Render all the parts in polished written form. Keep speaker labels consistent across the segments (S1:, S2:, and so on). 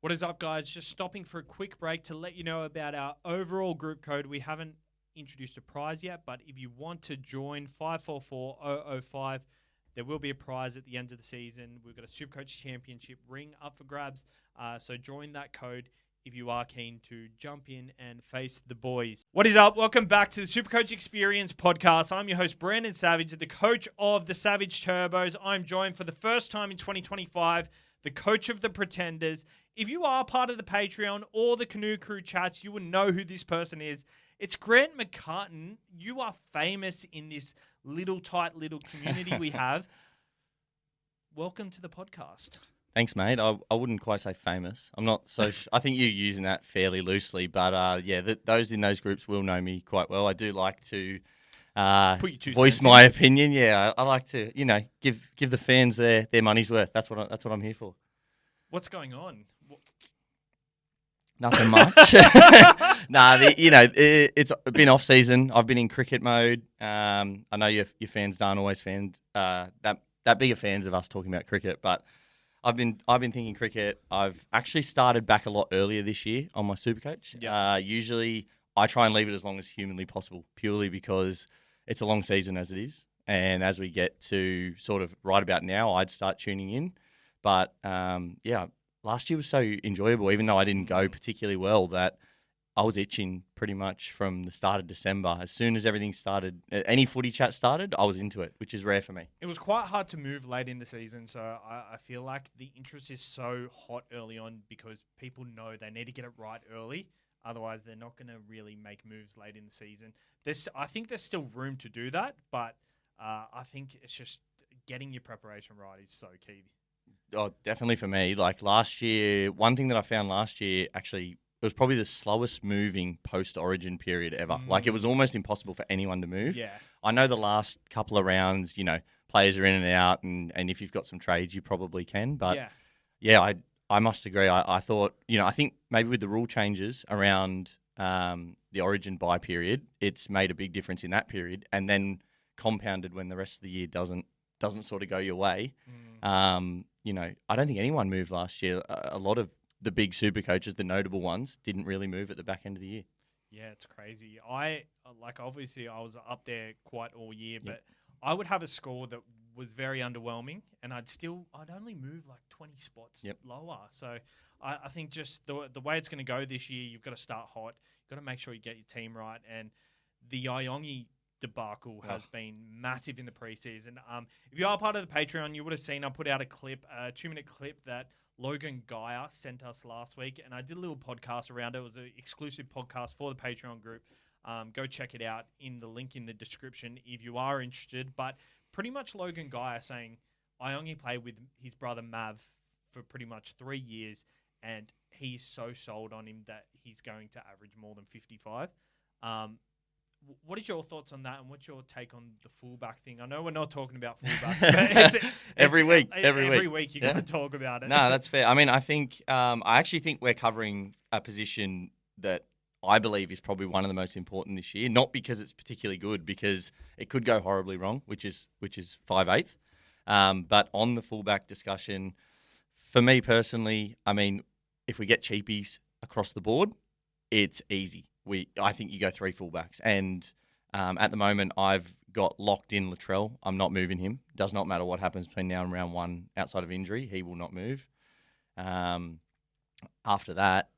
S1: What is up, guys? Just stopping for a quick break to let you know about our overall group code. We haven't introduced a prize yet, but if you want to join 544005, there will be a prize at the end of the season. We've got a SuperCoach Championship ring up for grabs, so join that code if you are keen to jump in and face the boys. What is up? Welcome back to the SuperCoach Experience podcast. I'm your host, Brandon Savage, the coach of the Savage Turbos. I'm joined for the first time in 2025, the coach of the Pretenders. If you are part of the Patreon or the Canoe Crew chats, you will know who this person is. It's Grant McCartan. You are famous in this tight little community we have. Welcome to the podcast.
S2: Thanks, mate. I wouldn't quite say famous. I'm not so. I think you're using that fairly loosely, but those in those groups will know me quite well. I do like to voice my opinion. Yeah, I like to, give the fans their money's worth. That's what I'm here for.
S1: What's going on?
S2: Nothing much. It's been off season. I've been in cricket mode. I know your fans aren't always fans that big of fans of us talking about cricket, but I've been thinking cricket. I've actually started back a lot earlier this year on my SuperCoach.
S1: Yeah.
S2: Usually I try and leave it as long as humanly possible, purely because it's a long season as it is. And as we get to sort of right about now, I'd start tuning in. But last year was so enjoyable, even though I didn't go particularly well, that I was itching pretty much from the start of December. As soon as everything started, any footy chat started, I was into it, which is rare for me.
S1: It was quite hard to move late in the season, so I feel like the interest is so hot early on because people know they need to get it right early. Otherwise, they're not going to really make moves late in the season. I think there's still room to do that, but I think it's just getting your preparation right is so key.
S2: Oh, definitely for me. Like last year, one thing that I found last year, actually, it was probably the slowest moving post-origin period ever. Like it was almost impossible for anyone to move.
S1: Yeah.
S2: I know the last couple of rounds, players are in and out, and if you've got some trades, you probably can. But I must agree. I thought, I think maybe with the rule changes around the origin buy period, it's made a big difference in that period, and then compounded when the rest of the year doesn't sort of go your way. I don't think anyone moved last year. A lot of the big super coaches, the notable ones, didn't really move at the back end of the year.
S1: Yeah, it's crazy. Obviously I was up there quite all year, but I would have a score that was very underwhelming, and I'd only move like 20 spots lower. So I think just the way it's going to go this year, you've got to start hot. You've got to make sure you get your team right. And the Iongi debacle has been massive in the preseason. If you are part of the Patreon, you would have seen I put out a 2-minute clip that Logan Geyer sent us last week, and I did a little podcast around it. It was an exclusive podcast for the Patreon group. Go check it out in the link in the description if you are interested. But pretty much Logan Geyer saying Iongi played with his brother Mav for pretty much 3 years, and he's so sold on him that he's going to average more than 55. What is your thoughts on that, and what's your take on the fullback thing? I know we're not talking about fullbacks, but
S2: every week
S1: you got to talk about it.
S2: No, that's fair. I mean, I actually think we're covering a position that I believe is probably one of the most important this year. Not because it's particularly good, because it could go horribly wrong, which is 5/8. But on the fullback discussion, for me personally, I mean, if we get cheapies across the board, it's easy. I think you go 3 fullbacks. And at the moment, I've got locked in Latrell. I'm not moving him. Does not matter what happens between now and round 1 outside of injury. He will not move. After that,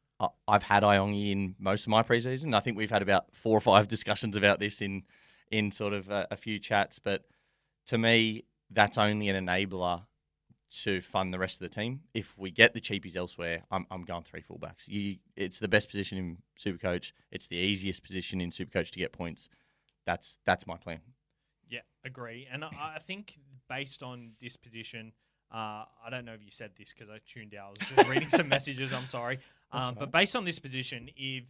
S2: I've had Iongi in most of my preseason. I think we've had about 4 or 5 discussions about this in sort of a few chats. But to me, that's only an enabler to fund the rest of the team. If we get the cheapies elsewhere, I'm going 3 fullbacks. It's the best position in SuperCoach. It's the easiest position in SuperCoach to get points. That's my plan.
S1: Yeah, agree. And I think based on this position, I don't know if you said this because I tuned out. I was just reading some messages. I'm sorry. But based on this position, if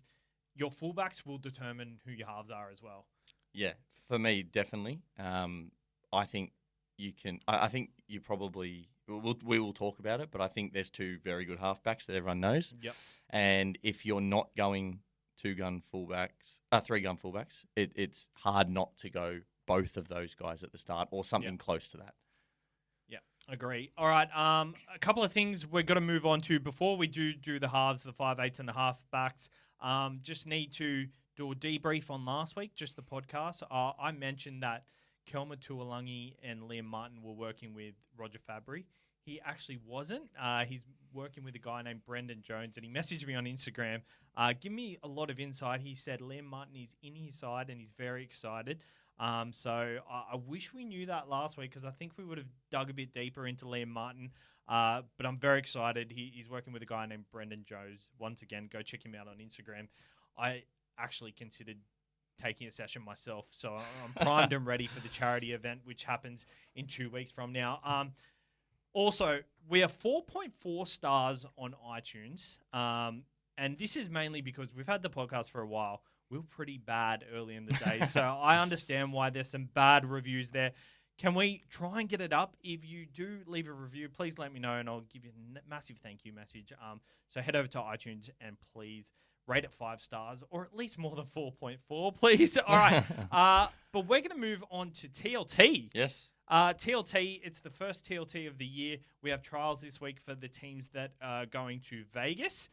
S1: your fullbacks will determine who your halves are as well.
S2: Yeah, for me, definitely. I think you can. I think you probably. We will talk about it, but I think there's 2 very good halfbacks that everyone knows.
S1: Yep.
S2: And if you're not going 3-gun fullbacks, it's hard not to go both of those guys at the start or something close to that.
S1: Yeah. Agree. All right. A couple of things we're going to move on to before we do the halves, the 5/8s and the halfbacks. Just need to do a debrief on last week, just the podcast. I mentioned that Kelma Tuolangi and Liam Martin were working with Roger Fabry. He actually wasn't. He's working with a guy named Brendan Jones, and he messaged me on Instagram. Give me a lot of insight. He said Liam Martin is in his side and he's very excited. So I wish we knew that last week because I think we would have dug a bit deeper into Liam Martin. But I'm very excited. He's working with a guy named Brendan Jones. Once again, go check him out on Instagram. I actually considered taking a session myself, so I'm primed and ready for the charity event, which happens in 2 weeks from now. Also, we are 4.4 stars on iTunes, and this is mainly because we've had the podcast for a while. We were pretty bad early in the day, so I understand why there's some bad reviews there. Can we try and get it up? If you do leave a review, please let me know, and I'll give you a massive thank you message. So head over to iTunes and please rate it 5 stars, or at least more than 4.4, please. All right, but we're going to move on to TLT.
S2: Yes.
S1: TLT, it's the first TLT of the year. We have trials this week for the teams that are going to Vegas.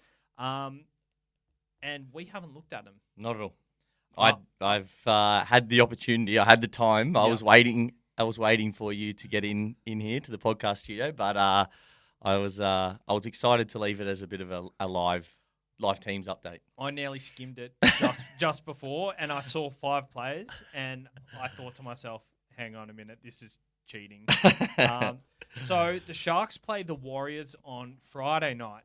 S1: And we haven't looked at them.
S2: Not at all. I've had the opportunity. I had the time. I was waiting. I was waiting for you to get in here to the podcast studio, but I was excited to leave it as a bit of a live teams update.
S1: I nearly skimmed it just before, and I saw 5 players, and I thought to myself, "Hang on a minute, this is cheating." So the Sharks play the Warriors on Friday night.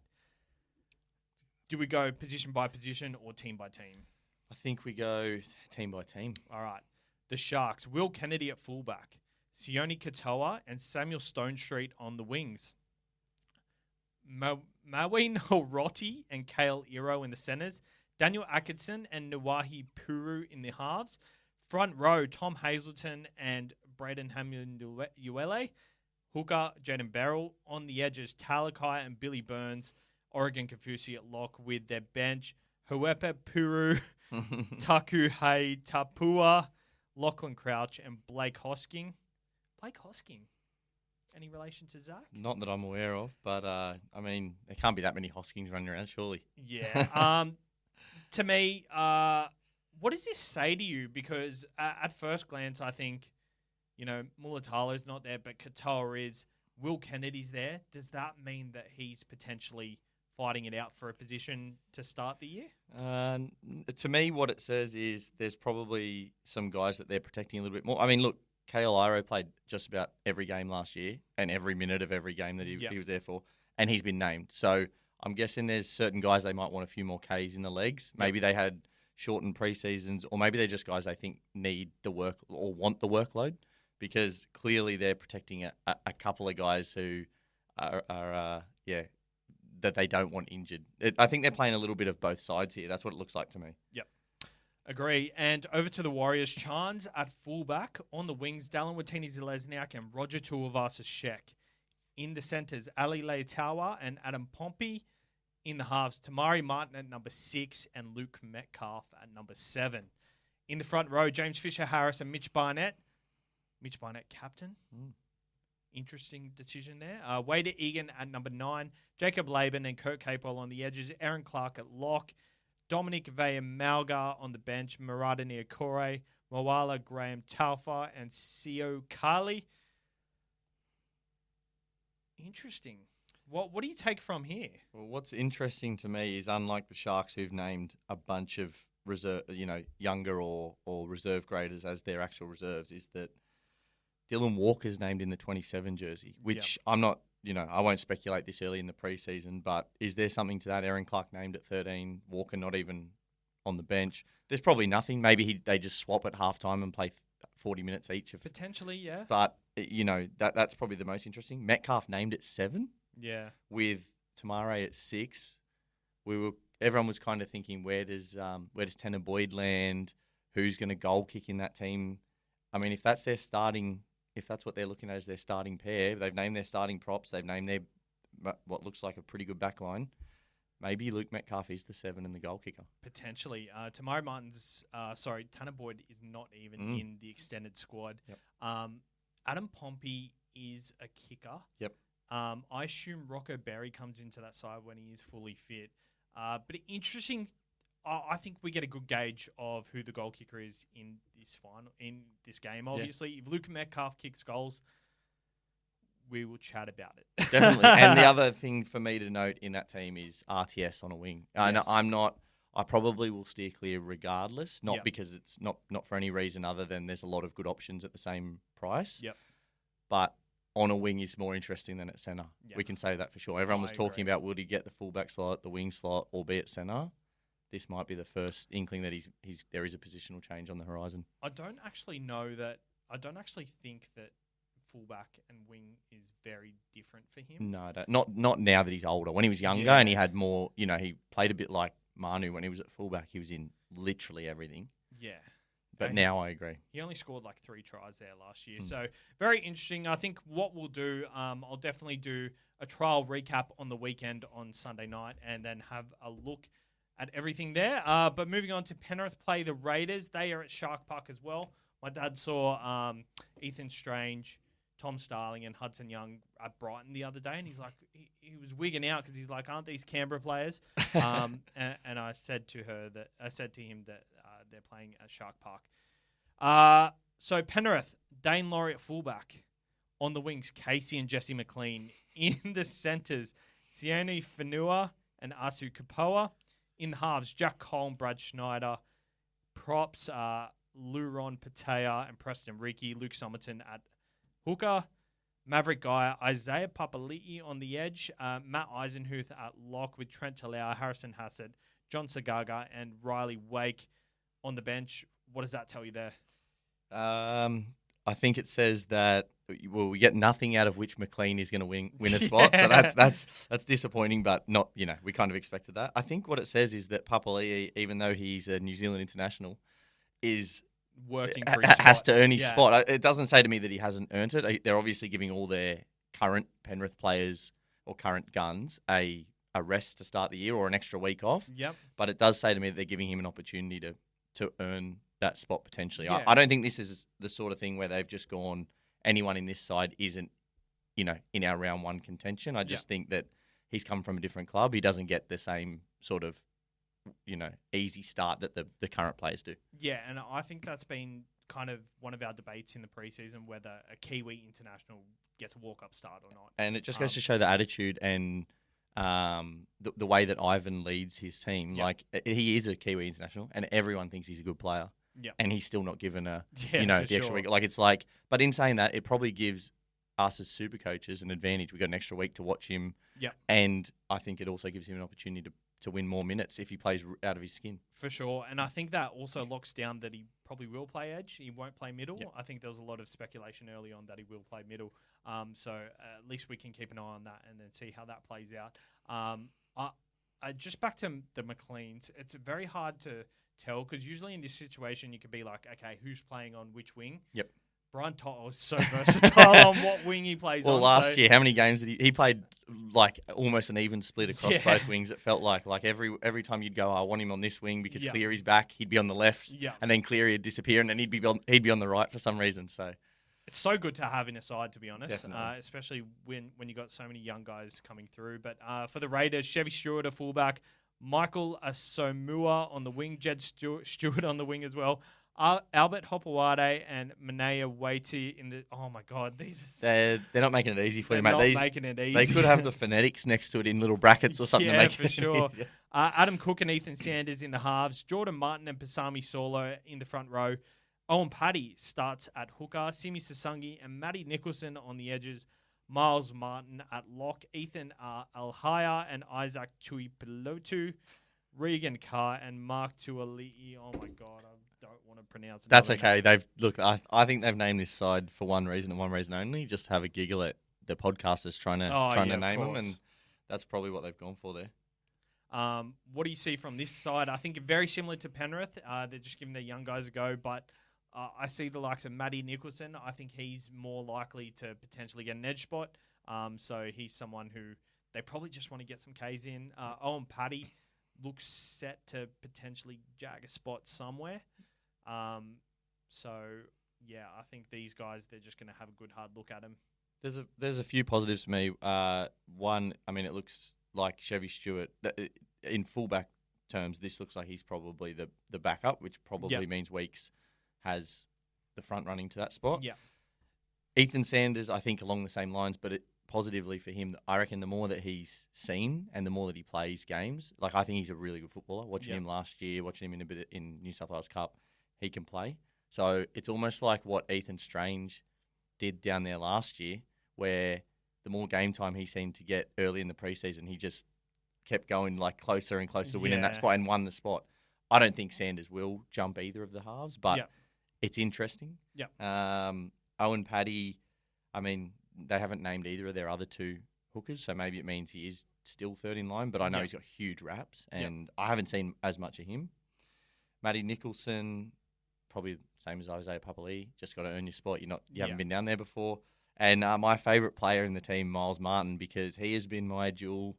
S1: Do we go position by position or team by team?
S2: I think we go team by team.
S1: All right. The Sharks, Will Kennedy at fullback, Sione Katoa and Samuel Stonestreet on the wings, Maui Noroti and Kale Iro in the centres, Daniel Atkinson and Nuahi Puru in the halves, front row, Tom Hazelton and Braden Hamlin-Uele, hooker, Jaden Beryl, on the edges, Talakai and Billy Burns, Oregon Kafusi at lock with their bench, Huepa Puru, Taku Hei Tapua, Lachlan Crouch, and Blake Hosking. Blake Hosking, any relation to Zach?
S2: Not that I'm aware of, but I mean, there can't be that many Hoskings running around, surely.
S1: Yeah. To me, what does this say to you? Because at first glance, I think, Mulatalo's not there, but Katoa is. Will Kennedy's there. Does that mean that he's potentially fighting it out for a position to start the year?
S2: To me, what it says is there's probably some guys that they're protecting a little bit more. I mean, look, Kale Iro played just about every game last year and every minute of every game that he was there for, and he's been named. So I'm guessing there's certain guys they might want a few more Ks in the legs. Maybe they had shortened pre-seasons, or maybe they're just guys they think need the work or want the workload, because clearly they're protecting a couple of guys who are that they don't want injured. I think they're playing a little bit of both sides here. That's what it looks like to me.
S1: Yep. Agree. And over to the Warriors, Chans at fullback. On the wings, Dallin Watini-Zelezniak and Roger Tuivasa-Sheck. In the centres, Ali Leitawa and Adam Pompey. In the halves, Tamari Martin at number 6 and Luke Metcalf at number 7. In the front row, James Fisher-Harris and Mitch Barnett. Mitch Barnett, captain. Interesting decision there. Wade Egan at number 9. Jacob Laban and Kurt Capewell on the edges. Aaron Clark at lock. Dominic Veya-Malgar on the bench. Murata Niokore. Moala Graham Taufa and Sio Kali. Interesting. What do you take from here?
S2: Well, what's interesting to me is, unlike the Sharks, who've named a bunch of reserve, younger or reserve graders as their actual reserves, is that Dylan Walker's named in the 27 jersey, which I'm not, I won't speculate this early in the preseason, but is there something to that? Aaron Clark named at 13, Walker not even on the bench. There's probably nothing. Maybe they just swap at halftime and play 40 minutes each.
S1: Potentially, yeah.
S2: But, that's probably the most interesting. Metcalf named at 7.
S1: Yeah.
S2: With Tamare at 6. Everyone was kind of thinking, where does Tanner Boyd land? Who's going to goal kick in that team? I mean, if that's what they're looking at as their starting pair, they've named their starting props, they've named their what looks like a pretty good back line. Maybe Luke Metcalf is the 7 and the goal kicker.
S1: Potentially. Tanner Boyd is not even in the extended squad.
S2: Yep.
S1: Adam Pompey
S2: is
S1: a kicker.
S2: Yep.
S1: I assume Rocco Berry comes into that side when he is fully fit. But interesting. I think we get a good gauge of who the goal kicker is in this game. Obviously, if Luke Metcalf kicks goals, we will chat about it.
S2: Definitely. And the other thing for me to note in that team is RTS on a wing.
S1: Yes.
S2: I probably will steer clear regardless, not because it's not for any reason other than there's a lot of good options at the same price.
S1: Yep.
S2: But on a wing is more interesting than at centre. Yep. We can say that for sure. Everyone was talking about would he get the fullback slot, the wing slot, or be at centre. This might be the first inkling that there is a positional change on the horizon.
S1: I don't actually think that fullback and wing is very different for him.
S2: No, not now that he's older. When he was younger and he had more, he played a bit like Manu when he was at fullback. He was in literally everything.
S1: Yeah.
S2: But now I agree.
S1: He only scored like 3 tries there last year. So very interesting. I think what we'll do, I'll definitely do a trial recap on the weekend on Sunday night and then have a look at everything there. But moving on to Penrith play the Raiders. They are at Shark Park as well. My dad saw Ethan Strange, Tom Starling and Hudson Young at Brighton the other day, and he's like, he was wigging out because he's like, aren't these Canberra players? And I said to him that they're playing at Shark Park. So Penrith, Dane Laurie at fullback. On the wings, Casey and Jesse McLean. In the centres, Sione Whenua and Asu Kapoa. In the halves, Jack Cole and Brad Schneider. Props are Luron Patea and Preston Ricky. Luke Somerton at hooker. Maverick Guy, Isaiah Papali'i on the edge. Matt Eisenhuth at lock with Trent Talau, Harrison Hassett, John Sagaga, and Riley Wake on the bench. What does that tell you there?
S2: I think it says that we get nothing out of which McLean is going to win a spot. So that's disappointing, but not, we kind of expected that. I think what it says is that Papali'i, even though he's a New Zealand international, is
S1: working for his spot.
S2: Has to earn his spot. It doesn't say to me that he hasn't earned it. They're obviously giving all their current Penrith players or current guns a rest to start the year or an extra week off.
S1: Yep.
S2: But it does say to me that they're giving him an opportunity to earn that spot potentially.
S1: Yeah.
S2: I don't think this is the sort of thing where they've just gone, anyone in this side isn't, in our round one contention. I just think that he's come from a different club. He doesn't get the same sort of, easy start that the current players do.
S1: Yeah, and I think that's been kind of one of our debates in the preseason, whether a Kiwi international gets a walk-up start or not.
S2: And it just goes to show the attitude and the way that Ivan leads his team. Yep. Like, he is a Kiwi international, and everyone thinks he's a good player.
S1: Yep.
S2: And he's still not given the
S1: sure.
S2: extra week. Like, it's like, but in saying that, it probably gives us as super coaches an advantage. We got an extra week to watch him.
S1: Yeah.
S2: And I think it also gives him an opportunity to win more minutes if he plays out of his skin.
S1: For sure. And I think that also locks down that he probably will play edge. He won't play middle.
S2: Yep.
S1: I think there was a lot of speculation early on that he will play middle. So at least we can keep an eye on that and then see how that plays out. Just back to the McLeans, it's very hard to tell because usually in this situation you could be like, okay, who's playing on which wing?
S2: Yep.
S1: Brian Toto is so versatile on what wing he plays on.
S2: Well, last year, how many games did he played like almost an even split across both wings? It felt like every time you'd go, I want him on this wing because Cleary's back, he'd be on the left, and then Cleary would disappear, and then he'd be on the right for some reason. So
S1: it's so good to have in a side, to be honest,
S2: Definitely.
S1: especially when you got so many young guys coming through. But for the Raiders, Chevy Stewart a fullback, Michael Asomua on the wing, Jed Stewart on the wing as well. Albert Hopewade and Manea Waiti in the. Oh my God, these
S2: are they're not making it easy for you, mate.
S1: Not making it easy.
S2: They could have the phonetics next to it in little brackets or something.
S1: Yeah,
S2: to make
S1: for
S2: it
S1: sure.
S2: easier.
S1: Adam Cook and Ethan Sanders in the halves, Jordan Martin and Pasami Solo in the front row. Owen Paddy starts at hooker, Simi Sasungi and Matty Nicholson on the edges. Miles Martin at lock, Ethan Alhaya and Isaac Tuipilotu, Regan Carr and Mark Tuali'i. Oh my God, I don't want to pronounce it.
S2: That's okay. I think they've named this side for one reason and one reason only, just to have a giggle at the podcasters trying to name them, and that's probably what they've gone for there.
S1: What do you see from this side? I think very similar to Penrith. They're just giving their young guys a go, but I see the likes of Matty Nicholson. I think he's more likely to potentially get an edge spot. So he's someone who they probably just want to get some Ks in. Owen Paddy looks set to potentially jag a spot somewhere. So, yeah, I think these guys, they're just going to have a good hard look at him.
S2: There's a few positives for me. One, I mean, it looks like Chevy Stewart in fullback terms. This looks like he's probably the backup, which probably means Weeks has the front running to that spot.
S1: Yeah.
S2: Ethan Sanders, I think along the same lines, but positively for him, I reckon the more that he's seen and the more that he plays games, like I think he's a really good footballer. Watching him last year, watching him in New South Wales Cup, he can play. So it's almost like what Ethan Strange did down there last year, where the more game time he seemed to get early in the preseason, he just kept going like closer and closer to winning that spot and won the spot. I don't think Sanders will jump either of the halves, but it's interesting.
S1: Yeah.
S2: Owen Paddy, I mean, they haven't named either of their other two hookers, so maybe it means he is still third in line, but I know he's got huge raps, and I haven't seen as much of him. Matty Nicholson, probably same as Isaiah Papali'i, just got to earn your spot. You haven't been down there before. And my favourite player in the team, Miles Martin, because he has been my dual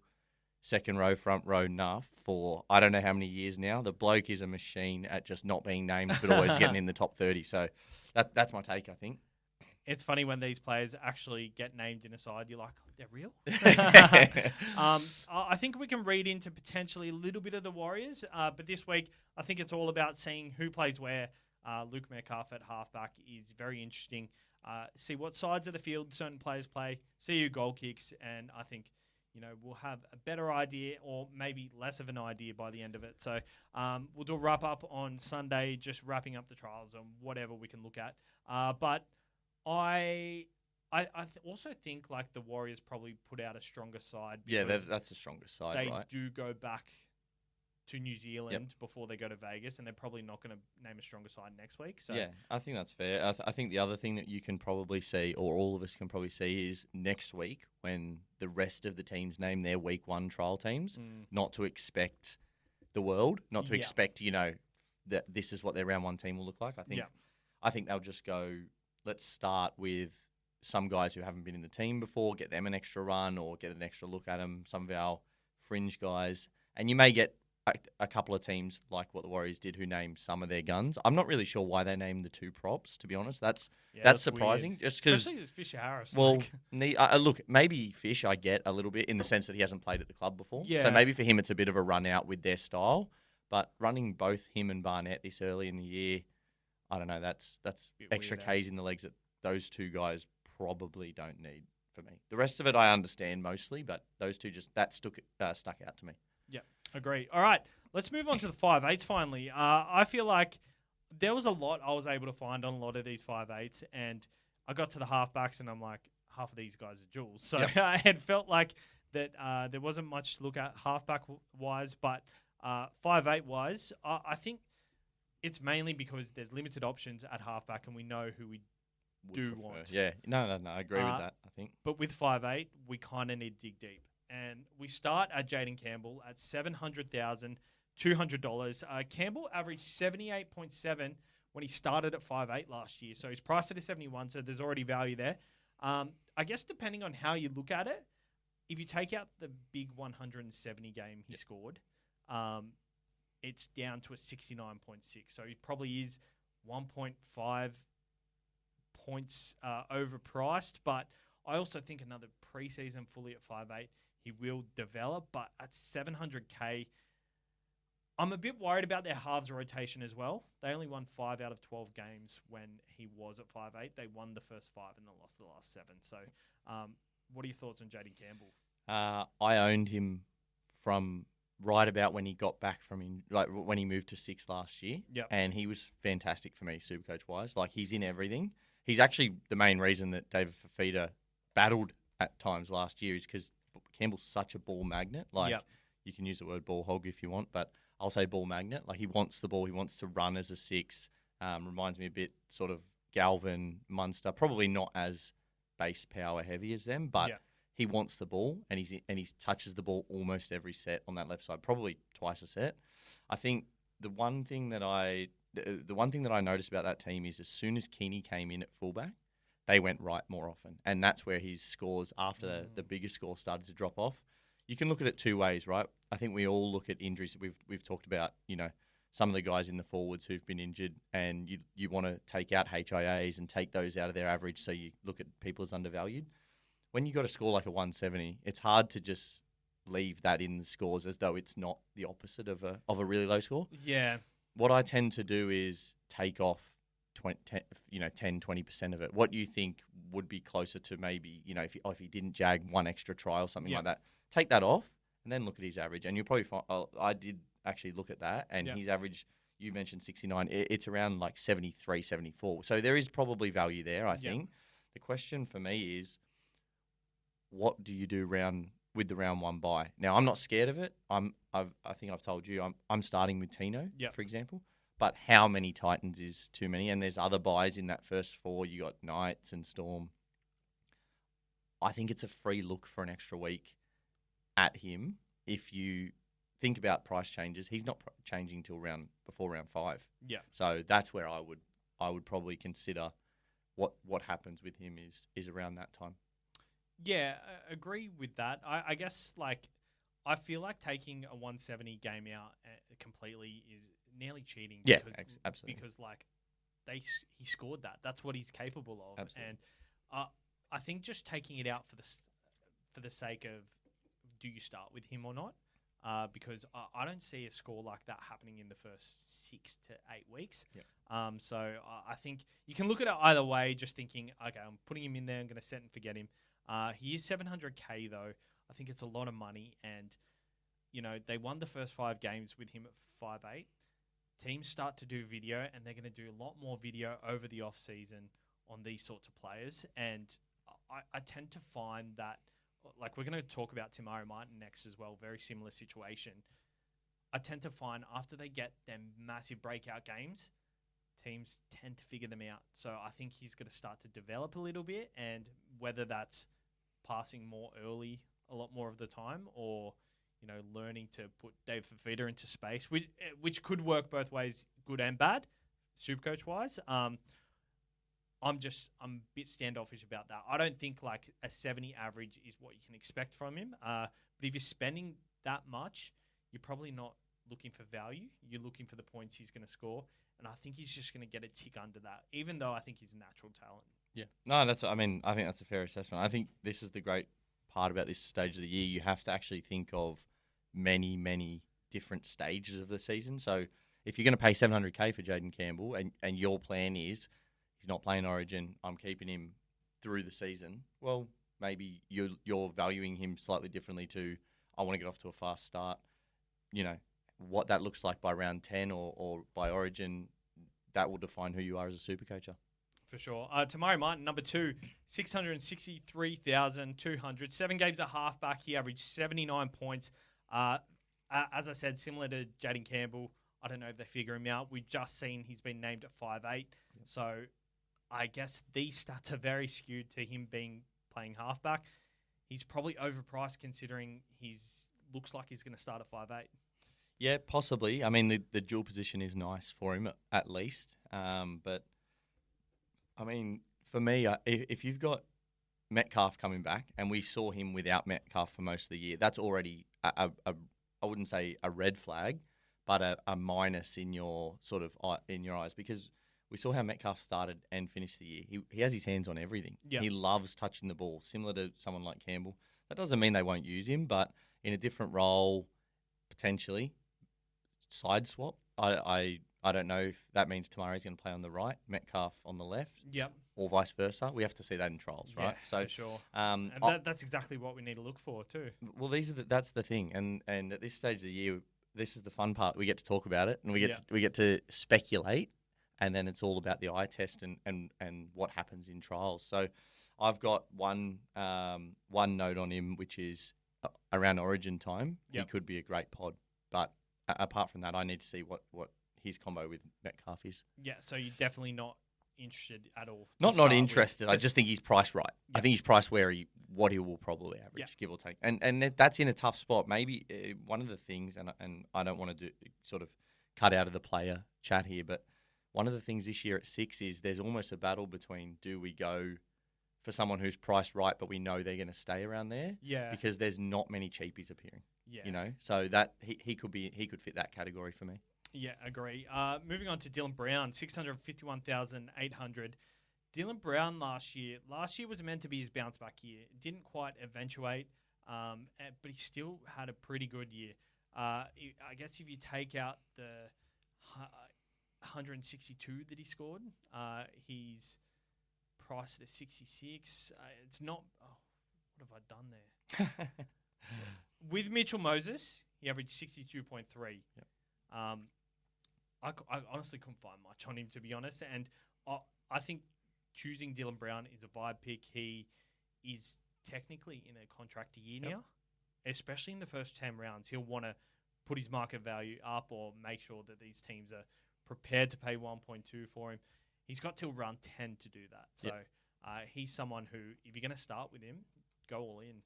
S2: second row, front row nuff for I don't know how many years now. The bloke is a machine at just not being named, but always getting in the top 30. So that's my take, I think.
S1: It's funny when these players actually get named in a side, you're like, oh, they're real? I think we can read into potentially a little bit of the Warriors, but this week I think it's all about seeing who plays where. Luke Metcalf at halfback is very interesting. See what sides of the field certain players play, see who goal kicks, and I think we'll have a better idea or maybe less of an idea by the end of it. So we'll do a wrap-up on Sunday, just wrapping up the trials and whatever we can look at. But I also think like the Warriors probably put out a stronger side.
S2: Yeah, that's the strongest side,
S1: they
S2: right?
S1: They do go back to New Zealand before they go to Vegas, and they're probably not going to name a stronger side next week. So
S2: yeah, I think that's fair. I think the other thing that you can probably see, or all of us can probably see, is next week when the rest of the teams name their week one trial teams, not to expect the world, not to expect, that this is what their round one team will look like. I think they'll just go, let's start with some guys who haven't been in the team before, get them an extra run or get an extra look at them, some of our fringe guys. And you may get a couple of teams like what the Warriors did who named some of their guns. I'm not really sure why they named the two props, to be honest. That's surprising.
S1: Weird.
S2: Just because,
S1: especially Fisher Harris.
S2: Well, look, maybe Fish I get a little bit in the sense that he hasn't played at the club before.
S1: Yeah.
S2: So maybe for him it's a bit of a run out with their style. But running both him and Barnett this early in the year, I don't know. That's extra Ks in the legs that those two guys probably don't need for me. The rest of it I understand mostly, but those two stuck out to me.
S1: Yeah. Agree. All right, let's move on to the 5'8s finally. I feel like there was a lot I was able to find on a lot of these 5'8s, and I got to the halfbacks, and I'm like, half of these guys are duals. So I had felt like that there wasn't much to look at halfback-wise, but 5'8-wise, I think it's mainly because there's limited options at halfback, and we know who we want.
S2: Yeah, no, I agree with that, I think.
S1: But with 5'8, we kind of need to dig deep. And we start at Jaden Campbell at $700,200. Campbell averaged 78.7 when he started at 5'8 last year. So he's priced at a 71, so there's already value there. I guess depending on how you look at it, if you take out the big 170 game he scored, it's down to a 69.6. So he probably is 1.5 points overpriced. But I also think another preseason fully at 5'8, he will develop, but at $700K, I'm a bit worried about their halves rotation as well. They only won 5 out of 12 games when he was at 5'8. They won the first 5 and they lost the last 7. So what are your thoughts on Jaden Campbell?
S2: I owned him from right about when he got back from when he moved to 6 last year.
S1: Yep.
S2: And he was fantastic for me, SuperCoach-wise. Like, he's in everything. He's actually the main reason that David Fafita battled at times last year is because Campbell's such a ball magnet. You can use the word ball hog if you want, but I'll say ball magnet. Like, he wants the ball. He wants to run as a 6. Reminds me a bit sort of Galvin, Munster. Probably not as base power heavy as them, but he wants the ball, and he touches the ball almost every set on that left side, probably twice a set. I think the one thing that I noticed about that team is as soon as Keeney came in at fullback, they went right more often. And that's where his scores, after the bigger score, started to drop off. You can look at it two ways, right? I think we all look at injuries. We've talked about, some of the guys in the forwards who've been injured, and you want to take out HIAs and take those out of their average, so you look at people as undervalued. when you got a score like a 170, it's hard to just leave that in the scores as though it's not the opposite of a really low score.
S1: Yeah.
S2: What I tend to do is take off 10-20% of it. What do you think would be closer to maybe, if he didn't jag one extra try or something like that? Take that off and then look at his average. And you'll probably find, I did actually look at that, and his average, you mentioned 69, it's around like 73, 74. So there is probably value there, I think. The question for me is, what do you do with the round one bye? Now, I'm not scared of it. I think I've told you I'm starting with Tino, for example. But how many Titans is too many? And there's other buys in that first four. You got Knights and Storm. I think it's a free look for an extra week at him. If you think about price changes, he's not changing till before round 5.
S1: Yeah.
S2: So that's where I would probably consider what happens with him is around that time.
S1: Yeah, I agree with that. I guess I feel like taking a 170 game out completely is nearly cheating.
S2: Yeah, absolutely.
S1: Because he scored that. That's what he's capable of. Absolutely. And I think just taking it out for the sake of, do you start with him or not? Because I don't see a score like that happening in the first 6 to 8 weeks.
S2: Yeah.
S1: So I think you can look at it either way, just thinking, okay, I'm putting him in there, I'm going to set and forget him. He is 700K though. I think it's a lot of money, and they won the first 5 games with him at 5'8". Teams start to do video, and they're going to do a lot more video over the off season on these sorts of players. And I tend to find that, we're going to talk about Tamari Martin next as well, very similar situation. I tend to find after they get them massive breakout games, teams tend to figure them out. So I think he's going to start to develop a little bit, and whether that's passing more early a lot more of the time, or learning to put Dave Fafita into space, which could work both ways, good and bad, SuperCoach wise. I'm a bit standoffish about that. I don't think a 70 average is what you can expect from him. But if you're spending that much, you're probably not looking for value. You're looking for the points he's going to score. And I think he's just going to get a tick under that, even though I think he's a natural talent.
S2: Yeah. No, I think that's a fair assessment. I think this is the great part about this stage of the year. You have to actually think of many, many different stages of the season. So if you're going to pay $700K for Jaden Campbell and your plan is he's not playing Origin, I'm keeping him through the season, well, maybe you're valuing him slightly differently to, I want to get off to a fast start. What that looks like by round 10 or by Origin, that will define who you are as a supercoacher.
S1: For sure. Tamari Martin, number 2, 663,200. 7 games at halfback. He averaged 79 points. As I said, similar to Jaden Campbell, I don't know if they figure him out. We've just seen he's been named at 5'8". Yep. So I guess these stats are very skewed to him playing halfback. He's probably overpriced considering looks like he's going to start at 5'8".
S2: Yeah, possibly. I mean, the dual position is nice for him at least. But, I mean, for me, if you've got Metcalf coming back, and we saw him without Metcalf for most of the year, that's already, I wouldn't say a red flag, but a minus in your eyes, because we saw how Metcalf started and finished the year. He has his hands on everything. Yeah. He loves touching the ball, similar to someone like Campbell. That doesn't mean they won't use him, but in a different role, potentially, side swap. I don't know if that means Tamari's going to play on the right, Metcalf on the left, or vice versa. We have to see that in trials, right?
S1: So for sure. And that's exactly what we need to look for too.
S2: Well, that's the thing, and at this stage of the year, this is the fun part. We get to talk about it, and we get to speculate, and then it's all about the eye test and what happens in trials. So I've got one note on him, which is around Origin time. He could be a great pod, but apart from that, I need to see what his combo with Metcalf is.
S1: Yeah, so you're definitely not interested at all.
S2: Not interested. I just think he's priced right. Yeah. I think he's priced what he will probably average, give or take. And that's in a tough spot. Maybe one of the things, and I don't want to sort of cut out of the player chat here, but one of the things this year at 6 is there's almost a battle between, do we go for someone who's priced right, but we know they're going to stay around there? Yeah. Because there's not many cheapies appearing. Yeah. So that he could fit that category for me.
S1: Yeah, agree. Moving on to Dylan Brown, 651,800. Dylan Brown last year was meant to be his bounce back year. It didn't quite eventuate, but he still had a pretty good year. I guess if you take out the 162 that he scored, he's priced at 66. It's not. Oh, what have I done there? With Mitchell Moses, he averaged 62.3.
S2: Yep.
S1: I honestly couldn't find much on him, to be honest. And I think choosing Dylan Brown is a vibe pick. He is technically in a contract year now, especially in the first 10 rounds. He'll want to put his market value up or make sure that these teams are prepared to pay 1.2 for him. He's got till round 10 to do that. So he's someone who, if you're going to start with him, go all in.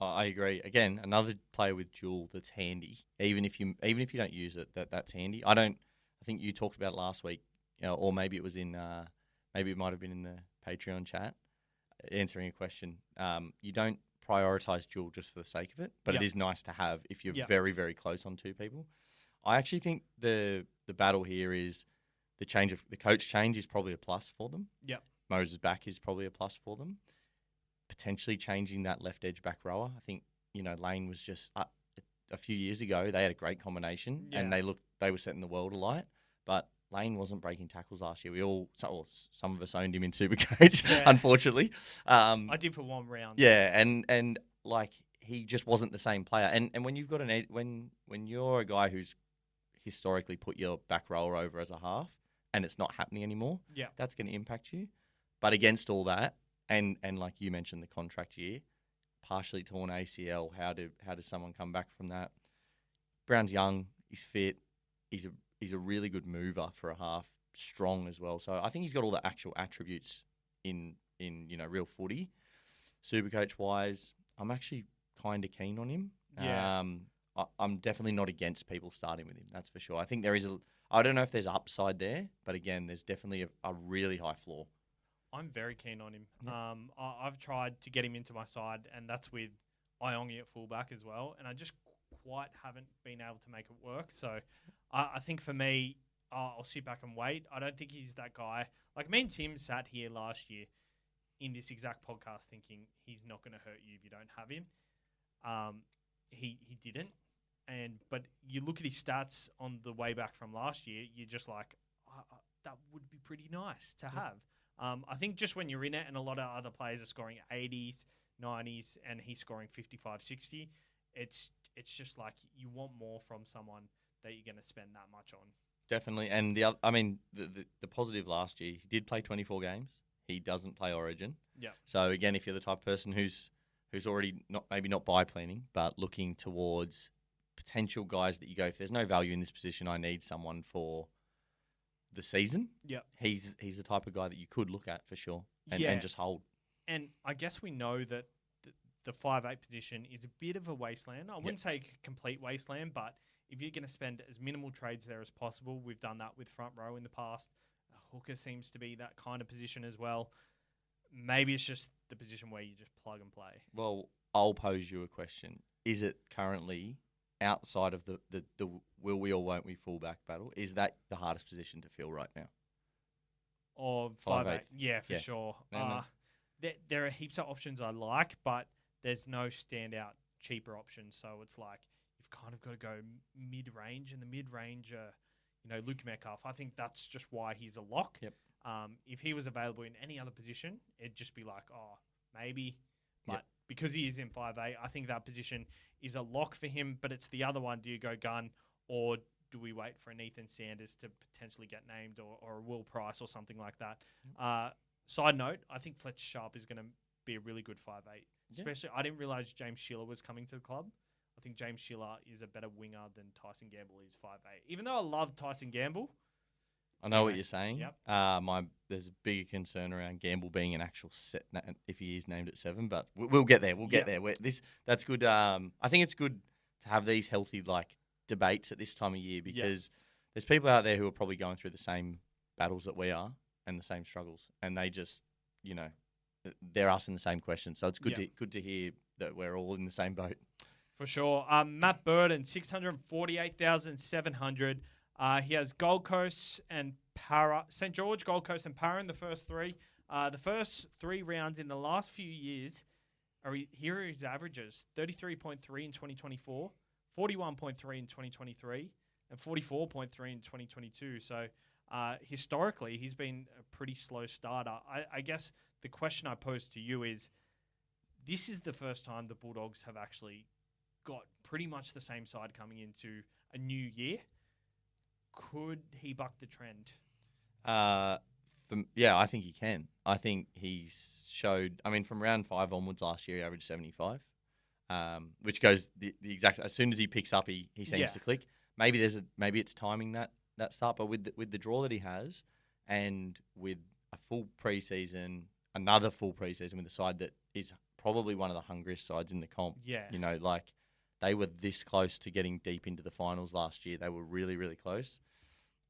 S2: I agree. Again, another player with dual that's handy. Even if you don't use it, that's handy. I think you talked about it last week, or maybe it was in. Maybe it might have been in the Patreon chat, answering a question. You don't prioritize dual just for the sake of it, but it is nice to have if you're very, very close on two people. I actually think the battle here is the coach change is probably a plus for them.
S1: Yep.
S2: Moses back is probably a plus for them. Potentially changing that left edge back rower. I think Lane was just a few years ago. They had a great combination and they were setting the world alight, but Lane wasn't breaking tackles last year. Some of us owned him in SuperCoach, unfortunately.
S1: I did for one round.
S2: Yeah, and like he just wasn't the same player. And when you've got when you're a guy who's historically put your back rower over as a half, and it's not happening anymore, that's going to impact you. But against all that, and like you mentioned, the contract year, partially torn ACL. How does someone come back from that? Brown's young. He's fit. He's a really good mover for a half, strong as well. So I think he's got all the actual attributes in real footy. SuperCoach wise, I'm actually kind of keen on him.
S1: Yeah.
S2: I'm definitely not against people starting with him. That's for sure. I think there is I don't know if there's upside there, but again, there's definitely a really high floor.
S1: I'm very keen on him.
S2: Yep.
S1: I've tried to get him into my side, and that's with Iongi at fullback as well. And I just quite haven't been able to make it work. So I think for me, I'll sit back and wait. I don't think he's that guy. Like me and Tim sat here last year in this exact podcast thinking he's not going to hurt you if you don't have him. He didn't. But you look at his stats on the way back from last year, you're just like, that would be pretty nice to have. I think just when you're in it and a lot of other players are scoring 80s, 90s, and he's scoring 55, 60, it's just like you want more from someone that you're going to spend that much on.
S2: Definitely. And the positive last year, he did play 24 games. He doesn't play Origin.
S1: Yeah.
S2: So again, if you're the type of person who's already not by-planning, but looking towards potential guys that you go, if there's no value in this position, I need someone for the season.
S1: Yeah.
S2: He's the type of guy that you could look at for sure and just hold. And
S1: I guess we know that the 5'8" position is a bit of a wasteland. I wouldn't say complete wasteland, but if you're going to spend as minimal trades there as possible, we've done that with front row in the past. A hooker seems to be that kind of position as well. Maybe it's just the position where you just plug and play.
S2: Well, I'll pose you a question. Is it currently outside of the will we or won't we fullback battle? Is that the hardest position to fill right now?
S1: Of 5'8",
S2: yeah,
S1: for sure.
S2: No.
S1: There are heaps of options I like, but there's no standout cheaper options. So it's like you've kind of got to go mid-range, and the mid-range, Luke Metcalf. I think that's just why he's a lock.
S2: Yep.
S1: If he was available in any other position, it'd just be like, maybe. But because he is in 5'8", I think that position is a lock for him. But it's the other one. Do you go gun, or do we wait for an Ethan Sanders to potentially get named, or a Will Price or something like that? Side note, I think Fletcher Sharp is going to be a really good 5'8". Especially, I didn't realize James Schiller was coming to the club. I think James Schiller is a better winger than Tyson Gamble is 5'8". Even though I love Tyson Gamble.
S2: I know what you're saying.
S1: Yep.
S2: There's a bigger concern around Gamble being an actual set if he is named at 7, but we'll get there. We'll get there. That's good. I think it's good to have these healthy debates at this time of year because there's people out there who are probably going through the same battles that we are and the same struggles, and they just they're asking the same questions. So it's good to hear that we're all in the same boat.
S1: For sure. Matt Burden, 648,700. He has Gold Coast and Para, St. George, Gold Coast and Para in the first 3. The first 3 rounds in the last few years, here are his averages: 33.3 in 2024, 41.3 in 2023, and 44.3 in 2022. So historically, he's been a pretty slow starter. I guess the question I pose to you is, this is the first time the Bulldogs have actually got pretty much the same side coming into a new year. Could he buck the trend?
S2: I think he can. I think he's showed. I mean, from round 5 onwards last year, he averaged 75, which goes the exact. As soon as he picks up, he seems to click. Maybe it's timing that start, but with the draw that he has, and with a full preseason, another full preseason with a side that is probably one of the hungriest sides in the comp.
S1: Yeah,
S2: like they were this close to getting deep into the finals last year. They were really, really close.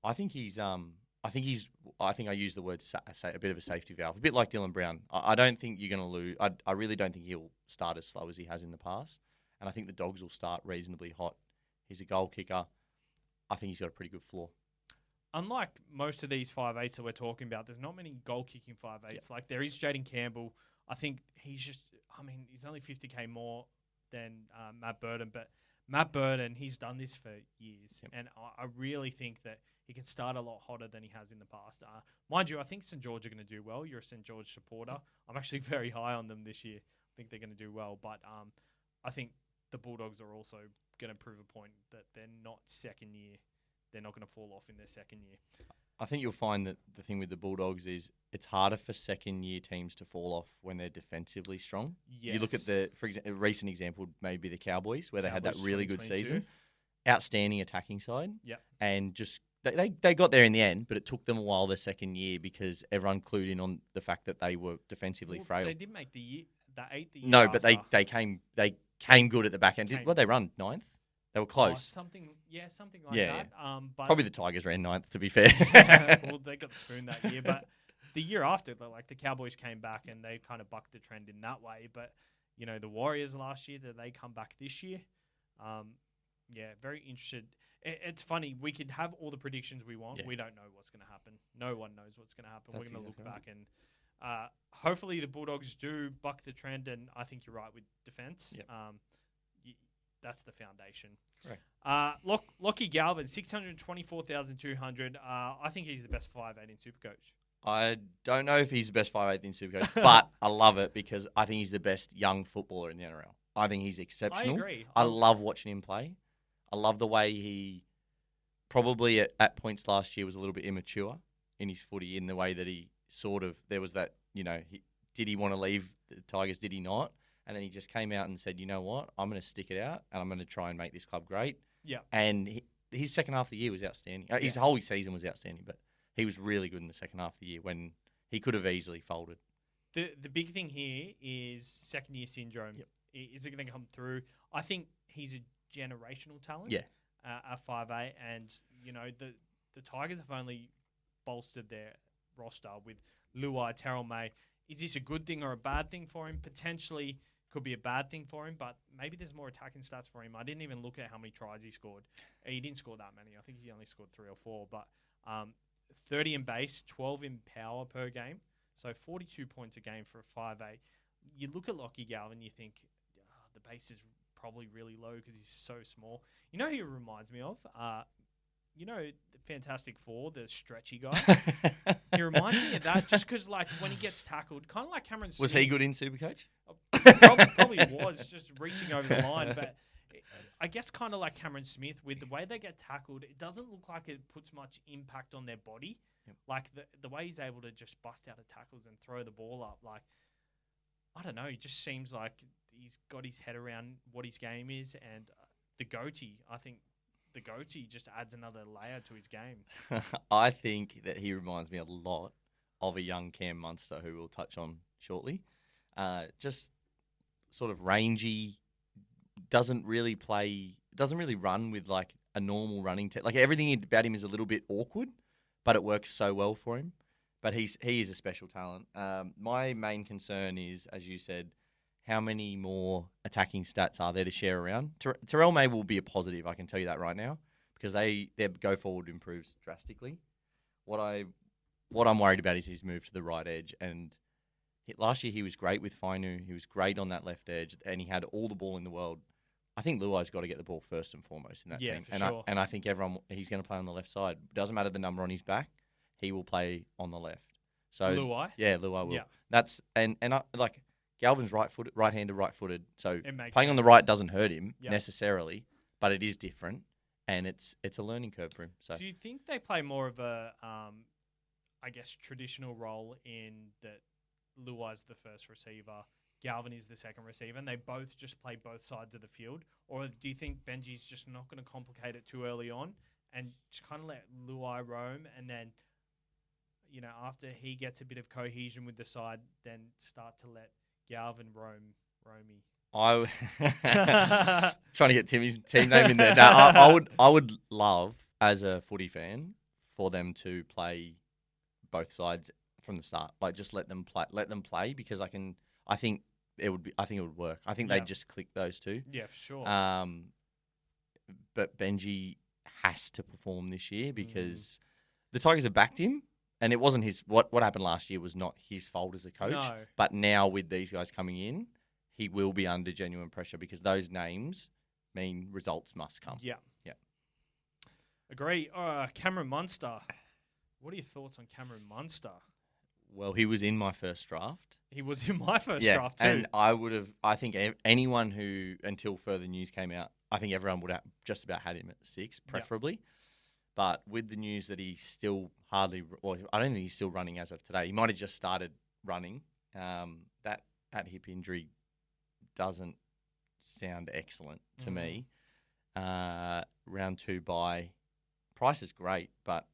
S2: I think I use the word a bit of a safety valve, a bit like Dylan Brown. I don't think you're going to lose. I really don't think he'll start as slow as he has in the past. And I think the Dogs will start reasonably hot. He's a goal kicker. I think he's got a pretty good floor.
S1: Unlike most of these 5'8" that we're talking about, there's not many goal-kicking 5'8". Yep. Like, there is Jaden Campbell. I think he's only 50K more than Matt Burton. But Matt Burton, he's done this for years. Yep. And I really think that he can start a lot hotter than he has in the past. Mind you, I think St. George are going to do well. You're a St. George supporter. I'm actually very high on them this year. I think they're going to do well. But I think the Bulldogs are also going to prove a point that they're not second year. They're not going to fall off in their second year.
S2: I think you'll find that the thing with the Bulldogs is it's harder for second-year teams to fall off when they're defensively strong.
S1: Yes.
S2: You look at a recent example may be the Cowboys, where they had that really good
S1: 2022.
S2: season. Outstanding attacking side.
S1: Yep.
S2: And just they got there in the end, but it took them a while their second year because everyone clued in on the fact that they were defensively frail.
S1: They did make the 8th year.
S2: No,
S1: after.
S2: but they came good at the back end. They run 9th? They were close.
S1: Something like that. But
S2: probably the Tigers ran 9th, to be fair.
S1: Well, they got the spoon that year. But the year after, the Cowboys came back and they kind of bucked the trend in that way. But, the Warriors last year, did they come back this year? Very interested. It's funny. We could have all the predictions we want. Yeah. We don't know what's going to happen. No one knows what's going to happen. We're going to look back and hopefully the Bulldogs do buck the trend. And I think you're right with defense. Yep. That's the foundation.
S2: Right.
S1: Lockie Galvin, 624,200. I think he's the best 5'8" in SuperCoach.
S2: I don't know if he's the best 5'8" in SuperCoach, but I love it because I think he's the best young footballer in the NRL. I think he's exceptional.
S1: I agree.
S2: I love watching him play. I love the way he probably at points last year was a little bit immature in his footy, in the way that he there was that, did he want to leave the Tigers, did he not? And then he just came out and said, you know what, I'm going to stick it out and I'm going to try and make this club great.
S1: Yeah.
S2: And his second half of the year was outstanding. His whole season was outstanding, but he was really good in the second half of the year when he could have easily folded.
S1: The big thing here is second-year syndrome.
S2: Yep.
S1: Is it going to come through? I think he's a generational talent.
S2: Yeah.
S1: At 5'8", and the Tigers have only bolstered their roster with Luai, Terrell May. Is this a good thing or a bad thing for him? Potentially could be a bad thing for him, but maybe there's more attacking stats for him. I didn't even look at how many tries he scored. He didn't score that many. I think he only scored 3 or 4, but 30 in base, 12 in power per game. So 42 points a game for a 5'8". You look at Lockie Galvin, you think the base is probably really low because he's so small. You know who he reminds me of? The Fantastic Four, the stretchy guy. He reminds me of that just because, when he gets tackled, kind of like Cameron Smith.
S2: Was he good in SuperCoach?
S1: Probably was, just reaching over the line. But I guess kind of like Cameron Smith, with the way they get tackled, it doesn't look like it puts much impact on their body. Yep. Like the way he's able to just bust out of tackles and throw the ball up, I don't know, it just seems like he's got his head around what his game is. And the goatee, I think the goatee just adds another layer to his game.
S2: I think that he reminds me a lot of a young Cam Munster, who we'll touch on shortly. Just sort of rangy, doesn't really run with a normal running everything about him is a little bit awkward, but it works so well for him. But he is a special talent. My main concern is, as you said, how many more attacking stats are there to share around? Terrell May will be a positive, I can tell you that right now, because their go forward improves drastically. What I what I'm worried about is his move to the right edge. And last year he was great with Fainu. He was great on that left edge, and he had all the ball in the world. I think Luai's got to get the ball first and foremost in that team.
S1: For sure.
S2: I think he's going to play on the left side. Doesn't matter the number on his back, he will play on the left. So
S1: Luai?
S2: Yeah, Luai will.
S1: Yeah.
S2: That's and I, like Galvin's right-handed, right-footed. So playing
S1: sense.
S2: on the right doesn't hurt him
S1: Yep.
S2: necessarily, but it is different, and it's a learning curve for him. So
S1: do you think they play more of a, I guess, traditional role in that Luai's the first receiver, Galvin is the second receiver, and they both just play both sides of the field? Or do you think Benji's just not going to complicate it too early on and just kind of let Luai roam, and then, you know, after he gets a bit of cohesion with the side, then start to let Galvin roamy?
S2: Trying to get Timmy's team name in there. No, I would love, as a footy fan, for them to play both sides from the start. Like, just let them play because I think it would work. I think they'd just click those two.
S1: Yeah, for sure.
S2: But Benji has to perform this year because the Tigers have backed him, and it wasn't his. What happened last year was not his fault as a coach.
S1: No.
S2: But now with these guys coming in, he will be under genuine pressure because those names mean results must come.
S1: Yeah.
S2: Yeah.
S1: Agree. Cameron Munster. What are your thoughts on Cameron Munster?
S2: Well, he was in my first draft.
S1: He was in my first draft too.
S2: And I think anyone who, until further news came out, I think everyone would have just about had him at 6, preferably. Yep. But with the news that he's still I don't think he's still running as of today. He might have just started running. That hip injury doesn't sound excellent to me. Round 2 bye. Price is great, but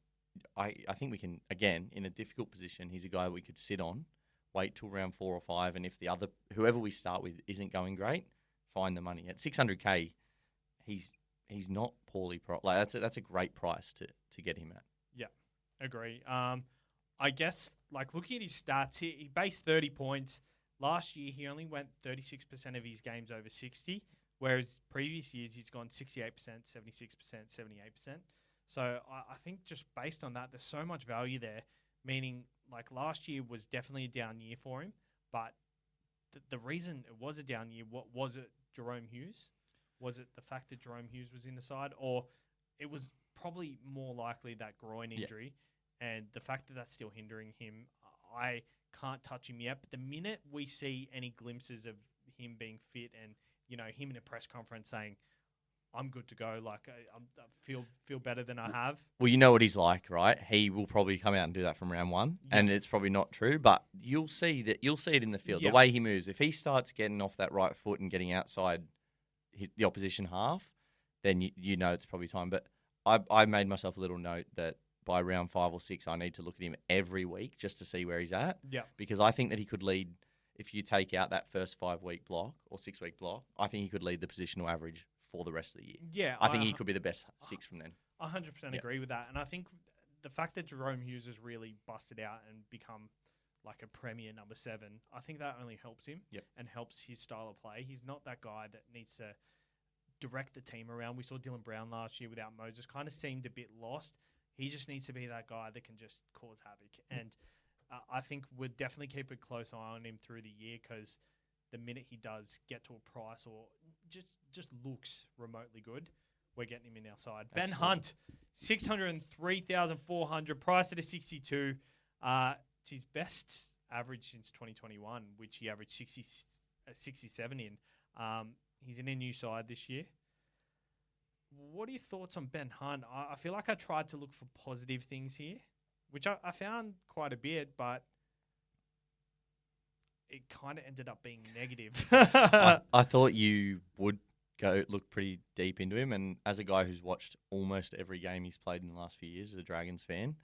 S2: I think we can, again, in a difficult position, he's a guy we could sit on, wait till round 4 or 5, and if whoever we start with isn't going great, find the money. At $600K, he's not poorly priced. Like, that's a great price to get him at. Yeah,
S1: agree. I guess, like, looking at his stats, he based 30 points. Last year, he only went 36% of his games over 60, whereas previous years he's gone 68%, 76%, 78%. So I think just based on that, there's so much value there, meaning like last year was definitely a down year for him, but the reason it was a down year, what was it, Jerome Hughes? Was it the fact that Jerome Hughes was in the side, or it was probably more likely that groin injury and the fact that that's still hindering him? I can't touch him yet, but the minute we see any glimpses of him being fit and, you know, him in a press conference saying, I'm good to go. Like, I feel better than I have.
S2: Well, you know what he's like, right? He will probably come out and do that from round 1, and it's probably not true, but you'll see it in the field. The way he moves, if he starts getting off that right foot and getting outside the opposition half, then you know it's probably time. But I made myself a little note that by round 5 or 6, I need to look at him every week just to see where he's at.
S1: Yeah.
S2: Because I think that he could lead, if you take out that first 5-week block or 6-week block, I think he could lead the positional average for the rest of the year.
S1: Yeah.
S2: I think he could be the best 6 from then.
S1: 100% agree with that. And I think the fact that Jerome Hughes has really busted out and become like a premier number 7, I think that only helps him and helps his style of play. He's not that guy that needs to direct the team around. We saw Dylan Brown last year without Moses, kind of seemed a bit lost. He just needs to be that guy that can just cause havoc. And I think we'll definitely keep a close eye on him through the year, because the minute he does get to a price or just looks remotely good, we're getting him in our side.
S2: Absolutely.
S1: Ben Hunt, 603,400, price at a 62. It's his best average since 2021, which he averaged 67 in. He's in a new side this year. What are your thoughts on Ben Hunt? I feel like I tried to look for positive things here, which I found quite a bit, but it kind of ended up being negative.
S2: I thought you would go look pretty deep into him, and as a guy who's watched almost every game he's played in the last few years as a Dragons fan,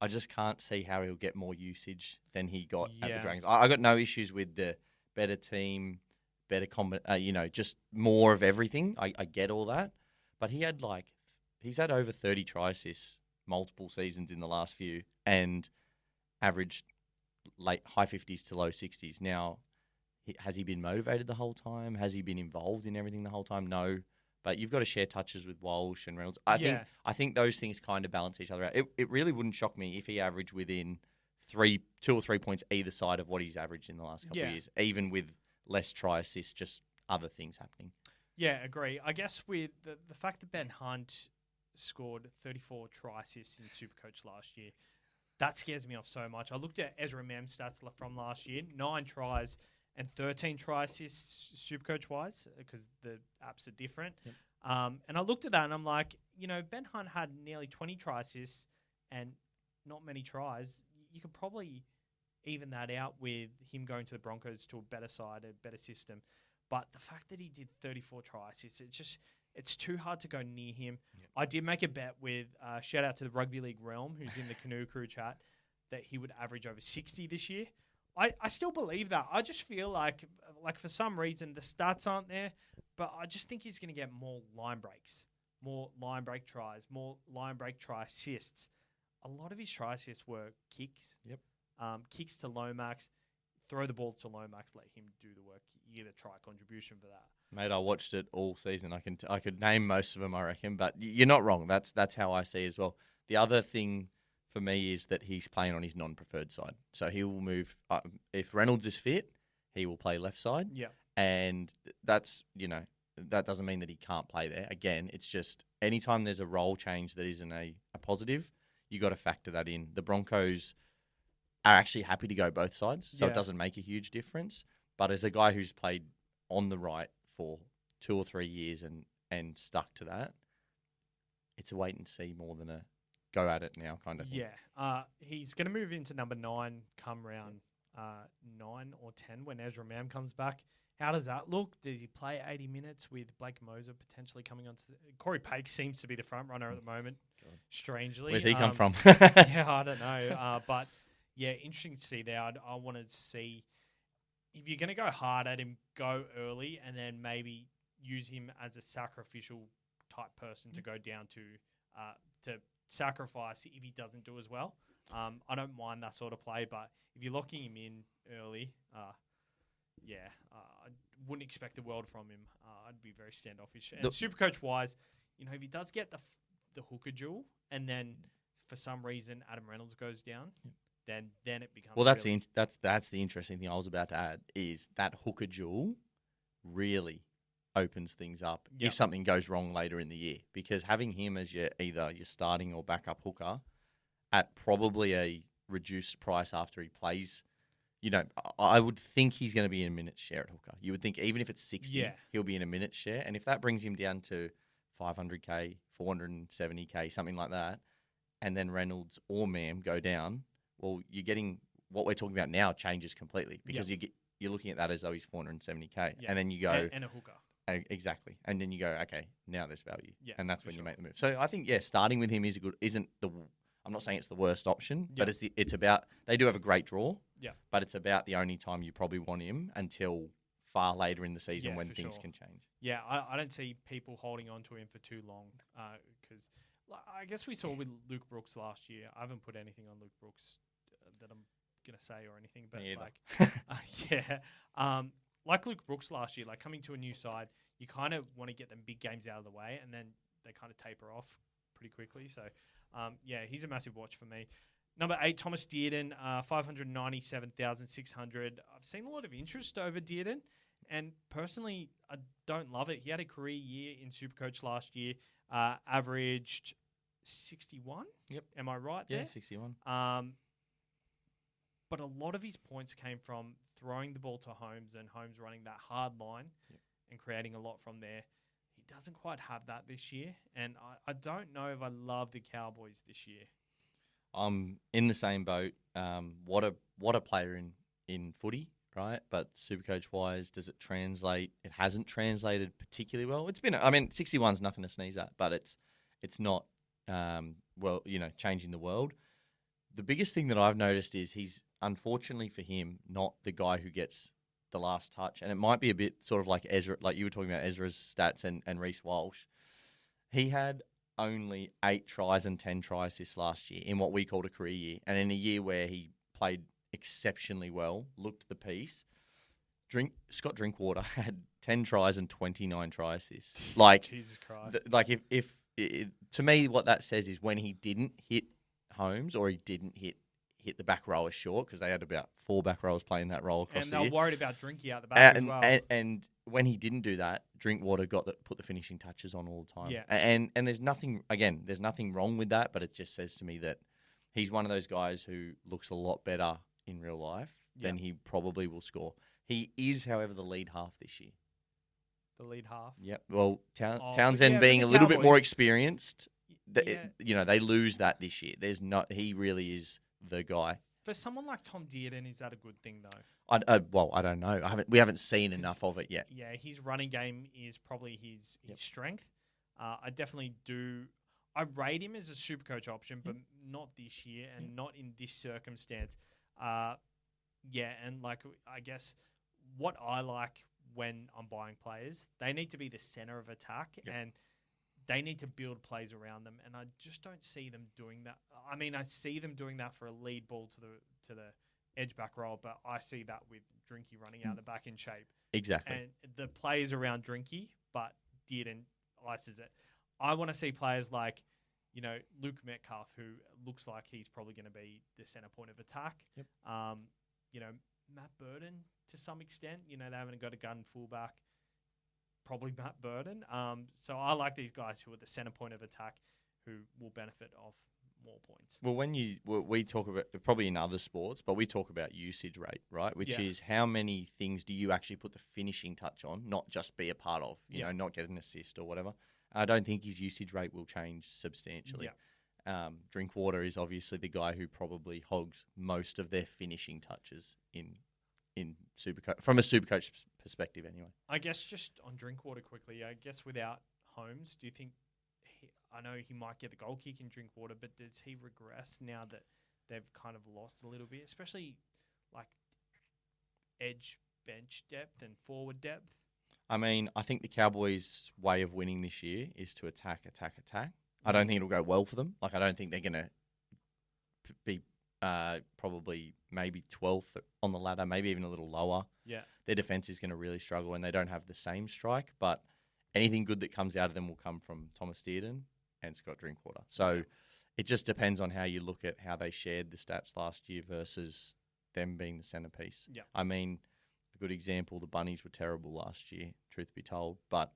S2: I just can't see how he'll get more usage than he got at the Dragons. I got no issues with the better team, better just more of everything. I get all that, but he's had over 30 try assists multiple seasons in the last few and averaged high 50s to low 60s. Now, has he been motivated the whole time? Has he been involved in everything the whole time? No. But you've got to share touches with Walsh and Reynolds. I think those things kind of balance each other out. It really wouldn't shock me if he averaged within 2 or 3 points either side of what he's averaged in the last couple of years, even with less try assists, just other things happening.
S1: Yeah, agree. I guess with the fact that Ben Hunt scored 34 try assists in Supercoach last year, that scares me off so much. I looked at Ezra Mem's stats from last year, 9 tries and 13 try assists Supercoach-wise, because the apps are different.
S2: Yep.
S1: And I looked at that and I'm like, Ben Hunt had nearly 20 try assists and not many tries. You could probably even that out with him going to the Broncos to a better side, a better system. But the fact that he did 34 try assists, it's too hard to go near him. Yep. I did make a bet with, shout out to the Rugby League Realm, who's in the Canoe Crew chat, that he would average over 60 this year. I still believe that. I just feel like for some reason the stats aren't there, but I just think he's going to get more line breaks, more line break tries, more line break try assists. A lot of his try assists were kicks.
S2: Yep.
S1: Kicks to Lomax, throw the ball to Lomax, let him do the work. You get a try contribution for that.
S2: Mate, I watched it all season. I could name most of them, I reckon, but you're not wrong. That's how I see it as well. The other thing for me is that he's playing on his non-preferred side. So he will move, if Reynolds is fit, he will play left side.
S1: Yeah.
S2: And that's, that doesn't mean that he can't play there. Again, it's just anytime there's a role change that isn't a positive, you got to factor that in. The Broncos are actually happy to go both sides, so it doesn't make a huge difference. But as a guy who's played on the right for 2 or 3 years and stuck to that, it's a wait and see more than a go at it now kind of thing.
S1: Yeah. He's going to move into number 9 come round 9 or 10 when Ezra Mam comes back. How does that look? Does he play 80 minutes with Blake Moser potentially coming on? Corey Paik seems to be the front runner at the moment, strangely.
S2: Where's he come from?
S1: Yeah, I don't know. But, yeah, interesting to see there. I want to see if you're going to go hard at him, go early and then maybe use him as a sacrificial type person to go down to sacrifice if he doesn't do as well. I don't mind that sort of play, but if you're locking him in early, I wouldn't expect the world from him. I'd be very standoffish. And Supercoach-wise, if he does get the hooker duel and then for some reason Adam Reynolds goes down, then it becomes...
S2: Well, that's the interesting thing I was about to add is that hooker duel really opens things up if something goes wrong later in the year, because having him as either your starting or backup hooker at probably a reduced price after he plays, I would think he's going to be in a minute share at hooker. You would think even if it's 60, he'll be in a minute share, and if that brings him down to 500k, 470k, something like that, and then Reynolds or Mam go down, well, you're getting what we're talking about now changes completely, because you're looking at that as though he's 470k, and then you go
S1: and a hooker.
S2: Exactly. And then you go, okay, now there's value. Yeah, and that's when you make the move. So I think, starting with him I'm not saying it's the worst option, but it's about, they do have a great draw, but it's about the only time you probably want him until far later in the season when things can change.
S1: Yeah, I don't see people holding on to him for too long, because I guess we saw with Luke Brooks last year. I haven't put anything on Luke Brooks that I'm going to say or anything, but like Luke Brooks last year, like coming to a new side, you kind of want to get them big games out of the way, and then they kind of taper off pretty quickly. So, he's a massive watch for me. Number 8, Thomas Dearden, 597,600. I've seen a lot of interest over Dearden, and personally, I don't love it. He had a career year in Supercoach last year, averaged 61.
S2: Yep.
S1: Am I right there?
S2: Yeah, 61.
S1: But a lot of his points came from throwing the ball to Holmes and Holmes running that hard line and creating a lot from there. He doesn't quite have that this year, and I don't know if I love the Cowboys this year.
S2: I'm in the same boat. What a player in footy, right? But Supercoach-wise, does it translate? It hasn't translated particularly well. It's been, 61's nothing to sneeze at, but it's not, changing the world. The biggest thing that I've noticed is he's, unfortunately for him, not the guy who gets the last touch. And it might be a bit sort of like Ezra, like you were talking about Ezra's stats and Reece Walsh. He had only 8 tries and 10 try assists last year in what we called a career year. And in a year where he played exceptionally well, looked the piece, Scott Drinkwater had 10 tries and 29 try assists. Like,
S1: Jesus Christ.
S2: To me, what that says is when he didn't hit Holmes or he didn't hit hit the back rower short because they had about 4 back rowers playing that role across
S1: And
S2: the
S1: they
S2: year.
S1: were worried about Drinky out the back as well.
S2: And when he didn't do that, Drinkwater put the finishing touches on all the time.
S1: Yeah.
S2: And there's nothing wrong with that, but it just says to me that he's one of those guys who looks a lot better in real life than he probably will score. He is, however, the lead half this year.
S1: The lead half.
S2: Yep. Well,
S1: for
S2: Townsend being
S1: the
S2: a little bit more
S1: Cowboys.
S2: experienced, they lose that this year. He really is the guy.
S1: For someone like Tom Dearden, is that a good thing though?
S2: I don't know. We haven't seen enough of it yet.
S1: Yeah, his running game is probably his strength. I definitely do. I rate him as a SuperCoach option, but not this year and not in this circumstance. And like I guess what I like when I'm buying players, they need to be the center of attack and they need to build plays around them. And I just don't see them doing that. I mean, I see them doing that for a lead ball to the edge back roll, but I see that with Drinky running out the back in shape.
S2: Exactly.
S1: And the players around Drinky, but Dearden ices it. I want to see players like, Luke Metcalf, who looks like he's probably going to be the center point of attack.
S2: Yep.
S1: Matt Burden to some extent. They haven't got a gun fullback. Probably Matt Burden. So I like these guys who are the center point of attack who will benefit off more points.
S2: Well, we talk about, probably in other sports, but we talk about usage rate, right? Which is how many things do you actually put the finishing touch on, not just be a part of, not get an assist or whatever. I don't think his usage rate will change substantially.
S1: Yeah.
S2: Drinkwater is obviously the guy who probably hogs most of their finishing touches in SuperCoach, from a SuperCoach perspective anyway.
S1: I guess just on Drinkwater quickly, I guess without Holmes, do you think, I know he might get the goal kick in Drinkwater, but does he regress now that they've kind of lost a little bit, especially like edge bench depth and forward depth?
S2: I mean, I think the Cowboys' way of winning this year is to attack. I don't think it'll go well for them. Like, I don't think they're going to be probably maybe 12th on the ladder, maybe even a little lower.
S1: Yeah.
S2: Their defense is going to really struggle, and they don't have the same strike, but anything good that comes out of them will come from Thomas Dearden and Scott Drinkwater. So it just depends on how you look at how they shared the stats last year versus them being the centerpiece.
S1: Yeah.
S2: I mean, a good example, the Bunnies were terrible last year, truth be told, but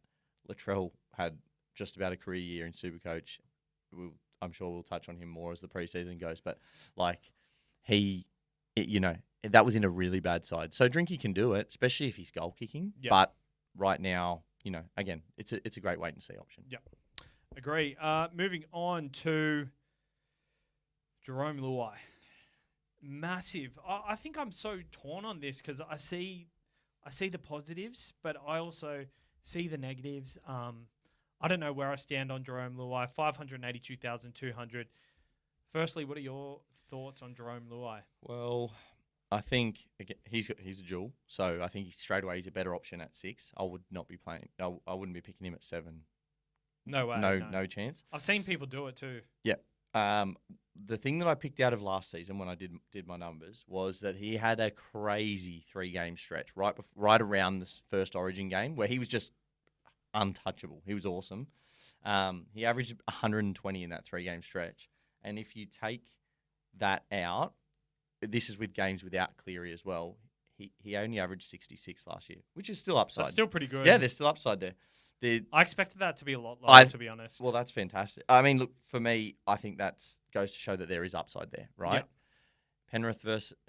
S2: Latrell had just about a career year in SuperCoach. I'm sure we'll touch on him more as the preseason goes, but like that was in a really bad side. So Drinky can do it, especially if he's goal kicking. Yep. But right now, again, it's a great wait and see option.
S1: Yeah, agree. Moving on to Jerome Luai. Massive. I think I'm so torn on this because I see the positives, but I also see the negatives. I don't know where I stand on Jerome Luai. 582,200. Firstly, what are your thoughts on Jerome Luai?
S2: Well, I think again, he's a jewel, so I think straight away he's a better option at 6. I would not be playing. I wouldn't be picking him at 7.
S1: No way.
S2: No chance.
S1: I've seen people do it too.
S2: Yeah. The thing that I picked out of last season when I did my numbers was that he had a crazy 3-game stretch right around this first Origin game where he was just untouchable. He was awesome. He averaged 120 in that 3-game stretch, and if you take that out, this is with games without Cleary as well. He only averaged 66 last year, which is still upside.
S1: That's still pretty good.
S2: Yeah, there's still upside there.
S1: I expected that to be a lot lower, to be honest.
S2: Well, that's fantastic. I mean, look, for me, I think that goes to show that there is upside there, right? Yep.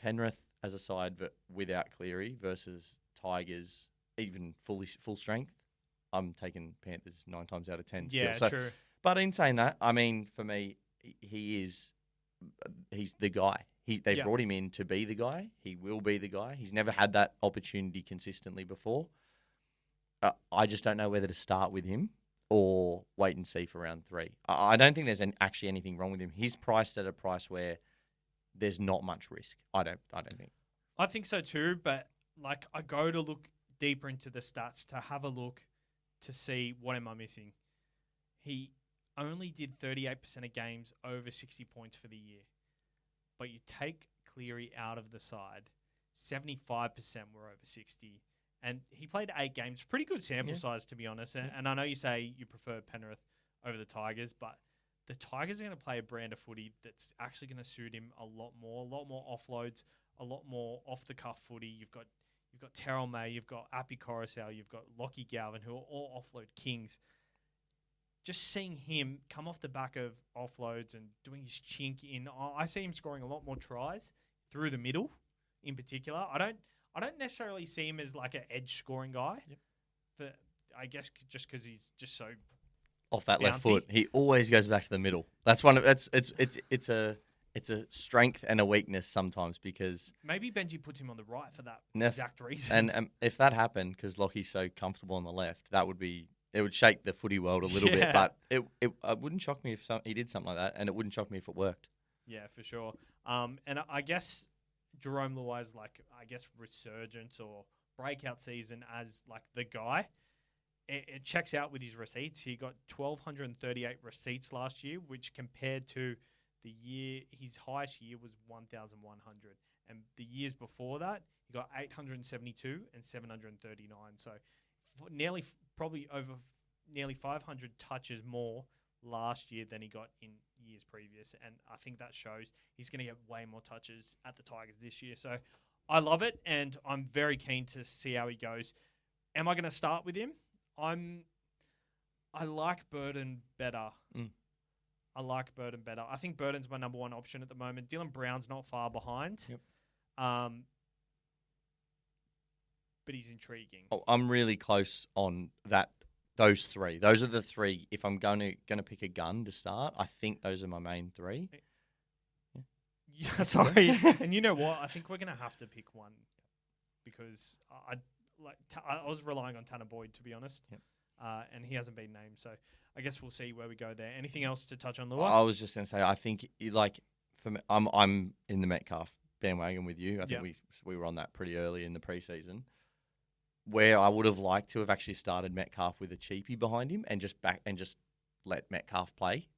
S2: Penrith as a side without Cleary versus Tigers, even full strength. I'm taking Panthers 9 times out of 10 still.
S1: Yeah,
S2: so,
S1: true.
S2: But in saying that, I mean, for me, he's the guy. They brought him in to be the guy. He will be the guy. He's never had that opportunity consistently before. I just don't know whether to start with him or wait and see for round 3. I don't think there's actually anything wrong with him. He's priced at a price where there's not much risk. I don't think.
S1: I think so too, but like I go to look deeper into the stats to have a look to see what am I missing. He only did 38% of games over 60 points for the year. But you take Cleary out of the side, 75% were over 60. And he played 8 games. Pretty good sample size, to be honest. And I know you say you prefer Penrith over the Tigers, but the Tigers are going to play a brand of footy that's actually going to suit him a lot more offloads, a lot more off the cuff footy. You've got Terrell May, you've got Appy Coruscant, you've got Lockie Galvin, who are all offload kings. Just seeing him come off the back of offloads and doing his chink in, I see him scoring a lot more tries through the middle, in particular. I don't necessarily see him as like an edge scoring guy.
S2: Yep.
S1: But I guess just because he's just so
S2: off that
S1: bouncy.
S2: Left foot, he always goes back to the middle. That's one of it's a strength and a weakness sometimes because
S1: maybe Benji puts him on the right for that exact reason.
S2: And if that happened, because Lockie's so comfortable on the left, it would shake the footy world a little bit. But it wouldn't shock me if he did something like that, and it wouldn't shock me if it worked.
S1: Yeah, for sure. And I guess Jerome Luai's resurgence or breakout season as like the guy. It checks out with his receipts. He got 1,238 receipts last year, which compared to his highest year was 1,100. And the years before that, he got 872 and 739. So probably over nearly 500 touches more last year than he got in years previous. And I think that shows he's going to get way more touches at the Tigers this year. So I love it, and I'm very keen to see how he goes. Am I going to start with him? I like Burton better. I like Burton better. I think Burton's my number one option at the moment. Dylan Brown's not far behind.
S2: Yep.
S1: But he's intriguing.
S2: Oh, I'm really close on that. Those three. Those are the three. If I'm going to pick a gun to start, I think those are my main three.
S1: Yeah, sorry. And you know what? I think we're going to have to pick one because I was relying on Tanner Boyd, to be honest.
S2: Yep.
S1: And he hasn't been named. So I guess we'll see where we go there. Anything else to touch on, Lua?
S2: I was just going to say, I think for me, I'm in the Metcalf bandwagon with you. I think we were on that pretty early in the preseason, where I would have liked to have actually started Metcalf with a cheapie behind him and just let Metcalf play.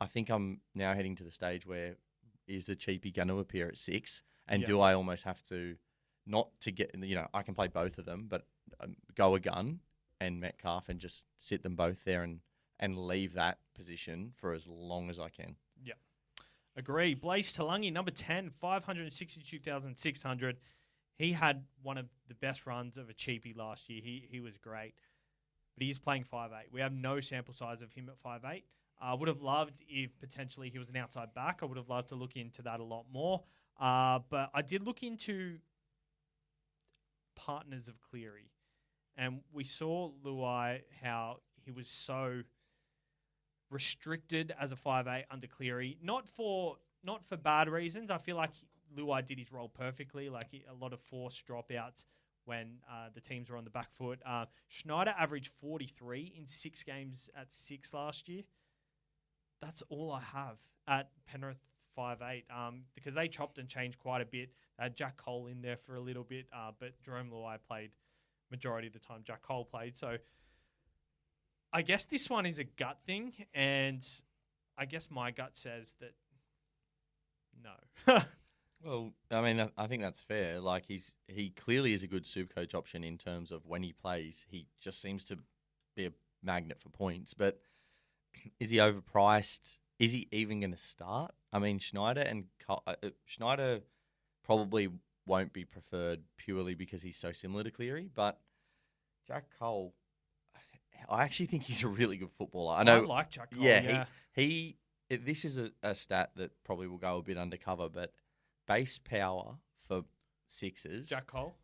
S2: I think I'm now heading to the stage where is the cheapie going to appear at 6, and do I almost have to not to get I can play both of them, but go a gun and Metcalf and just sit them both there and leave that position for as long as I can.
S1: Yeah. Agree. Blaze Talangi, number 10, 562,600. He had one of the best runs of a cheapie last year. He was great. But he's playing 5'8". We have no sample size of him at 5'8". I would have loved if potentially he was an outside back. I would have loved to look into that a lot more. But I did look into partners of Cleary. And we saw Luai, how he was so restricted as a 5'8" under Cleary. Not for bad reasons. I feel like Luai did his role perfectly. A lot of forced dropouts when the teams were on the back foot. Schneider averaged 43 in 6 games at 6 last year. That's all I have at Penrith 5'8", because they chopped and changed quite a bit. They had Jack Cole in there for a little bit, but Jerome Luai played majority of the time. Jack Cole played. So I guess this one is a gut thing, and I guess my gut says that no.
S2: Well, I mean, I think that's fair. He clearly is a good SuperCoach option in terms of when he plays. He just seems to be a magnet for points. But is he overpriced? Is he even going to start? I mean, Schneider probably won't be preferred purely because he's so similar to Cleary. But Jack Cole, I actually think he's a really good footballer. I
S1: like Jack Cole.
S2: Yeah. This is a stat that probably will go a bit undercover, but base power for sixes.
S1: Jack Cole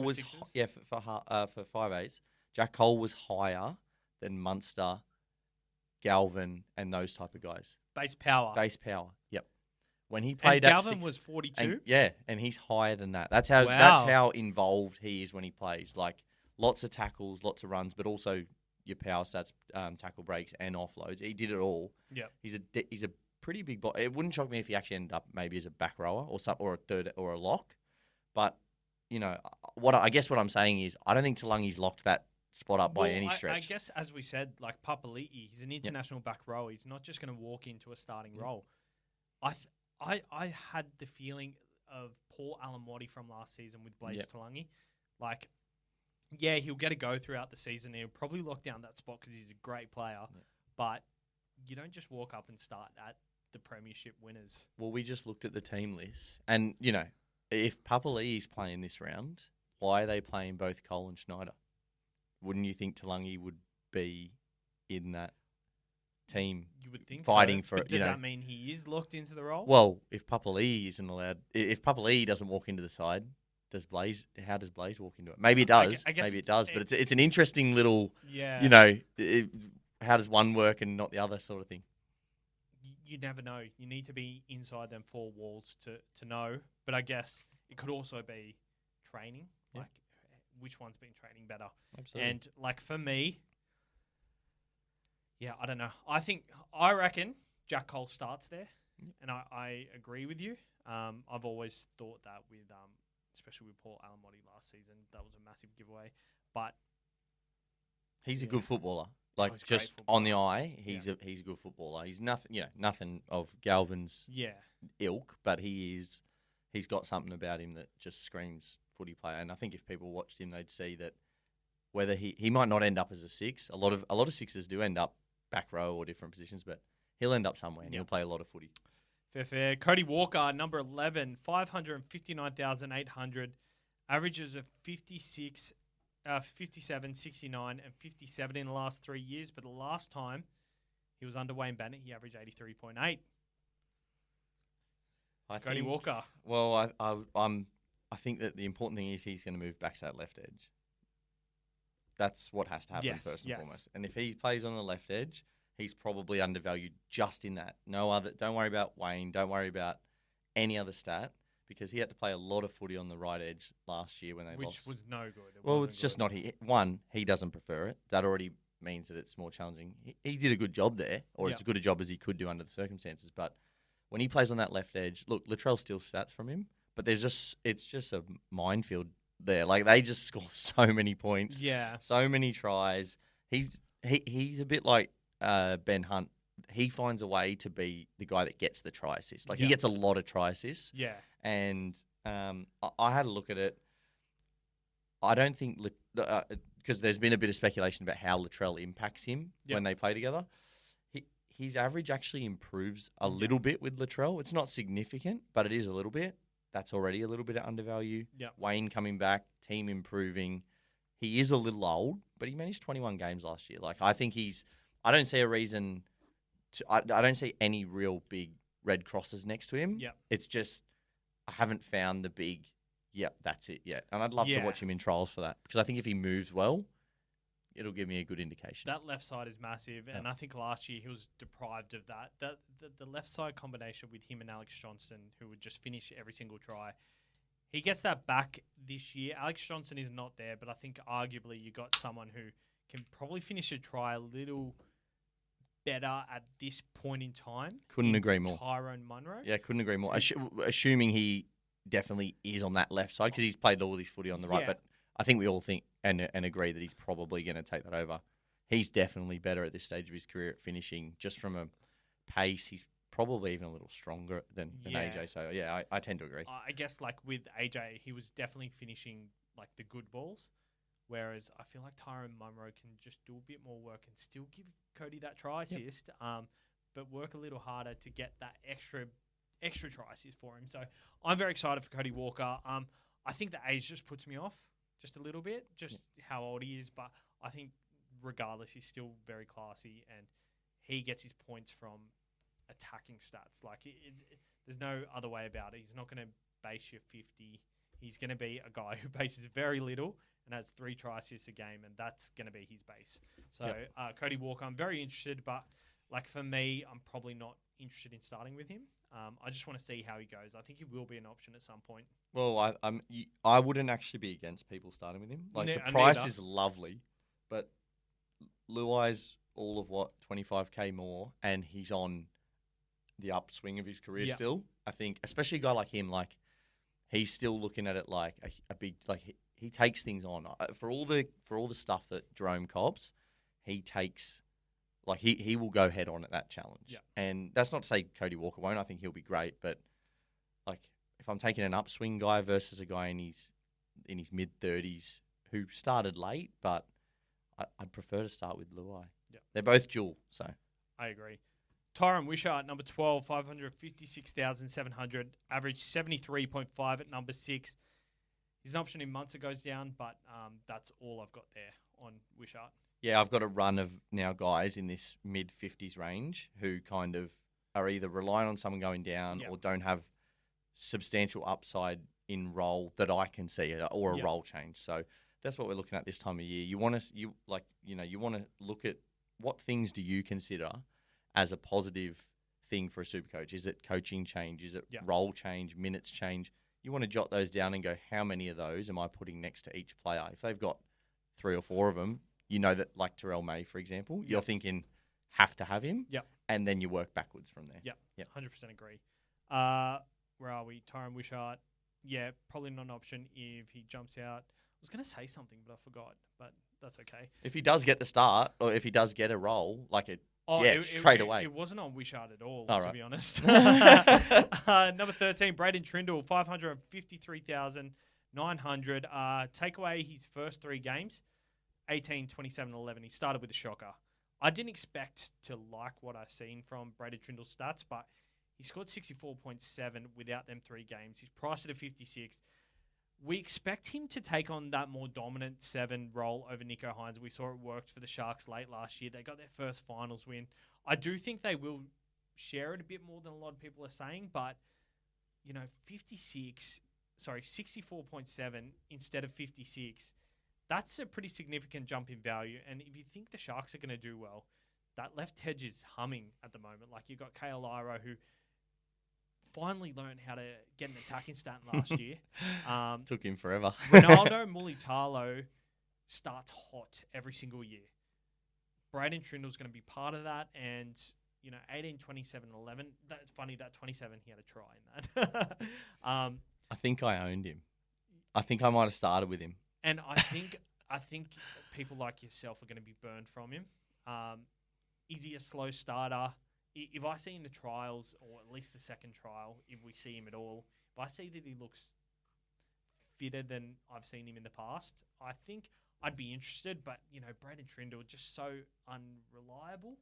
S2: was for 5'8". Jack Cole was higher than Munster, Galvin, and those type of guys.
S1: Base power.
S2: Yep. When he played,
S1: and Galvin was 42.
S2: And he's higher than that. That's how involved he is when he plays. Lots of tackles, lots of runs, but also your power stats, tackle breaks, and offloads. He did it all.
S1: Yeah.
S2: He's a pretty big ball. It wouldn't shock me if he actually ended up maybe as a back rower or a third or a lock. But what I'm saying is I don't think Talangi's locked that spot up by any stretch.
S1: I guess as we said, Papali'i, he's an international back rower. He's not just going to walk into a starting role. I had the feeling of Paul Alamotti from last season with Blaze Talangi. He'll get a go throughout the season. He'll probably lock down that spot because he's a great player. But you don't just walk up and start at the premiership winners.
S2: Well, we just looked at the team list, and if Papali'i is playing this round, why are they playing both Cole and Schneider? Wouldn't you think Talangi would be in that team?
S1: You would think
S2: fighting
S1: so,
S2: for
S1: but
S2: it.
S1: Does that mean he is locked into the role?
S2: Well, if Papali'i isn't allowed, if Papali'i doesn't walk into the side, how does Blaze walk into it? Maybe it does.
S1: I guess
S2: Maybe it does. But it's an interesting little,
S1: yeah.
S2: How does one work and not the other sort of thing?
S1: You never know. You need to be inside them four walls to know. But I guess it could also be training.
S2: Yeah.
S1: Like, which one's been training better?
S2: Absolutely.
S1: And, like, for me, yeah, I don't know. I reckon Jack Cole starts there. And I agree with you. I've always thought that with, especially with Paul Alamotti last season, that was a massive giveaway. But
S2: he's a good footballer. Like,
S1: he's a great
S2: just
S1: footballer.
S2: on the eye, he's a good footballer. He's nothing of Galvin's ilk, but he's got something about him that just screams footy player. And I think if people watched him, they'd see that whether he might not end up as a six. A lot of sixes do end up back row or different positions, but he'll end up somewhere and he'll play a lot of footy.
S1: Fair. Cody Walker, number 11, 559,800, averages of 56, 57, 69, and 57 in the last 3 years. But the last time he was under Wayne Bennett, he averaged 83.8. Cody Walker.
S2: Well, I think that the important thing is he's going to move back to that left edge. That's what has to happen first and foremost. And if he plays on the left edge, he's probably undervalued just in that. No other. Don't worry about Wayne. Don't worry about any other stat because he had to play a lot of footy on the right edge last year when they lost.
S1: Which was no good.
S2: It's just not he. One, he doesn't prefer it. That already means that it's more challenging. He did a good job there, or as good a job as he could do under the circumstances. But when he plays on that left edge, look, Latrell still stats from him, but it's just a minefield there. Like they just score so many points, so many tries. He's a bit like Ben Hunt. He finds a way to be the guy that gets the try assist. Like he gets a lot of try assists.
S1: Yeah.
S2: And I had a look at it. I don't think because there's been a bit of speculation about how Latrell impacts him when they play together. His average actually improves a little bit with Latrell. It's not significant, but it is a little bit. That's already a little bit of undervalue.
S1: Yep.
S2: Wayne coming back, team improving. He is a little old, but he managed 21 games last year. Like I think I don't see a reason I don't see any real big red crosses next to him.
S1: Yep.
S2: It's just I haven't found the big, that's it yet. And I'd love to watch him in trials for that because I think if he moves well, it'll give me a good indication.
S1: That left side is massive, and I think last year he was deprived of that. The left side combination with him and Alex Johnson, who would just finish every single try, he gets that back this year. Alex Johnson is not there, but I think arguably you got someone who can probably finish a try a little better at this point in time.
S2: Couldn't agree more.
S1: Tyrone Munro.
S2: Yeah, couldn't agree more. Assuming he definitely is on that left side because he's played all this footy on the right, but I think we all think and agree that he's probably going to take that over. He's definitely better at this stage of his career at finishing. Just from a pace, he's probably even a little stronger than AJ. So, I tend to agree.
S1: I guess, like, with AJ, he was definitely finishing, like, the good balls, whereas I feel like Tyrone Munro can just do a bit more work and still give Cody that try assist, but work a little harder to get that extra try assist for him. So, I'm very excited for Cody Walker. I think the age just puts me off just a little bit, how old he is, but I think regardless, he's still very classy and he gets his points from attacking stats. Like, there's no other way about it. He's not going to base your 50. He's going to be a guy who bases very little and has 3 try assists a game, and that's going to be his base. So, Cody Walker, I'm very interested, but, like, for me, I'm probably not interested in starting with him. I just want to see how he goes. I think he will be an option at some point.
S2: Well, I wouldn't actually be against people starting with him. Like, the price is lovely, but Luai's all of 25k more, and he's on the upswing of his career still. I think, especially a guy like him, like he's still looking at it like a big, like he takes things on for all the stuff that Jerome cops. He takes. Like, he will go head on at that challenge.
S1: Yeah.
S2: And that's not to say Cody Walker won't. I think he'll be great. But, like, if I'm taking an upswing guy versus a guy in his mid-30s who started late, but I'd prefer to start with Luai.
S1: Yeah.
S2: They're both dual, so.
S1: I agree. Tyron Wishart, number 12, 556,700, average 73.5 at number 6. He's an option in months it goes down, but that's all I've got there on Wishart.
S2: Yeah, I've got a run of now guys in this mid-50s range who kind of are either relying on someone going down or don't have substantial upside in role that I can see, or a role change. So that's what we're looking at this time of year. You want to look at what things do you consider as a positive thing for a Supercoach? Is it coaching change? Is it role change, minutes change? You want to jot those down and go, how many of those am I putting next to each player? If they've got 3 or 4 of them, you know that, like Terrell May, for example, you're thinking have to have him, and then you work backwards from there.
S1: Yep, 100% agree. Where are we? Tyron Wishart, probably not an option if he jumps out. I was going to say something, but I forgot, but that's okay.
S2: If he does get the start, or if he does get a role, straight away.
S1: It wasn't on Wishart at all,
S2: to
S1: be honest. Number 13, Braden Trindle, 553,900. Take away his first 3 games, 18, 27, 11. He started with a shocker. I didn't expect to like what I seen from Braden Trindle's stats, but he scored 64.7 without them 3 games. He's priced at 56. We expect him to take on that more dominant 7 role over Nico Hines. We saw it worked for the Sharks late last year. They got their first finals win. I do think they will share it a bit more than a lot of people are saying, but 64.7 instead of 56. That's a pretty significant jump in value. And if you think the Sharks are going to do well, that left hedge is humming at the moment. Like, you've got Kale Iro, who finally learned how to get an attacking stat last year.
S2: Took him forever.
S1: Ronaldo Mulitalo starts hot every single year. Braden Trindle's going to be part of that. And, 18, 27, 11. That's funny, that 27, he had a try in that.
S2: I think I owned him. I think I might have started with him.
S1: And I think people like yourself are going to be burned from him. Is he a slow starter? If I see in the trials, or at least the second trial, if we see him at all, if I see that he looks fitter than I've seen him in the past, I think I'd be interested. But, Braden Trindle, just so unreliable.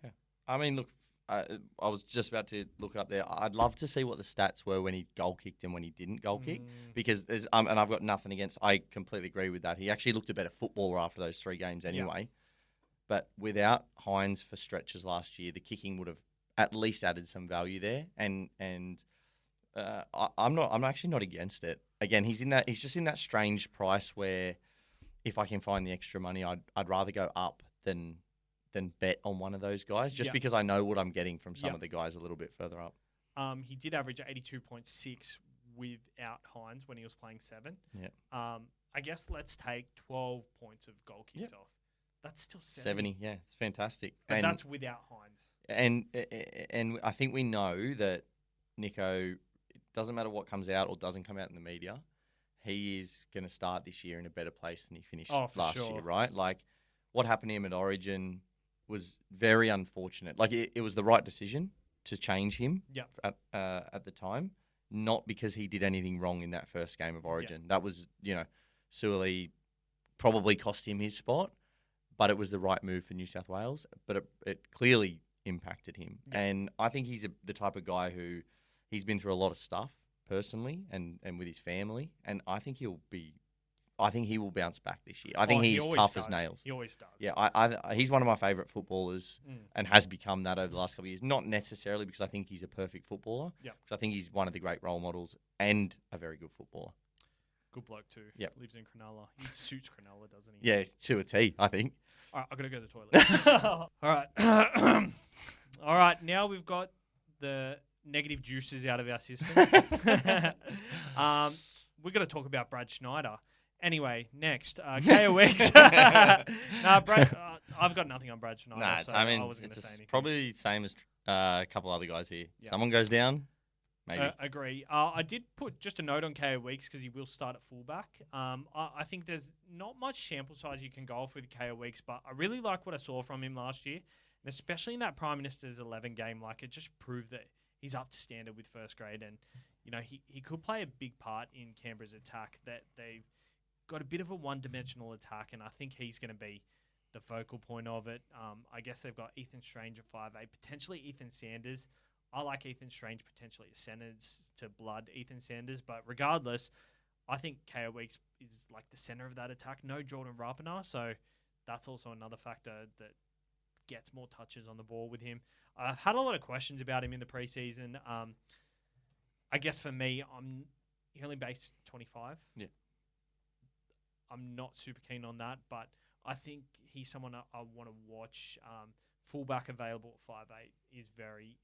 S2: Yeah. I mean, look, I was just about to look it up there. I'd love to see what the stats were when he goal kicked and when he didn't goal kick, because there's and I've got nothing against. I completely agree with that. He actually looked a better footballer after those 3 games anyway. Yeah. But without Hines for stretches last year, the kicking would have at least added some value there. And I'm actually not against it. Again, he's just in that strange price where if I can find the extra money, I'd rather go up than bet on one of those guys, just because I know what I'm getting from some of the guys a little bit further up.
S1: He did average 82.6 without Hines when he was playing 7.
S2: Yeah.
S1: I guess let's take 12 points of goal kicks off. That's still
S2: 70. Yeah, it's fantastic.
S1: But that's without Hines.
S2: And I think we know that Nico, it doesn't matter what comes out or doesn't come out in the media, he is going to start this year in a better place than he finished last year, right? Like, what happened to him at Origin was very unfortunate. Like, it was the right decision to change him at the time, not because he did anything wrong in that first game of Origin. That was, Suoli probably cost him his spot, but it was the right move for New South Wales. But it clearly impacted him. Yeah. And I think he's the type of guy who he's been through a lot of stuff personally and with his family. And I think he will bounce back this year. I think he's tough as nails.
S1: He always does.
S2: Yeah, he's one of my favourite footballers and has become that over the last couple of years. Not necessarily because I think he's a perfect footballer, because I think he's one of the great role models and a very good footballer.
S1: Good bloke too.
S2: Yeah.
S1: Lives in Cronulla. He suits Cronulla, doesn't he?
S2: Yeah, to a T, I think.
S1: All right, I've got to go to the toilet. All right. All right, now we've got the negative juices out of our system. We're going to talk about Brad Schneider. Anyway, next, KOX. Brad, I've got nothing on Brad Schneider, so I wasn't going to say anything.
S2: Probably the same as a couple other guys here. Yep. Someone goes down, maybe.
S1: Agree. I did put just a note on KO Weeks because he will start at fullback. I think there's not much sample size you can go off with KO Weeks, but I really like what I saw from him last year, and especially in that Prime Minister's 11 game. Like, it just proved that he's up to standard with first grade, and he could play a big part in Canberra's attack. That they've got a bit of a one-dimensional attack, and I think he's going to be the focal point of it. I guess they've got Ethan Strange at 5'8", potentially Ethan Sanders. I like Ethan Strange potentially as centers to blood Ethan Sanders, but regardless, I think KO Weeks is like the center of that attack. No Jordan Rapana, so that's also another factor that gets more touches on the ball with him. I've had a lot of questions about him in the preseason. I guess for me, he only based 25.
S2: Yeah.
S1: I'm not super keen on that, but I think he's someone I want to watch. Fullback available at 5'8" is very...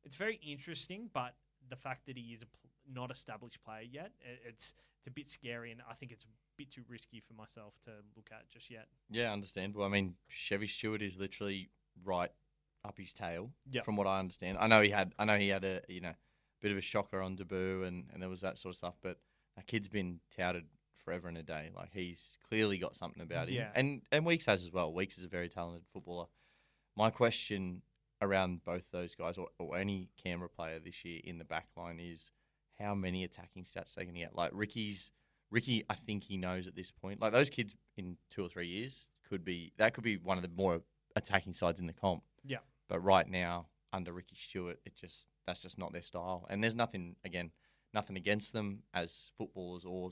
S1: it's very interesting, but the fact that he is a not established player yet, it's a bit scary, and I think it's a bit too risky for myself to look at just yet.
S2: Yeah, understandable. I mean, Chevy Stewart is literally right up his tail,
S1: yep.
S2: from what I understand. I know he had a bit of a shocker on debut, and there was that sort of stuff, but that kid's been touted forever and a day. Like, he's clearly got something about him.
S1: Yeah.
S2: And Weeks has as well. Weeks is a very talented footballer. My question around both those guys, or any Canberra player this year in the back line, is how many attacking stats they're going to get. Like, Ricky, I think he knows at this point. Like, those kids in 2 or 3 years could be one of the more attacking sides in the comp.
S1: Yeah.
S2: But right now, under Ricky Stewart, that's just not their style. And there's nothing against them as footballers or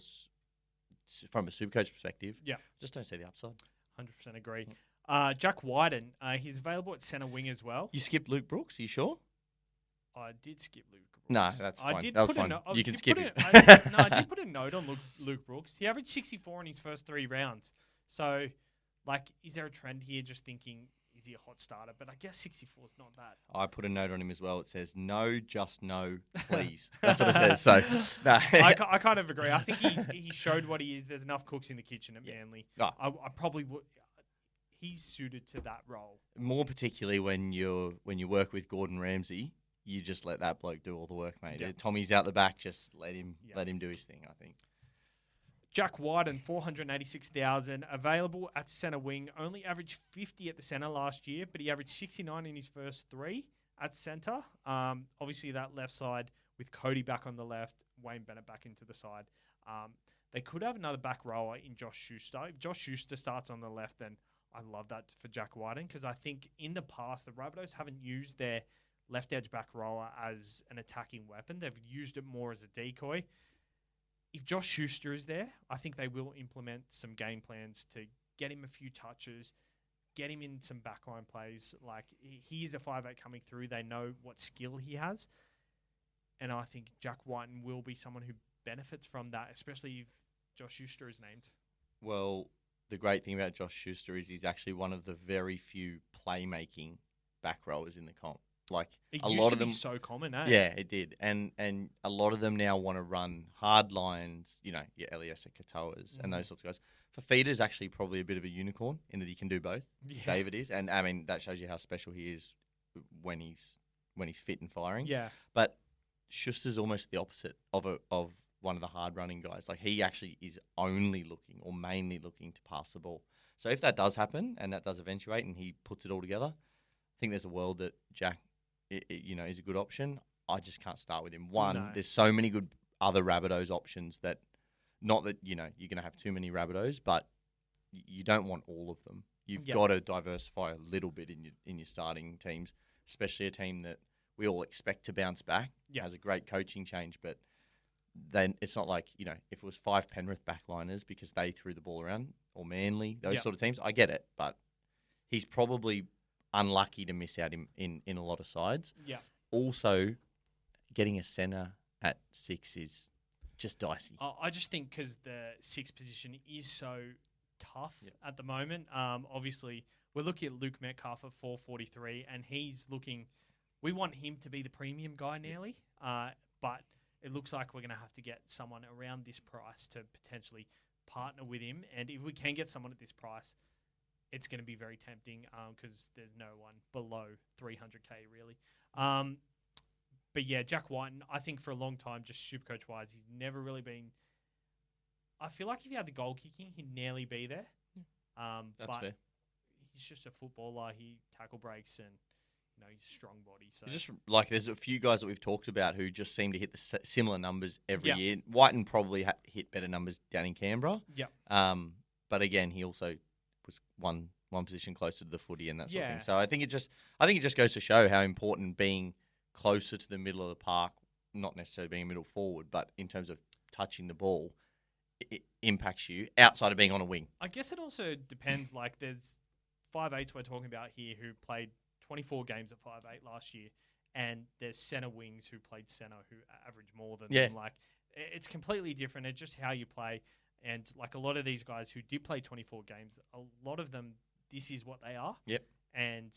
S2: from a SuperCoach perspective.
S1: Yeah.
S2: Just don't see the upside.
S1: 100% agree. Jack Wyden, he's available at centre wing as well.
S2: You skipped Luke Brooks, are you sure?
S1: I did skip Luke Brooks.
S2: No, that's fine. That was fine. You can skip it.
S1: I did put a note on Luke Brooks. He averaged 64 in his first 3 rounds. So, like, is there a trend here just thinking, is he a hot starter? But I guess 64 is not that.
S2: I put a note on him as well. It says, no, just no, please. That's what it says. So, no.
S1: I kind of agree. I think he showed what he is. There's enough cooks in the kitchen at Manly.
S2: Oh.
S1: I probably would. He's suited to that role.
S2: More particularly when you work with Gordon Ramsay, you just let that bloke do all the work, mate. Yep. Tommy's out the back, just let him do his thing, I think.
S1: Jack Wyden, 486,000, available at centre wing. Only averaged 50 at the centre last year, but he averaged 69 in his first 3 at centre. Obviously, that left side with Cody back on the left, Wayne Bennett back into the side. They could have another back rower in Josh Schuster. If Josh Schuster starts on the left, then I love that for Jack Wyden, because I think in the past, the Rabbitohs haven't used their left edge back rower as an attacking weapon. They've used it more as a decoy. If Josh Schuster is there, I think they will implement some game plans to get him a few touches, get him in some backline plays. Like, he is a 5'8" coming through. They know what skill he has. And I think Jack Wyden will be someone who benefits from that, especially if Josh Schuster is named.
S2: Well, the great thing about Josh Schuster is he's actually one of the very few playmaking back rowers in the comp. Like,
S1: a lot of them, so common, eh?
S2: Yeah, it did, and a lot of them now want to run hard lines. You know, your Eliesa Katoas and those sorts of guys. Fafita is actually probably a bit of a unicorn in that he can do both. Yeah. David is, and I mean that shows you how special he is when he's fit and firing.
S1: Yeah,
S2: but Schuster's almost the opposite of one of the hard running guys. Like, he actually is only looking or mainly looking to pass the ball. So if that does happen and that does eventuate and he puts it all together, I think there's a world that Jack, is a good option. I just can't start with him. There's so many good other Rabbitohs options that, not that, you're going to have too many Rabbitohs, but you don't want all of them. You've got to diversify a little bit in your starting teams, especially a team that we all expect to bounce back. Has a great coaching change, but then it's not like, if it was 5 Penrith backliners because they threw the ball around, or Manly, those sort of teams, I get it, but he's probably unlucky to miss out in a lot of sides. Yeah. Also, getting a centre at 6 is just dicey.
S1: I just think because the 6 position is so tough at the moment. Obviously, we're looking at Luke Metcalf at 443, and he's looking... We want him to be the premium guy nearly, but it looks like we're going to have to get someone around this price to potentially partner with him. And if we can get someone at this price, it's going to be very tempting because there's no one below 300K really. But yeah, Jack Wyden, I think for a long time, just SuperCoach-wise, he's never really been... I feel like if he had the goal kicking, he'd nearly be there.
S2: That's fair.
S1: He's just a footballer. He tackle breaks and... he's a strong body. So
S2: just like there's a few guys that we've talked about who just seem to hit the similar numbers every year. Whiten probably hit better numbers down in Canberra.
S1: Yeah.
S2: But again, he also was one one position closer to the footy and that sort of
S1: Yeah.
S2: thing. So I think it just goes to show how important being closer to the middle of the park, not necessarily being a middle forward, but in terms of touching the ball, it impacts you outside of being on a wing.
S1: I guess it also depends. Like, there's 5'8" we're talking about here who played 24 games at 5'8" last year, and there's centre wings who played centre who average more than them. Like, it's completely different. It's just how you play. And like a lot of these guys who did play 24 games, a lot of them, this is what they are.
S2: Yep.
S1: And,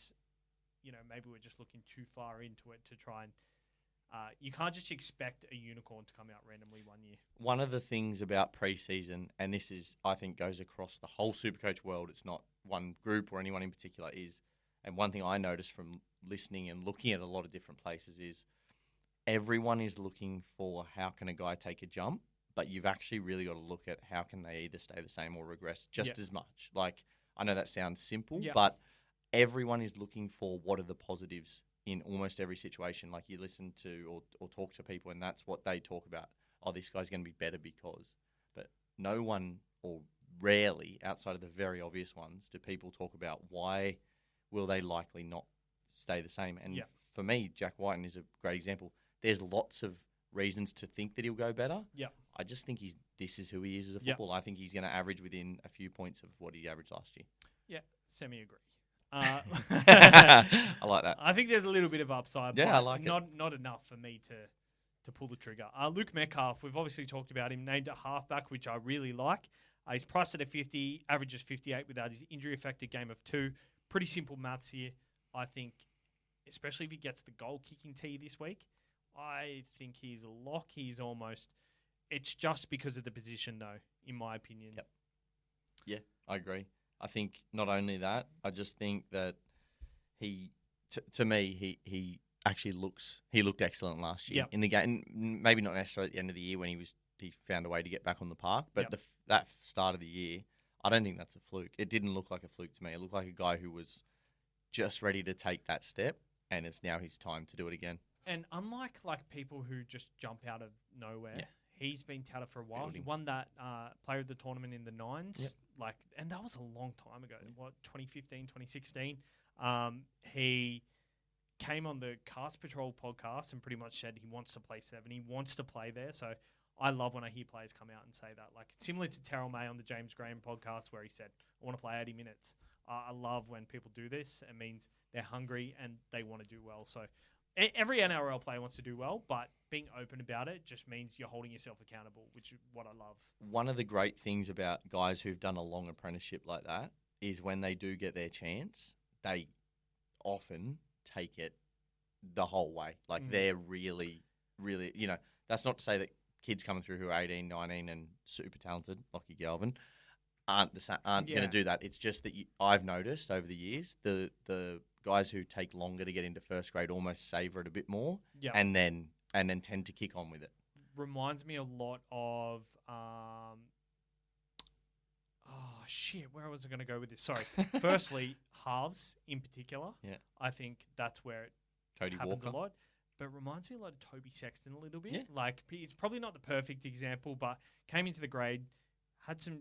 S1: maybe we're just looking too far into it to try and you can't just expect a unicorn to come out randomly one year.
S2: One of the things about preseason, and this is, I think, goes across the whole SuperCoach world, it's not one group or anyone in particular, and one thing I noticed from listening and looking at a lot of different places is everyone is looking for how can a guy take a jump, but you've actually really got to look at how can they either stay the same or regress just as much. Like, I know that sounds simple, but everyone is looking for what are the positives in almost every situation. Like, you listen to or talk to people, and that's what they talk about. Oh, this guy's going to be better because. But no one, or rarely, outside of the very obvious ones, do people talk about why will they likely not stay the same. And for me, Jack Whiten is a great example. There's lots of reasons to think that he'll go better. I just think this is who he is as a footballer. I think he's going to average within a few points of what he averaged last year.
S1: Yeah, semi-agree.
S2: I like that.
S1: I think there's a little bit of upside.
S2: Yeah, I like
S1: it. Not enough for me to pull the trigger. Luke Metcalf, we've obviously talked about him, named a halfback, which I really like. He's priced at a 50, averages 58 without his injury-affected game of 2. Pretty simple maths here. I think, especially if he gets the goal-kicking tee this week, I think he's a lock. He's almost... It's just because of the position, though, in my opinion.
S2: Yep. Yeah, I agree. I think not only that, I just think that he actually looked excellent last year in the game. Maybe not necessarily at the end of the year when he found a way to get back on the park, but that start of the year, I don't think that's a fluke. It didn't look like a fluke to me. It looked like a guy who was just ready to take that step, and it's now his time to do it again.
S1: And unlike people who just jump out of nowhere, he's been touted for a while. He won that player of the tournament in the nines, and that was a long time ago. What, 2015, 2016? He came on the Cast Patrol podcast and pretty much said he wants to play 7. He wants to play there. So I love when I hear players come out and say that. Like, similar to Terrell May on the James Graham podcast where he said, I want to play 80 minutes. I love when people do this. It means they're hungry and they want to do well. So every NRL player wants to do well, but being open about it just means you're holding yourself accountable, which is what I love.
S2: One of the great things about guys who've done a long apprenticeship like that is when they do get their chance, they often take it the whole way. Like, they're really, really, that's not to say that kids coming through who are 18, 19 and super talented, Lockie Galvin, aren't going to do that. It's just that I've noticed over the years, the guys who take longer to get into first grade almost savour it a bit more and then tend to kick on with it.
S1: Reminds me a lot of where was I going to go with this? Sorry. Firstly, halves in particular. Yeah. I think that's where it happens a lot. But it reminds me a lot of Toby Sexton a little bit. Yeah. Like, he's probably not the perfect example, but came into the grade,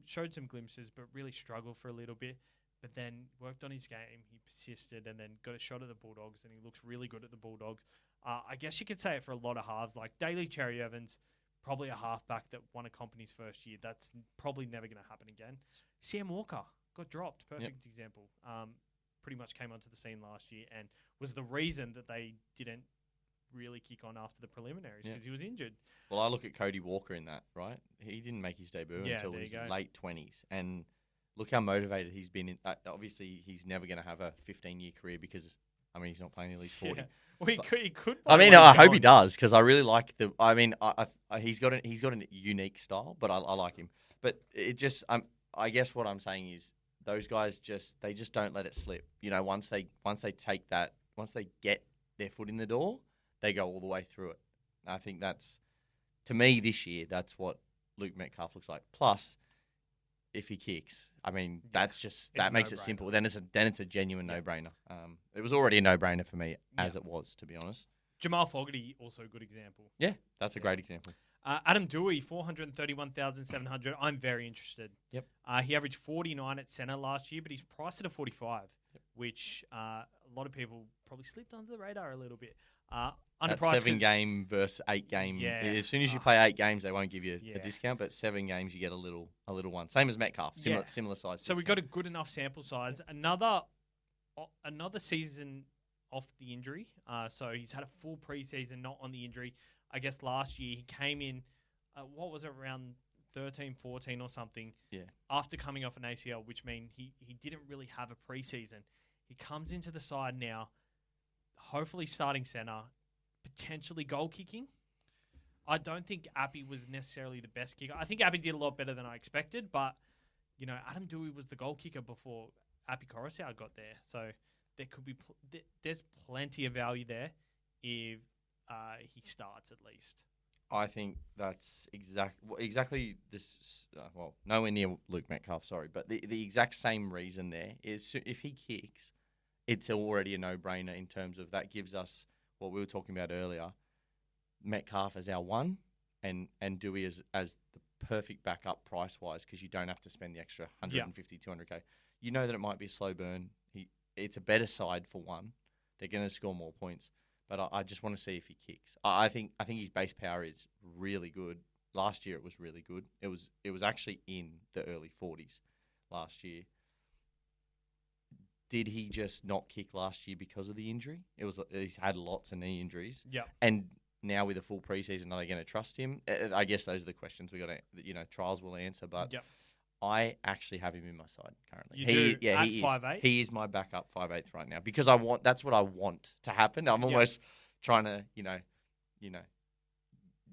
S1: showed some glimpses, but really struggled for a little bit. But then worked on his game. He persisted and then got a shot at the Bulldogs, and he looks really good at the Bulldogs. I guess you could say it for a lot of halves. Like Daly Cherry Evans, probably a halfback that won a comp in his first year. That's probably never going to happen again. Sam Walker got dropped. Perfect example. Pretty much came onto the scene last year and was the reason that they didn't really kick on after the preliminaries because he was injured.
S2: Well, I look at Cody Walker in that, right? He didn't make his debut until his late 20s. And look how motivated he's been. Obviously, he's never going to have a 15-year career because, he's not playing at least 40.
S1: Well, he could.
S2: I hope he does because I really like the. He's got a unique style, but I like him. But it just, I guess what I'm saying is those guys just don't let it slip. Once they get their foot in the door, they go all the way through it. And I think that's, to me this year, that's what Luke Metcalf looks like. Plus, if he kicks, that makes it simple. Then it's a genuine no-brainer. It was already a no-brainer for me as it was, to be honest.
S1: Jamal Fogarty, also a good example.
S2: Yeah, that's a great example.
S1: Adam Dewey, 431,700. I'm very interested.
S2: Yep.
S1: He averaged 49 at centre last year, but he's priced at a 45, which a lot of people probably slipped under the radar a little bit.
S2: That's
S1: Underpriced
S2: 7 game versus 8 game.
S1: Yeah.
S2: As soon as you play 8 games, they won't give you
S1: Yeah.
S2: a discount, but 7 games you get a little one. Same as Metcalf, similar size.
S1: So
S2: discount.
S1: we got a good enough sample size. Another season off the injury. So he's had a full preseason, not on the injury. I guess last year he came in, what was it, around 13, 14 or something.
S2: Yeah.
S1: After coming off an ACL, which means he didn't really have a preseason. He comes into the side now, hopefully starting centre, potentially goal kicking. I don't think Appy was necessarily the best kicker. I think Appy did a lot better than I expected, but Adam Dewey was the goal kicker before Appy Coruscant got there. So there could be there's plenty of value there if he starts at least.
S2: I think that's exactly this. Well, nowhere near Luke Metcalf, sorry, but the exact same reason there is if he kicks, it's already a no-brainer in terms of that gives us what we were talking about earlier. Metcalf as our 1 and Dewey as the perfect backup price-wise because you don't have to spend the extra 150, 200K. You know that it might be a slow burn. It's a better side for 1. They're going to score more points. But I just want to see if he kicks. I think his base power is really good. Last year it was really good. It was actually in the early 40s last year. Did he just not kick last year because of the injury? He's had lots of knee injuries.
S1: Yeah.
S2: And now with a full preseason, are they going to trust him? I guess those are the questions we got to, trials will answer. But I actually have him in my side currently.
S1: He is. 5'8"?
S2: He is my backup 5'8" right now because that's what I want to happen. I'm almost trying to,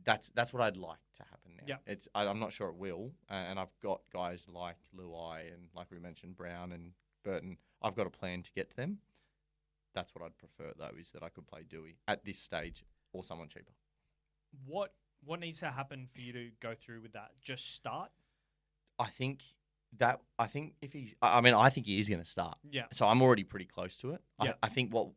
S2: that's what I'd like to happen now.
S1: Yeah.
S2: I'm not sure it will, and I've got guys like Luai and like we mentioned Brown and Burton. I've got a plan to get to them. That's what I'd prefer though, is that I could play Dewey at this stage or someone cheaper.
S1: What needs to happen for you to go through with that? Just start.
S2: I think if he's, I think he is going to start.
S1: Yeah.
S2: So I'm already pretty close to it.
S1: Yeah.
S2: I think what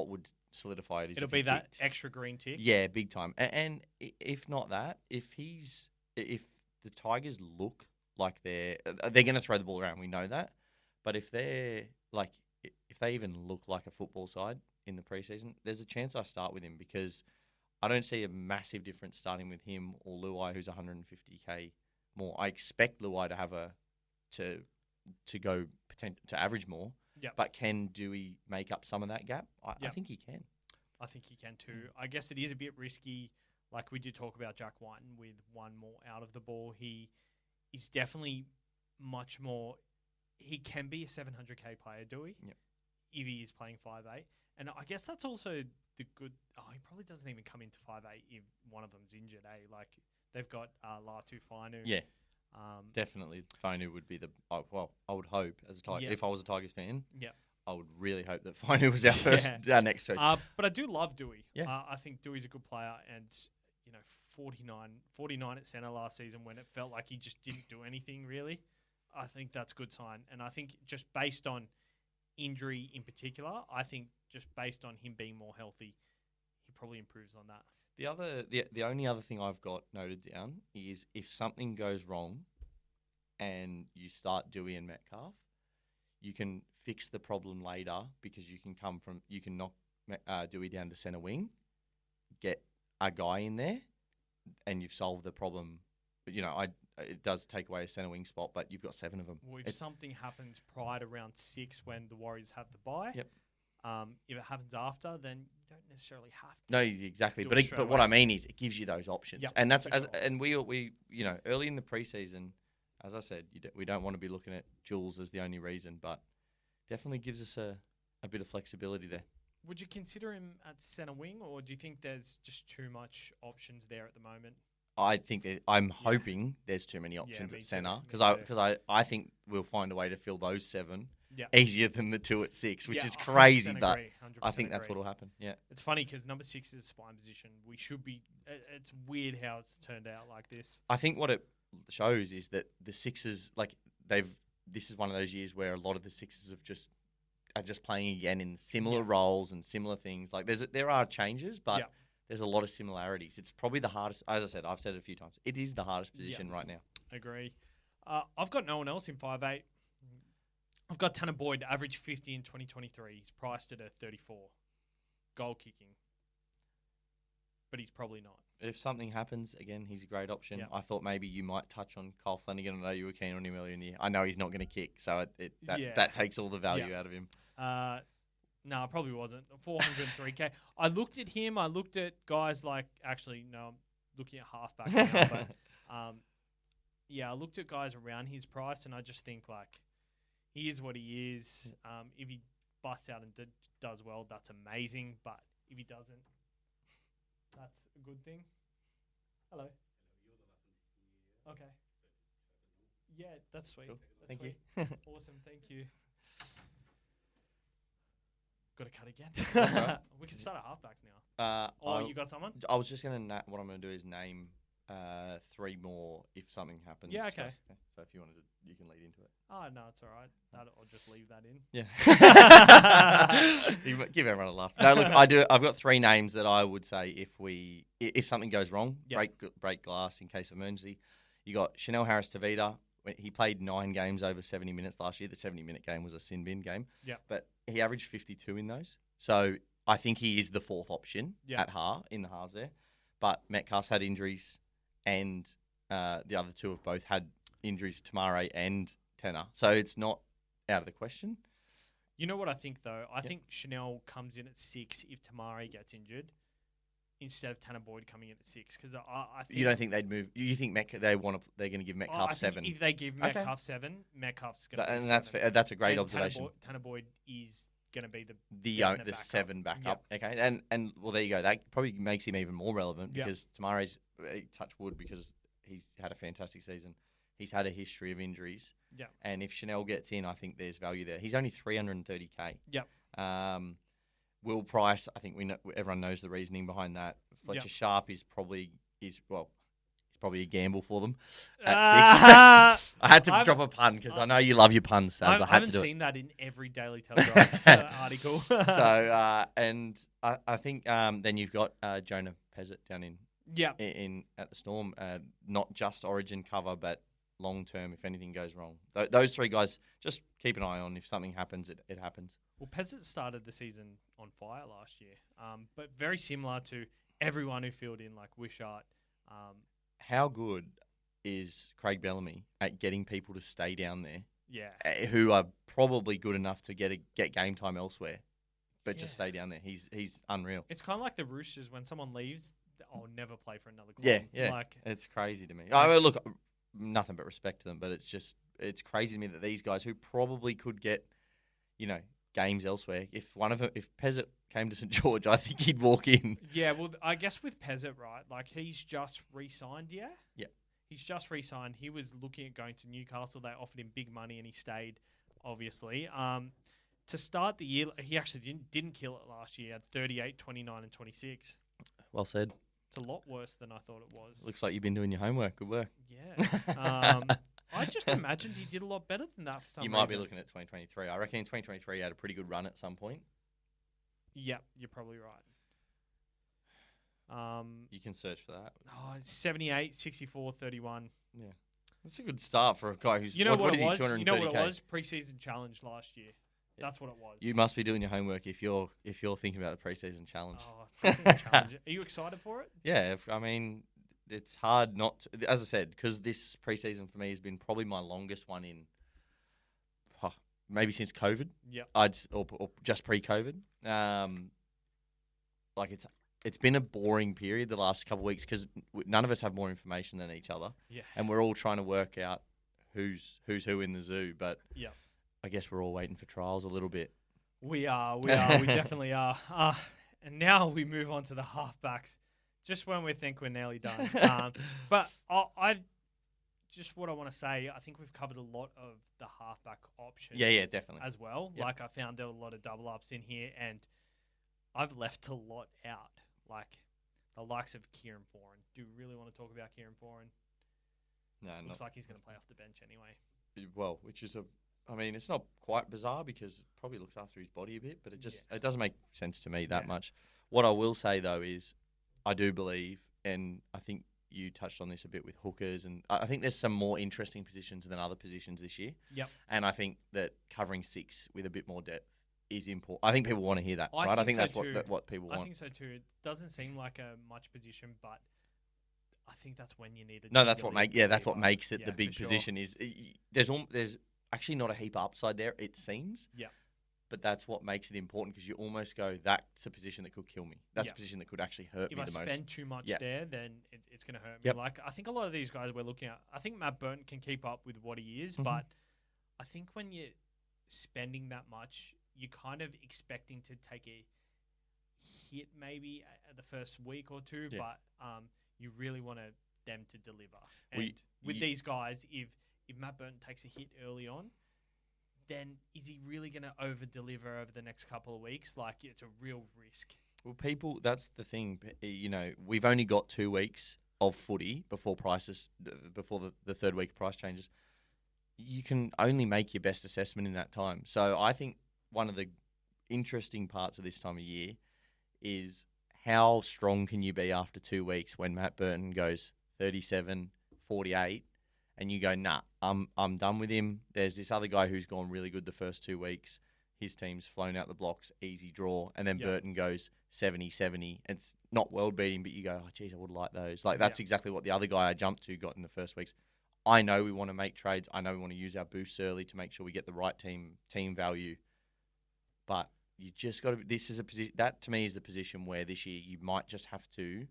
S2: would solidify it is
S1: it'll be that extra green tick.
S2: Yeah, big time. And if not that, if the Tigers look like they're going to throw the ball around, we know that. But if they even look like a football side in the preseason, there's a chance I start with him because I don't see a massive difference starting with him or Luai, who's 150K more. I expect Luai to have to go to average more.
S1: Yeah.
S2: But can Dewey make up some of that gap? I think he can.
S1: I think he can too. I guess it is a bit risky. Like we did talk about Jack Whiten with 1 more out of the ball. He is definitely much more. He can be a 700K player, Dewey.
S2: Yep.
S1: If he is playing 5'8". And I guess that's also the good. He probably doesn't even come into 5'8" if one of them's injured. Like they've got Latu Fainu.
S2: Yeah. Definitely, Fainu would be I would hope as a Tiger, if I was a Tigers fan, I would really hope that Fainu was our next choice.
S1: But I do love Dewey.
S2: Yeah.
S1: I think Dewey's a good player, and 49 at centre last season when it felt like he just didn't do anything really. I think that's a good sign, and I think just based on injury in particular, I think just based on him being more healthy, he probably improves on that.
S2: The only other thing I've got noted down is if something goes wrong and you start Dewey and Metcalf, you can fix the problem later because you can knock Dewey down to centre wing, get a guy in there, and you've solved the problem. But it does take away a centre wing spot, but you've got 7 of them.
S1: Well, if something happens prior to round 6 when the Warriors have the bye, if it happens after, then you don't necessarily have to.
S2: No, exactly. But what I mean is, it gives you those options, and that's we early in the preseason, as I said, we don't want to be looking at Jules as the only reason, but definitely gives us a bit of flexibility there.
S1: Would you consider him at centre wing, or do you think there's just too much options there at the moment?
S2: I think I'm hoping there's too many options at centre because I think we'll find a way to fill those 7 easier than the 2 at 6, which is crazy, but I think that's what will happen. Yeah,
S1: it's funny because number 6 is a spine position. We should be. It's weird how it's turned out like this.
S2: I think what it shows is that the 6s, this is one of those years where a lot of the 6s are just playing again in similar roles and similar things. Like there are changes, but there's a lot of similarities. It's probably the hardest. As I said, I've said it a few times. It is the hardest position right now.
S1: Agree. I've got no one else in 5'8". I've got Tanner Boyd, average 50 in 2023. He's priced at a 34. Goal kicking. But he's probably not.
S2: If something happens, again, he's a great option.
S1: Yeah.
S2: I thought maybe you might touch on Kyle Flanagan. I know you were keen on him earlier in the year. I know he's not going to kick, so that takes all the value out of him.
S1: No, it probably wasn't. 403K. I looked at him. I looked at guys like... Actually, no, I'm looking at halfback now. But, I looked at guys around his price, and I just think, like, he is what he is. If he busts out and does well, that's amazing. But if he doesn't, that's a good thing. Hello. Okay. Yeah, that's sweet.
S2: Cool.
S1: That's
S2: Thank
S1: sweet.
S2: you.
S1: Awesome. Thank you. Got to cut again.
S2: Right.
S1: We can start at halfbacks now. You got someone?
S2: I was just going to... What I'm going to do is name 3 more if something happens.
S1: Yeah, okay.
S2: So if you wanted to, you can lead into it.
S1: Oh, no, it's all right. I'll just leave that in.
S2: Yeah. Give everyone a laugh. No, look, I've got 3 names that I would say if something goes wrong, break glass in case of emergency. You got Chanel Harris-Tavita. He played 9 games over 70 minutes last year. The 70-minute game was a sin bin game. Yeah. But he averaged 52 in those. So I think he is the 4th option at in the halves there. But Metcalf's had injuries, and the other 2 have both had injuries, Tamare and Tenner. So it's not out of the question.
S1: You know what I think, though? I think Chanel comes in at 6 if Tamare gets injured, instead of Tanner Boyd coming in at 6. Because I think...
S2: You don't think they'd move... You think they're going to give Metcalf 7?
S1: If they give Metcalf 7, Metcalf's going to be 7.
S2: And that's fair. That's a great observation.
S1: Tanner Boyd is going to be
S2: the 7 backup. Yep. Okay, and well, there you go. That probably makes him even more relevant because Tamare's touch wood because he's had a fantastic season. He's had a history of injuries. Yeah. And if Chanel gets in, I think there's value there. He's only 330K. Yep. Will Price, I think everyone knows the reasoning behind that. Fletcher Sharp is probably a gamble for them at 6. I had to drop a pun because I know you love your puns, Saz.
S1: I haven't seen that in every Daily Telegraph article.
S2: So, and I think then you've got Jonah Pezzett down in at the Storm. Not just Origin cover, but long term if anything goes wrong. Those 3 guys, just keep an eye on. If something happens, it happens.
S1: Well, Pezzett started the season on fire last year, but very similar to everyone who filled in, like Wishart.
S2: How good is Craig Bellamy at getting people to stay down there?
S1: Yeah,
S2: who are probably good enough to get game time elsewhere, but just stay down there. He's unreal.
S1: It's kind of like the Roosters when someone leaves, I'll never play for another club.
S2: Yeah. Like, it's crazy to me. I mean, look, nothing but respect to them, but it's crazy to me that these guys who probably could get, games elsewhere. If Pezzett came to St George, I think he'd walk in.
S1: Yeah, well, I guess with Pezzett, right? Like he's just re-signed, yeah. He's just re-signed. He was looking at going to Newcastle. They offered him big money, and he stayed. Obviously, to start the year, he actually didn't kill it last year. He had 38, 29, and 26.
S2: Well said.
S1: It's a lot worse than I thought it was.
S2: Looks like you've been doing your homework. Good work.
S1: Yeah. I just imagined he did a lot better than that for some reason.
S2: You might be looking at 2023. I reckon in 2023 he had a pretty good run at some point.
S1: Yeah, you're probably right.
S2: You can search for that.
S1: 78, 64, 31.
S2: Yeah. That's a good start for a guy who's...
S1: You know what it was? You know what it was? Preseason challenge last year. Yeah. That's what it was.
S2: You must be doing your homework if you're thinking about the preseason challenge.
S1: Preseason challenge. Are you excited for it?
S2: Yeah, I mean... It's hard not to, as I said, because this preseason for me has been probably my longest one in maybe since COVID.
S1: Yeah,
S2: or just pre-COVID. Like it's been a boring period the last couple of weeks because none of us have more information than each other.
S1: Yeah,
S2: and we're all trying to work out who's who in the zoo. But I guess we're all waiting for trials a little bit.
S1: We are. We definitely are. And now we move on to the halfbacks. Just when we think we're nearly done. But what I want to say, I think we've covered a lot of the halfback options.
S2: Yeah, definitely.
S1: As well. Yep. Like I found there were a lot of double ups in here, and I've left a lot out. Like the likes of Kieran Foran. Do you really want to talk about Kieran Foran?
S2: No,
S1: Looks like he's going to play off the bench anyway.
S2: Well, which is it's not quite bizarre because it probably looks after his body a bit, but it doesn't make sense to me that much. What I will say though is, I do believe, and I think you touched on this a bit with hookers, and I think there's some more interesting positions than other positions this year.
S1: Yep.
S2: And I think that covering 6 with a bit more depth is important. I think people want to hear that, right? I think
S1: so
S2: that's
S1: too.
S2: what people want.
S1: I think so too. It doesn't seem like a much position, but I think that's when you need it.
S2: No, that's what makes it the big position. Is there's actually not a heap of upside there, it seems.
S1: Yeah.
S2: But that's what makes it important, because you almost go, that's a position that could kill me. That's a position that could actually hurt me the most.
S1: If I spend too much there, then it's going to hurt me.
S2: Yep.
S1: Like, I think a lot of these guys we're looking at, I think Matt Burton can keep up with what he is, but I think when you're spending that much, you're kind of expecting to take a hit maybe at the first week or two, but you really want them to deliver. And with these guys, if Matt Burton takes a hit early on, then is he really going to over-deliver over the next couple of weeks? Like, it's a real risk.
S2: Well, that's the thing. You know, we've only got 2 weeks of footy before the third week of price changes. You can only make your best assessment in that time. So I think one of the interesting parts of this time of year is how strong can you be after 2 weeks when Matt Burton goes 37, 48, and you go, nah, I'm done with him. There's this other guy who's gone really good the first 2 weeks. His team's flown out the blocks, easy draw. And then Burton goes 70. It's not world beating, but you go, oh, geez, I would like those. Like, that's exactly what the other guy I jumped to got in the first weeks. I know we want to make trades. I know we want to use our boosts early to make sure we get the right team value. But you just got to, this is a position, that to me is the position where this year you might just have to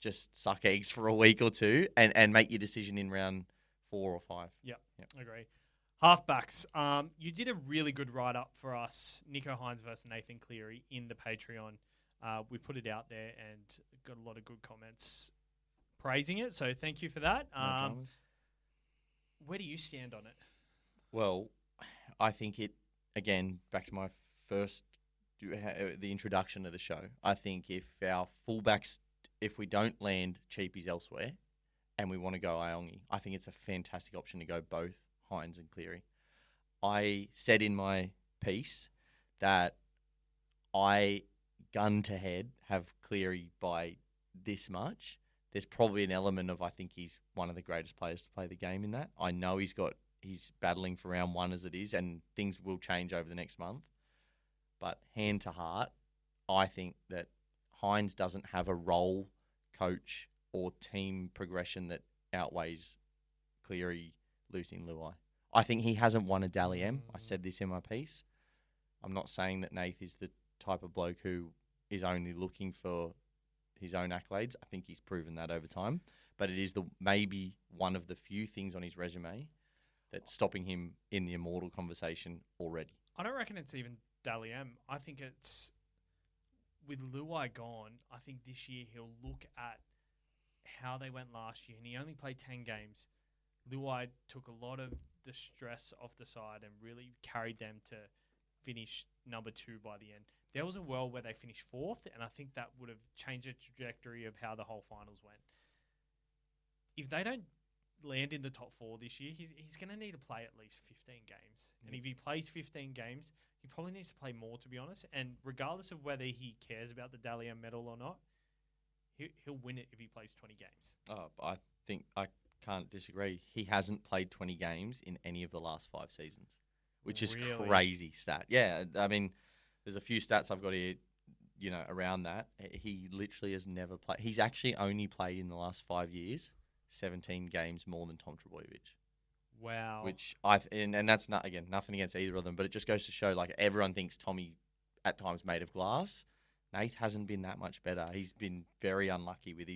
S2: just suck eggs for a week or two and make your decision in round 4 or 5.
S1: Yep. Agree. Halfbacks. You did a really good write-up for us, Nicho Hynes versus Nathan Cleary, in the Patreon. We put it out there and got a lot of good comments praising it, so thank you for that. Where do you stand on it?
S2: Well, I think it, again, back to my first, the introduction of the show, I think if our fullbacks, if we don't land cheapies elsewhere and we want to go Iongi, I think it's a fantastic option to go both Hynes and Cleary. I said in my piece that I, gun to head, have Cleary by this much. There's probably an element of, I think he's one of the greatest players to play the game in that. I know he's battling for round 1 as it is, and things will change over the next month. But hand to heart, I think that Hynes doesn't have a role, coach, or team progression that outweighs Cleary losing Luai. I think he hasn't won a Dally M. I said this in my piece. I'm not saying that Nath is the type of bloke who is only looking for his own accolades. I think he's proven that over time. But it is maybe one of the few things on his resume that's stopping him in the immortal conversation already.
S1: I don't reckon it's even Dally M. I think it's, with Luai gone, I think this year he'll look at how they went last year, and he only played 10 games. Luai took a lot of the stress off the side and really carried them to finish number 2 by the end. There was a world where they finished 4th, and I think that would have changed the trajectory of how the whole finals went. If they don't land in the top 4 this year, he's going to need to play at least 15 games. And if he plays 15 games, he probably needs to play more, to be honest. And regardless of whether he cares about the Dally M medal or not, he'll win it if he plays 20 games.
S2: Oh, I think I can't disagree. He hasn't played 20 games in any of the last 5 seasons, which is crazy stat. Yeah, I mean, there's a few stats I've got here, around that. He literally has never played. He's actually only played in the last 5 years 17 games more than Tom Trbojevic.
S1: Wow.
S2: Which and that's not, again, nothing against either of them, but it just goes to show, like, everyone thinks Tommy at times made of glass. Nath hasn't been that much better. He's been very unlucky with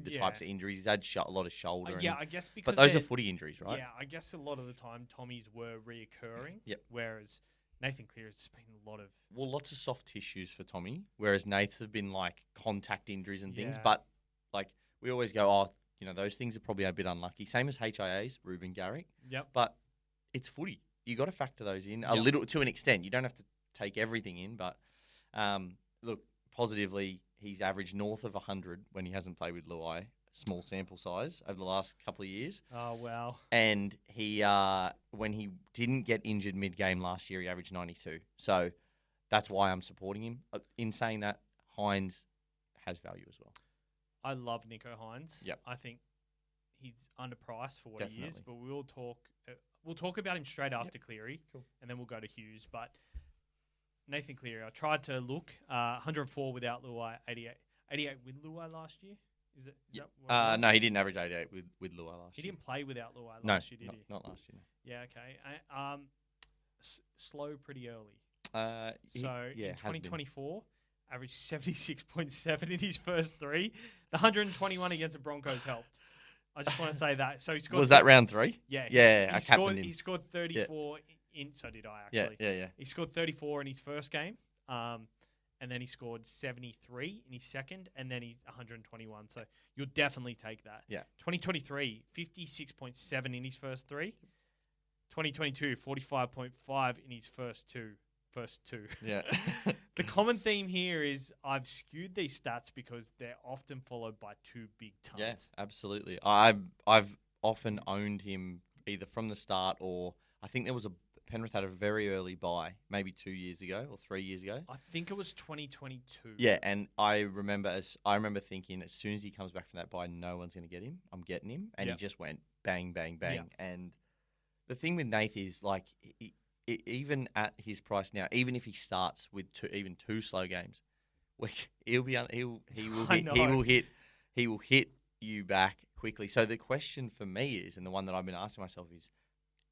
S2: the types of injuries. He's had a lot of shoulder.
S1: I guess because
S2: but those are footy injuries, right?
S1: Yeah, I guess a lot of the time Tommy's were reoccurring.
S2: Yep.
S1: Whereas Nathan Cleary's just been a lot of
S2: lots of soft tissues for Tommy. Whereas Nath's have been like contact injuries and things. But like we always go, those things are probably a bit unlucky. Same as HIAs, Ruben Garrick.
S1: Yep.
S2: But it's footy. You got to factor those in a little, to an extent. You don't have to take everything in, but look. Positively, he's averaged north of 100 when he hasn't played with Luai. Small sample size over the last couple of years.
S1: Oh, wow.
S2: And he, when he didn't get injured mid-game last year, he averaged 92. So that's why I'm supporting him. In saying that, Hynes has value as well.
S1: I love Nico Hines.
S2: Yep.
S1: I think he's underpriced for what he is,
S2: Definitely.
S1: but we'll talk about him straight after Cleary,
S2: Cool.
S1: and then we'll go to Hughes. But Nathan Cleary, I tried to look 104 without Luai, 88 with Luai last year. Is that what it was?
S2: No, he didn't average 88 with Luai last year.
S1: He didn't play without Luai
S2: No,
S1: last year, did he?
S2: not last year. No.
S1: Yeah, okay. Slow pretty early.
S2: Has
S1: In
S2: been.
S1: 2024, averaged 76.7 in his first three. The 121 against the Broncos helped. I just want to say that. So he scored.
S2: Was that round 3?
S1: Yeah.
S2: I captained him.
S1: He scored 34 in. So did I actually.
S2: Yeah.
S1: He scored 34 in his first game. And then he scored 73 in his second, and then he's 121. So you'll definitely take that.
S2: Yeah.
S1: 2023, 56.7 in his first three. 2022, 45.5 in his first two.
S2: Yeah.
S1: The common theme here is I've skewed these stats because they're often followed by two big tons.
S2: Yes, absolutely. I've often owned him either from the start or I think there was a Penrith had a very early buy, maybe 2 years ago or 3 years ago.
S1: I think it was 2022.
S2: Yeah, and I remember thinking as soon as he comes back from that buy, no one's going to get him. I'm getting him, and he just went bang, bang, bang.
S1: Yep.
S2: And the thing with Nath is like, even at his price now, even if he starts with two slow games, he will hit you back quickly. So the question for me is, and the one that I've been asking myself is,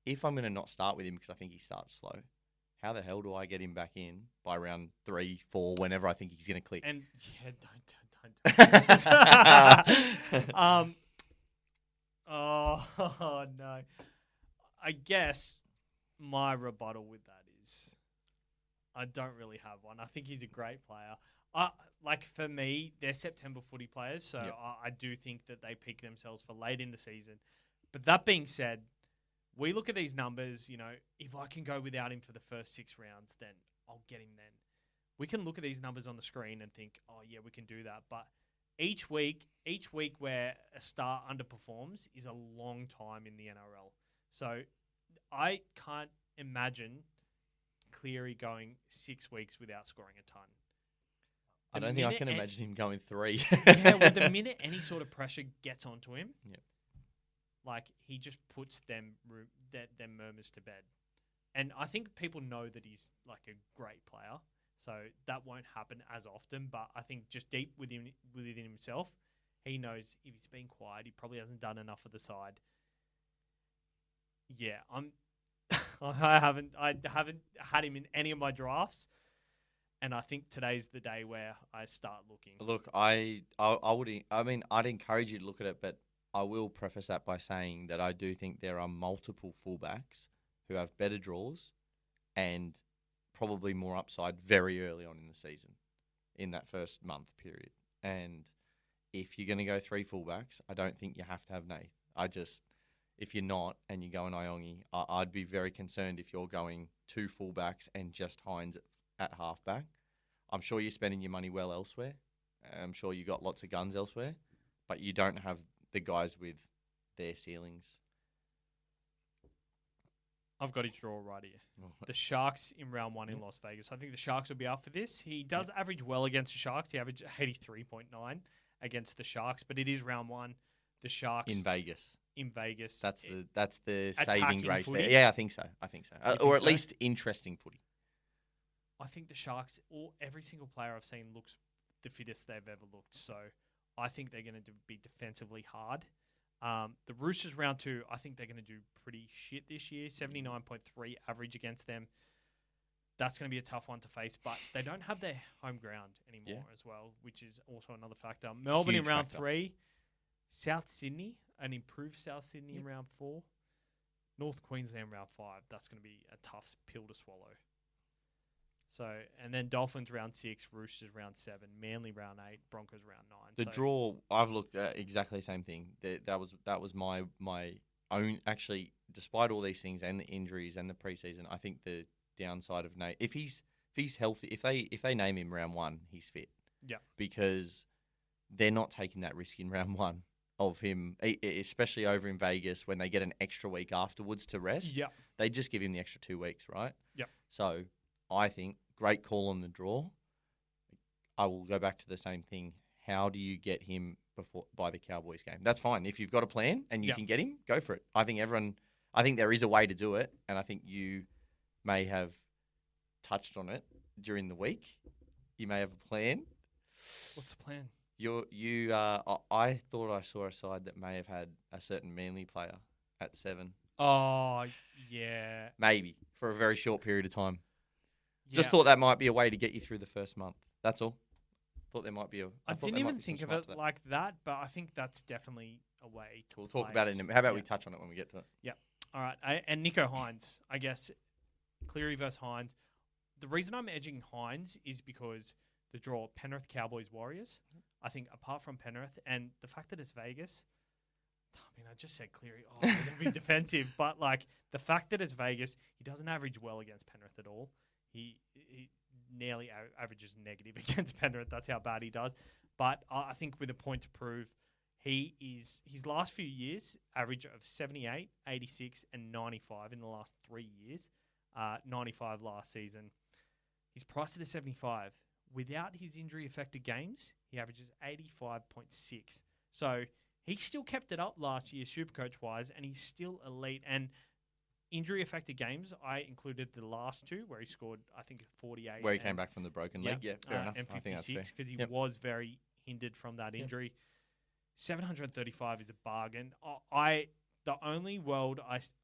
S2: if I'm going to not start with him because I think he starts slow, how the hell do I get him back in by round 3, 4, whenever I think he's going to click?
S1: And don't. Oh no. I guess my rebuttal with that is I don't really have one. I think he's a great player. Like for me, they're September footy players, so
S2: Yep.
S1: I do think that they pick themselves for late in the season. But that being said, we look at these numbers, if I can go without him for the first 6 rounds, then I'll get him then. We can look at these numbers on the screen and think, oh yeah, we can do that. But each week where a star underperforms is a long time in the NRL. So I can't imagine Cleary going 6 weeks without scoring a ton.
S2: I don't think I can imagine him going 3.
S1: Yeah, well, the minute any sort of pressure gets onto him, like he just puts them murmurs to bed. And I think people know that he's like a great player, so that won't happen as often. But I think just deep within himself, he knows if he's been quiet, he probably hasn't done enough for the side. Yeah, I haven't had him in any of my drafts, and I think today's the day where I start looking.
S2: Look, I'd encourage you to look at it, but I will preface that by saying that I do think there are multiple fullbacks who have better draws and probably more upside very early on in the season, in that first month period. And if you're going to go 3 fullbacks, I don't think you have to have Nath. If you're not and you're going Iongi, I'd be very concerned if you're going 2 fullbacks and just Hines at halfback. I'm sure you're spending your money well elsewhere. I'm sure you got lots of guns elsewhere, but you don't have the guys with their ceilings.
S1: I've got his draw right here. The Sharks in round 1 in Las Vegas. I think the Sharks will be up for this. He does average well against the Sharks. He averaged 83.9 against the Sharks, but it is round 1. The Sharks
S2: in Vegas. That's the saving grace
S1: footy?
S2: there. Yeah, I think so. Or at least interesting footy.
S1: I think the Sharks, every single player I've seen looks the fittest they've ever looked. So I think they're going to be defensively hard. The Roosters round 2, I think they're going to do pretty shit this year. 79.3 average against them. That's going to be a tough one to face, but they don't have their home ground anymore as well, which is also another factor. Melbourne in round 3. South Sydney, an improved South Sydney in round 4. North Queensland round 5. That's going to be a tough pill to swallow. So, and then Dolphins round 6, Roosters round 7, Manly round 8, Broncos round 9.
S2: The draw, I've looked at exactly the same thing. That was my own, actually, despite all these things and the injuries and the preseason, I think the downside of Nate, if he's healthy, if they name him round 1, he's fit.
S1: Yeah.
S2: Because they're not taking that risk in round 1 of him, especially over in Vegas when they get an extra week afterwards to rest.
S1: Yeah.
S2: They just give him the extra 2 weeks, right?
S1: Yeah.
S2: So I think great call on the draw. I will go back to the same thing. How do you get him by the Cowboys game. That's fine. If you've got a plan and you
S1: Yep.
S2: can get him, go for it. I think there is a way to do it, and I think you may have touched on it during the week. You may have a plan.
S1: What's the plan?
S2: I thought I saw a side that may have had a certain Manly player at 7.
S1: Oh, yeah.
S2: Maybe for a very short period of time.
S1: Yeah.
S2: Just thought that might be a way to get you through the first month. That's all. Thought there might be
S1: I didn't even think of it like that, but I think that's definitely a way to
S2: We'll talk
S1: play
S2: about it. How about we touch on it when we get to it?
S1: Yeah. All right. And Nico Hines, I guess, Cleary versus Hines. The reason I'm edging Hines is because the draw Penrith, Cowboys, Warriors. I think apart from Penrith and the fact that it's Vegas, I mean, I just said Cleary. Oh, I'm going to be defensive. But, like, the fact that it's Vegas, he doesn't average well against Penrith at all. He nearly averages negative against Penrith. That's how bad he does. But I think with a point to prove, his last few years, average of 78, 86, and 95 in the last 3 years. 95 last season. He's priced at a 75. Without his injury-affected games, he averages 85.6. So he still kept it up last year, SuperCoach-wise, and he's still elite. And injury-affected games, I included the last two where he scored, I think, 48.
S2: Where he came back from the broken leg. Yeah, fair enough.
S1: And
S2: I think that's fair.
S1: 56 because he was very hindered from that injury. 735 is a bargain. The only world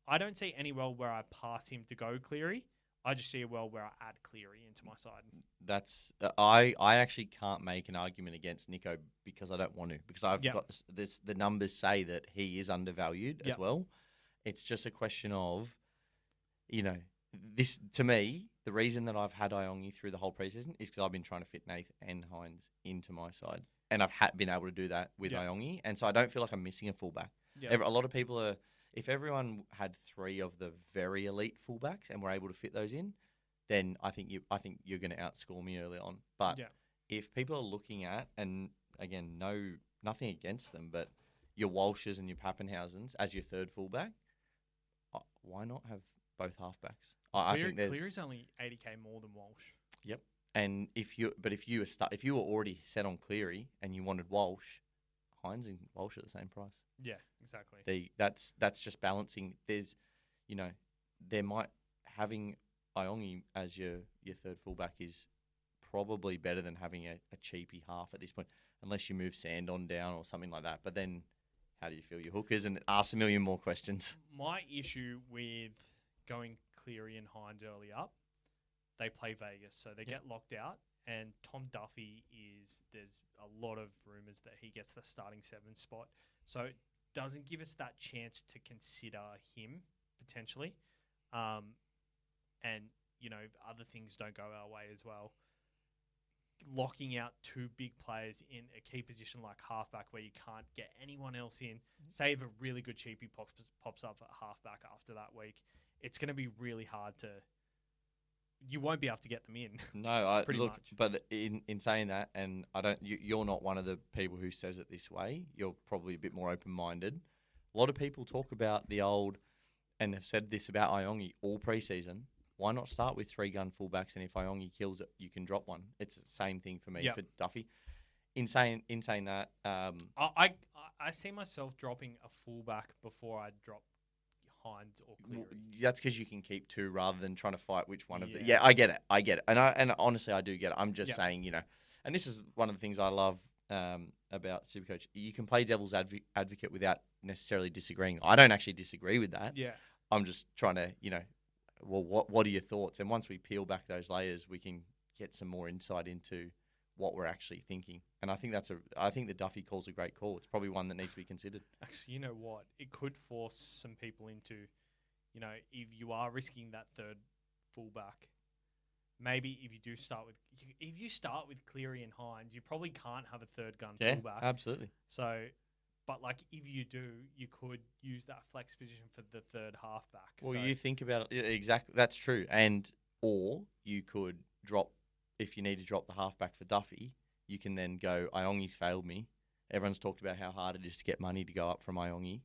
S1: I don't see any world where I pass him to go Cleary. I just see a world where I add Cleary into my side.
S2: That's I actually can't make an argument against Nico because I don't want to, because I've got this. The numbers say that he is undervalued as well. It's just a question of, this to me. The reason that I've had Iongi through the whole preseason is because I've been trying to fit Nath and Hines into my side, and I've been able to do that with Iongi, and so I don't feel like I'm missing a fullback. A lot of people are. If everyone had 3 of the very elite fullbacks and were able to fit those in, then I think you're going to outscore me early on. But if people are looking at, and again, nothing against them, but your Walshes and your Pappenhausens as your third fullback, why not have both halfbacks? I think
S1: Cleary's only 80k more than Walsh.
S2: Yep. And if you were already set on Cleary and you wanted Walsh, Hines and Walsh are the same price.
S1: Yeah, exactly.
S2: That's just balancing. There's, having Iongi as your third fullback is probably better than having a cheapy half at this point, unless you move Sandon down or something like that. But then, how do you feel your hookers? And ask a million more questions. My
S1: issue with going Cleary and Hines early up, they play Vegas, so they get locked out. And Tom Duffy there's a lot of rumours that he gets the starting 7 spot. So it doesn't give us that chance to consider him potentially. And, other things don't go our way as well. Locking out 2 big players in a key position like halfback where you can't get anyone else in, say if a really good cheapie pops up at halfback after that week, it's going to be really hard to... You won't be able to get them in.
S2: No,
S1: pretty much.
S2: But in saying that, and you're not one of the people who says it this way. You're probably a bit more open-minded. A lot of people talk about the old, and have said this about Iongi all preseason. Why not start with 3 gun fullbacks, and if Iongi kills it, you can drop one. It's the same thing for me for Duffy. In saying that,
S1: I see myself dropping a fullback before I drop Hines or Cleary.
S2: That's because you can keep 2 rather than trying to fight which one of the... Yeah, I get it. And honestly, I do get it. I'm just saying, and this is one of the things I love about SuperCoach. You can play devil's advocate without necessarily disagreeing. I don't actually disagree with that.
S1: Yeah.
S2: I'm just trying to, what are your thoughts? And once we peel back those layers, we can get some more insight into what we're actually thinking. And I think I think the Duffy call's a great call. It's probably one that needs to be considered.
S1: Actually, you know what? It could force some people into, if you are risking that third fullback, maybe if you start with Cleary and Hines, you probably can't have a third gun fullback.
S2: Absolutely.
S1: So, but if you do, you could use that flex position for the third halfback.
S2: Well, you think about it exactly. That's true. Or you could drop, if you need to drop the halfback for Duffy, you can then go, Iongi's failed me. Everyone's talked about how hard it is to get money to go up from Iongi.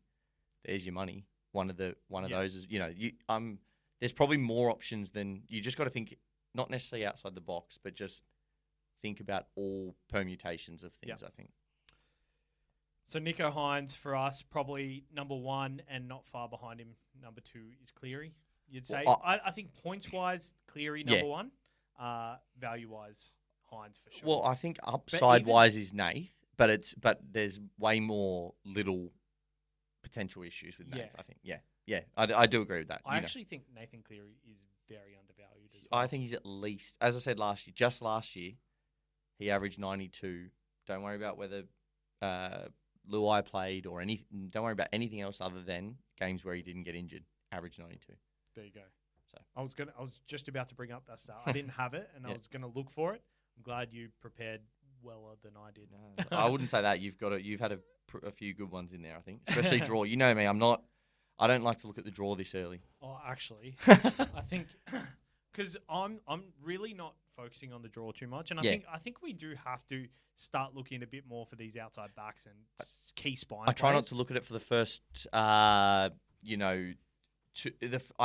S2: There's your money. One of those is, there's probably more options than, you just got to think, not necessarily outside the box, but just think about all permutations of things, I think.
S1: So Nico Hines for us, probably number one, and not far behind him. Number two is Cleary. You'd say.
S2: Well,
S1: I think points wise, Cleary number one. Value wise, Hines for sure.
S2: Well, I think upside wise is Nath, but there's way more little potential issues with Nath. I think. Yeah, I do agree with that.
S1: I actually think Nathan Cleary is very undervalued as well.
S2: I think he's at least, as I said just last year, he averaged 92. Don't worry about whether Luai played or anything. Don't worry about anything else other than games where he didn't get injured. Average 92.
S1: There you go. So I was just about to bring up that stat. I didn't have it, and I was gonna look for it. I'm glad you prepared weller than I did.
S2: No, I wouldn't say that. You've had a few good ones in there, I think, especially draw. You know me. I don't like to look at the draw this early.
S1: Oh, actually, I think because I'm really not focusing on the draw too much, and I think we do have to start looking a bit more for these outside backs and key spine.
S2: I try not to look at it for the first, I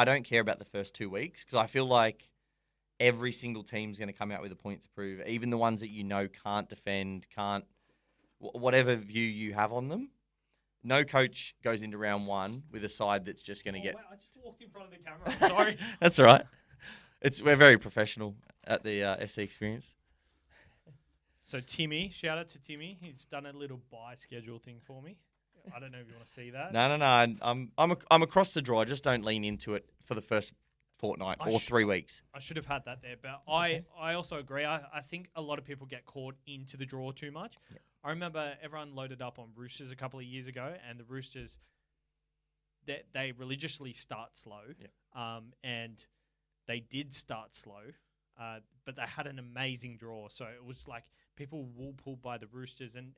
S2: don't care about the first 2 weeks because I feel like every single team's going to come out with a point to prove, even the ones that can't defend, whatever view you have on them. No coach goes into round one with a side that's just going to get.
S1: Wow, I just walked in front of the camera. I'm sorry.
S2: That's all right. We're very professional at the SC Experience.
S1: So Timmy, shout out to Timmy. He's done a little buy schedule thing for me. I don't know if you want to see that.
S2: No. I'm across the draw. I just don't lean into it for the first fortnight or 3 weeks.
S1: I should have had that there, but I also agree. I think a lot of people get caught into the draw too much. Yeah. I remember everyone loaded up on Roosters a couple of years ago, and the Roosters, they religiously start slow, and they did start slow, but they had an amazing draw. So it was like people wool pulled by the Roosters and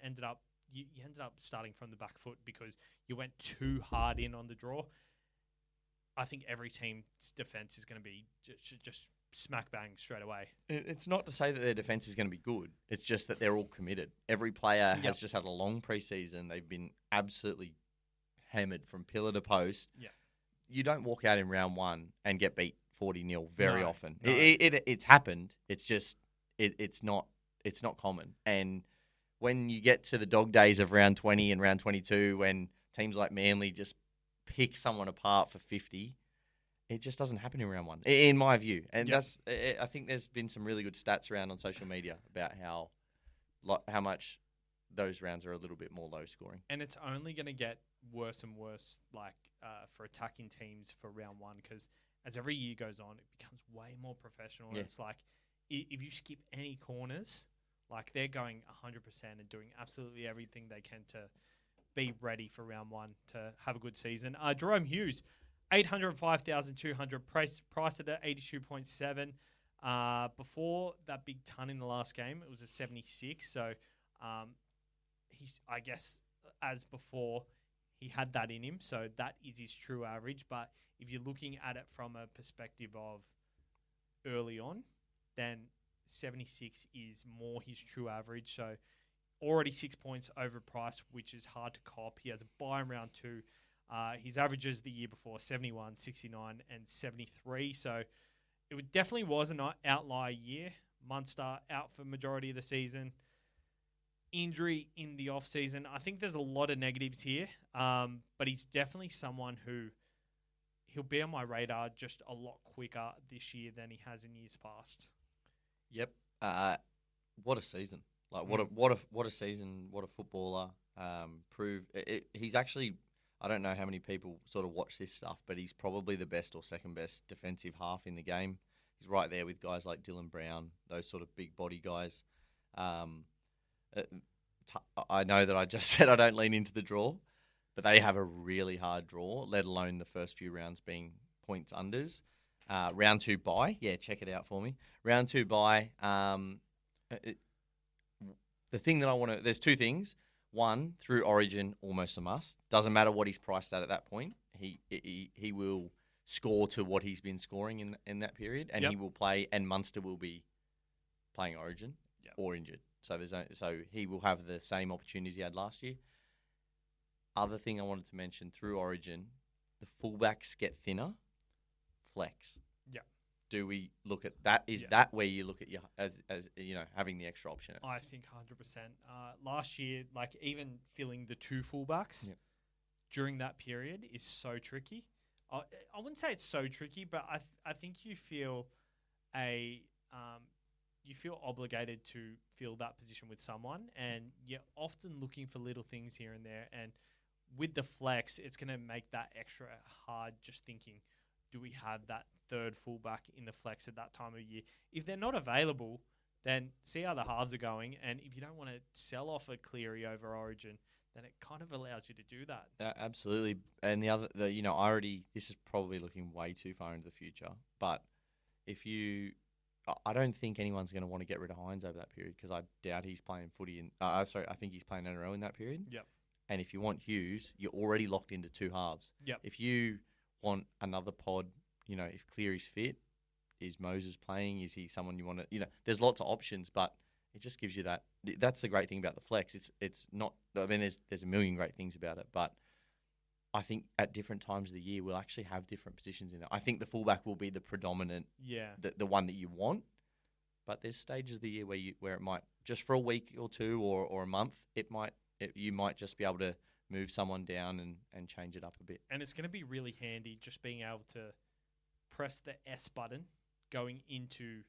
S1: you ended up starting from the back foot because you went too hard in on the draw. I think every team's defense is going to be just smack bang straight away.
S2: It's not to say that their defense is going to be good. It's just that they're all committed. Every player has just had a long preseason. They've been absolutely hammered from pillar to post. Yeah. You don't walk out in round one and get beat 40-0 very often. No. It's happened. It's just it's not common. And when you get to the dog days of round 20 and round 22, when teams like Manly just pick someone apart for 50, it just doesn't happen in round one, in my view. And I think there's been some really good stats around on social media about how much those rounds are a little bit more low scoring.
S1: And it's only going to get worse and worse, for attacking teams for round one, because as every year goes on, it becomes way more professional. Yeah. It's like if you skip any corners, they're going 100% and doing absolutely everything they can to be ready for round one to have a good season. Jerome Hughes, 805,200, priced at 82.7. Before that big ton in the last game, it was a 76. So I guess, as before, he had that in him. So that is his true average. But if you're looking at it from a perspective of early on, then 76 is more his true average. So already 6 points overpriced, which is hard to cop. He has a buy in round two. His averages the year before, 71, 69, and 73. So it definitely was an outlier year. Munster out for majority of the season. Injury in the off-season. I think there's a lot of negatives here, but he's definitely someone who he'll be on my radar just a lot quicker this year than he has in years past.
S2: Yep. What a season! What a season! What a footballer! He's actually. I don't know how many people sort of watch this stuff, but he's probably the best or second best defensive half in the game. He's right there with guys like Dylan Brown, those sort of big body guys. I know that I just said I don't lean into the draw, but they have a really hard draw, let alone the first few rounds being points unders. Round two bye. Yeah, check it out for me. Round two bye. The thing that I want to... There's two things. One, through Origin, almost a must. Doesn't matter what he's priced at that point. He will score to what he's been scoring in that period, and he will play, and Munster will be playing Origin or injured. So he will have the same opportunities he had last year. Other thing I wanted to mention, through Origin, the fullbacks get thinner. Flex.
S1: Yeah.
S2: do we look at that? Is that where you look at your as having the extra option?
S1: I think 100%. Last year, like even filling the two fullbacks during that period is so tricky. I wouldn't say it's so tricky, but I think you feel obligated to fill that position with someone, and you're often looking for little things here and there. And with the flex, it's going to make that extra hard. Just thinking, do we have that third fullback in the flex at that time of year? If they're not available, then see how the halves are going. And if you don't want to sell off a Cleary over Origin, then it kind of allows you to do that.
S2: Absolutely. And this is probably looking way too far into the future, but I don't think anyone's going to want to get rid of Hines over that period because I doubt he's playing footy I think he's playing NRL in that period.
S1: Yep.
S2: And if you want Hughes, you're already locked into two halves.
S1: Yep.
S2: If you want another pod, if Cleary's fit, is Moses playing? Is he someone you want to, there's lots of options, but it just gives you that. That's the great thing about the flex. It's not, there's a million great things about it, but I think at different times of the year, we'll actually have different positions in it. I think the fullback will be the predominant, the one that you want, but there's stages of the year where it might, just for a week or two or a month, you might just be able to move someone down and change it up a bit.
S1: And it's going to be really handy just being able to press the S button going into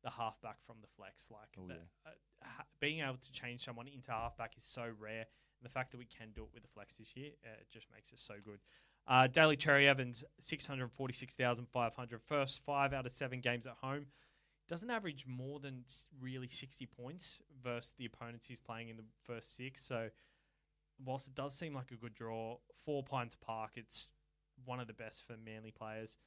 S1: the halfback from the flex. Being able to change someone into halfback is so rare. And the fact that we can do it with the flex this year, it just makes it so good. Daly Cherry Evans, 646,500. First 5 out of 7 games at home. Doesn't average more than really 60 points versus the opponents he's playing in the first 6. So whilst it does seem like a good draw, 4 Pines Park, it's one of the best for Manly players.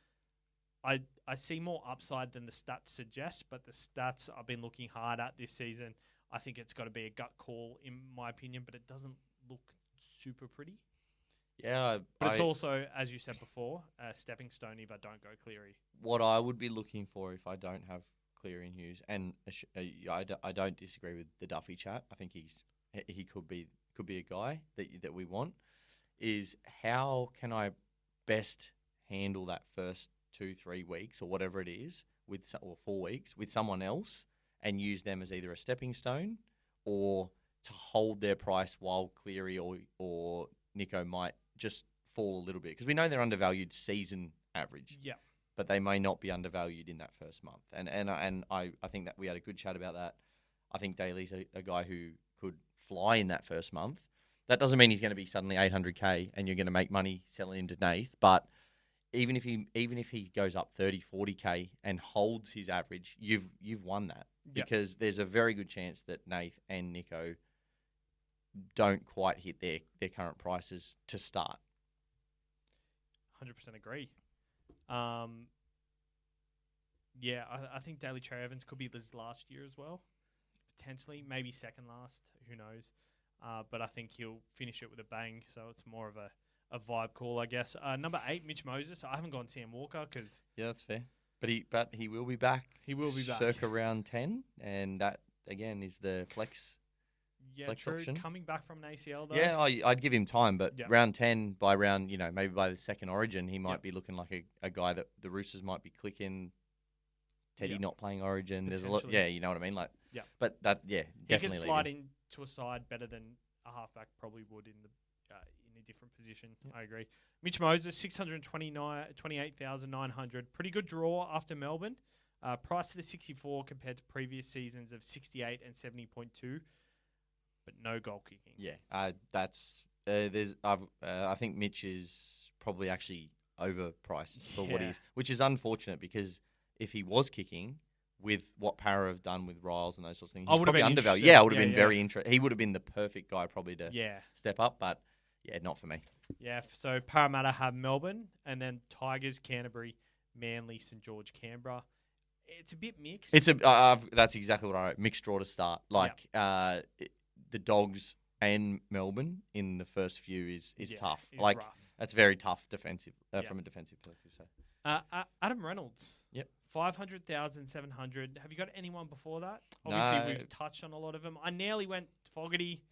S1: I see more upside than the stats suggest, but the stats I've been looking hard at this season, I think it's got to be a gut call in my opinion, but it doesn't look super pretty.
S2: Yeah.
S1: But it's also, as you said before, a stepping stone if I don't go Cleary.
S2: What I would be looking for if I don't have Cleary and Hughes, and I don't disagree with the Duffy chat. I think he could be a guy that we want. Is how can I best handle that first 2-3 weeks or whatever it is or 4 weeks with someone else and use them as either a stepping stone or to hold their price while Cleary or Nico might just fall a little bit because we know they're undervalued season average.
S1: Yeah.
S2: But they may not be undervalued in that first month. And I think that we had a good chat about that. I think Daly's a guy who could fly in that first month. That doesn't mean he's going to be suddenly 800K and you're going to make money selling him to Nath. But even if he goes up 30, 40K and holds his average, you've won that. Because there's a very good chance that Nath and Nico don't quite hit their current prices to start.
S1: 100% agree. I think Daly Cherry Evans could be this last year as well. Potentially, maybe second last. Who knows? But I think he'll finish it with a bang. So it's more of a vibe call, I guess. Number 8, Mitch Moses. I haven't gone Sam Walker because
S2: that's fair. But he will be back.
S1: He will be back
S2: circa round 10, and that again is the flex.
S1: Yeah,
S2: flex
S1: true.
S2: option.
S1: Coming back from an ACL though.
S2: Yeah, I'd give him time, but round 10 by round, maybe by the second Origin, he might be looking like a guy that the Roosters might be clicking. Teddy not playing Origin. There's a lot. Yeah, you know what I mean. But definitely.
S1: He can slide into a side better than a halfback probably would in a different position. I agree. Mitch Moses, 628,900. Pretty good draw after Melbourne. Price to the 64 compared to previous seasons of 68 and 70.2. But no goal kicking.
S2: Yeah, I think Mitch is probably actually overpriced for what he is, which is unfortunate because if he was kicking with what Para have done with Riles and those sorts of things, he's probably undervalued. Yeah, I would have been very interested. He would have been the perfect guy probably to step up, but not for me. Yeah,
S1: so Parramatta have Melbourne and then Tigers, Canterbury, Manly, St George, Canberra. It's a bit mixed.
S2: That's exactly what I wrote. Mixed draw to start. The Dogs and Melbourne in the first few is tough.
S1: Rough.
S2: That's very tough defensive from a defensive perspective. So.
S1: Adam Reynolds.
S2: Yep.
S1: 500,700. Have you got anyone before that? Obviously, we've touched on a lot of them. I nearly went Fogarty.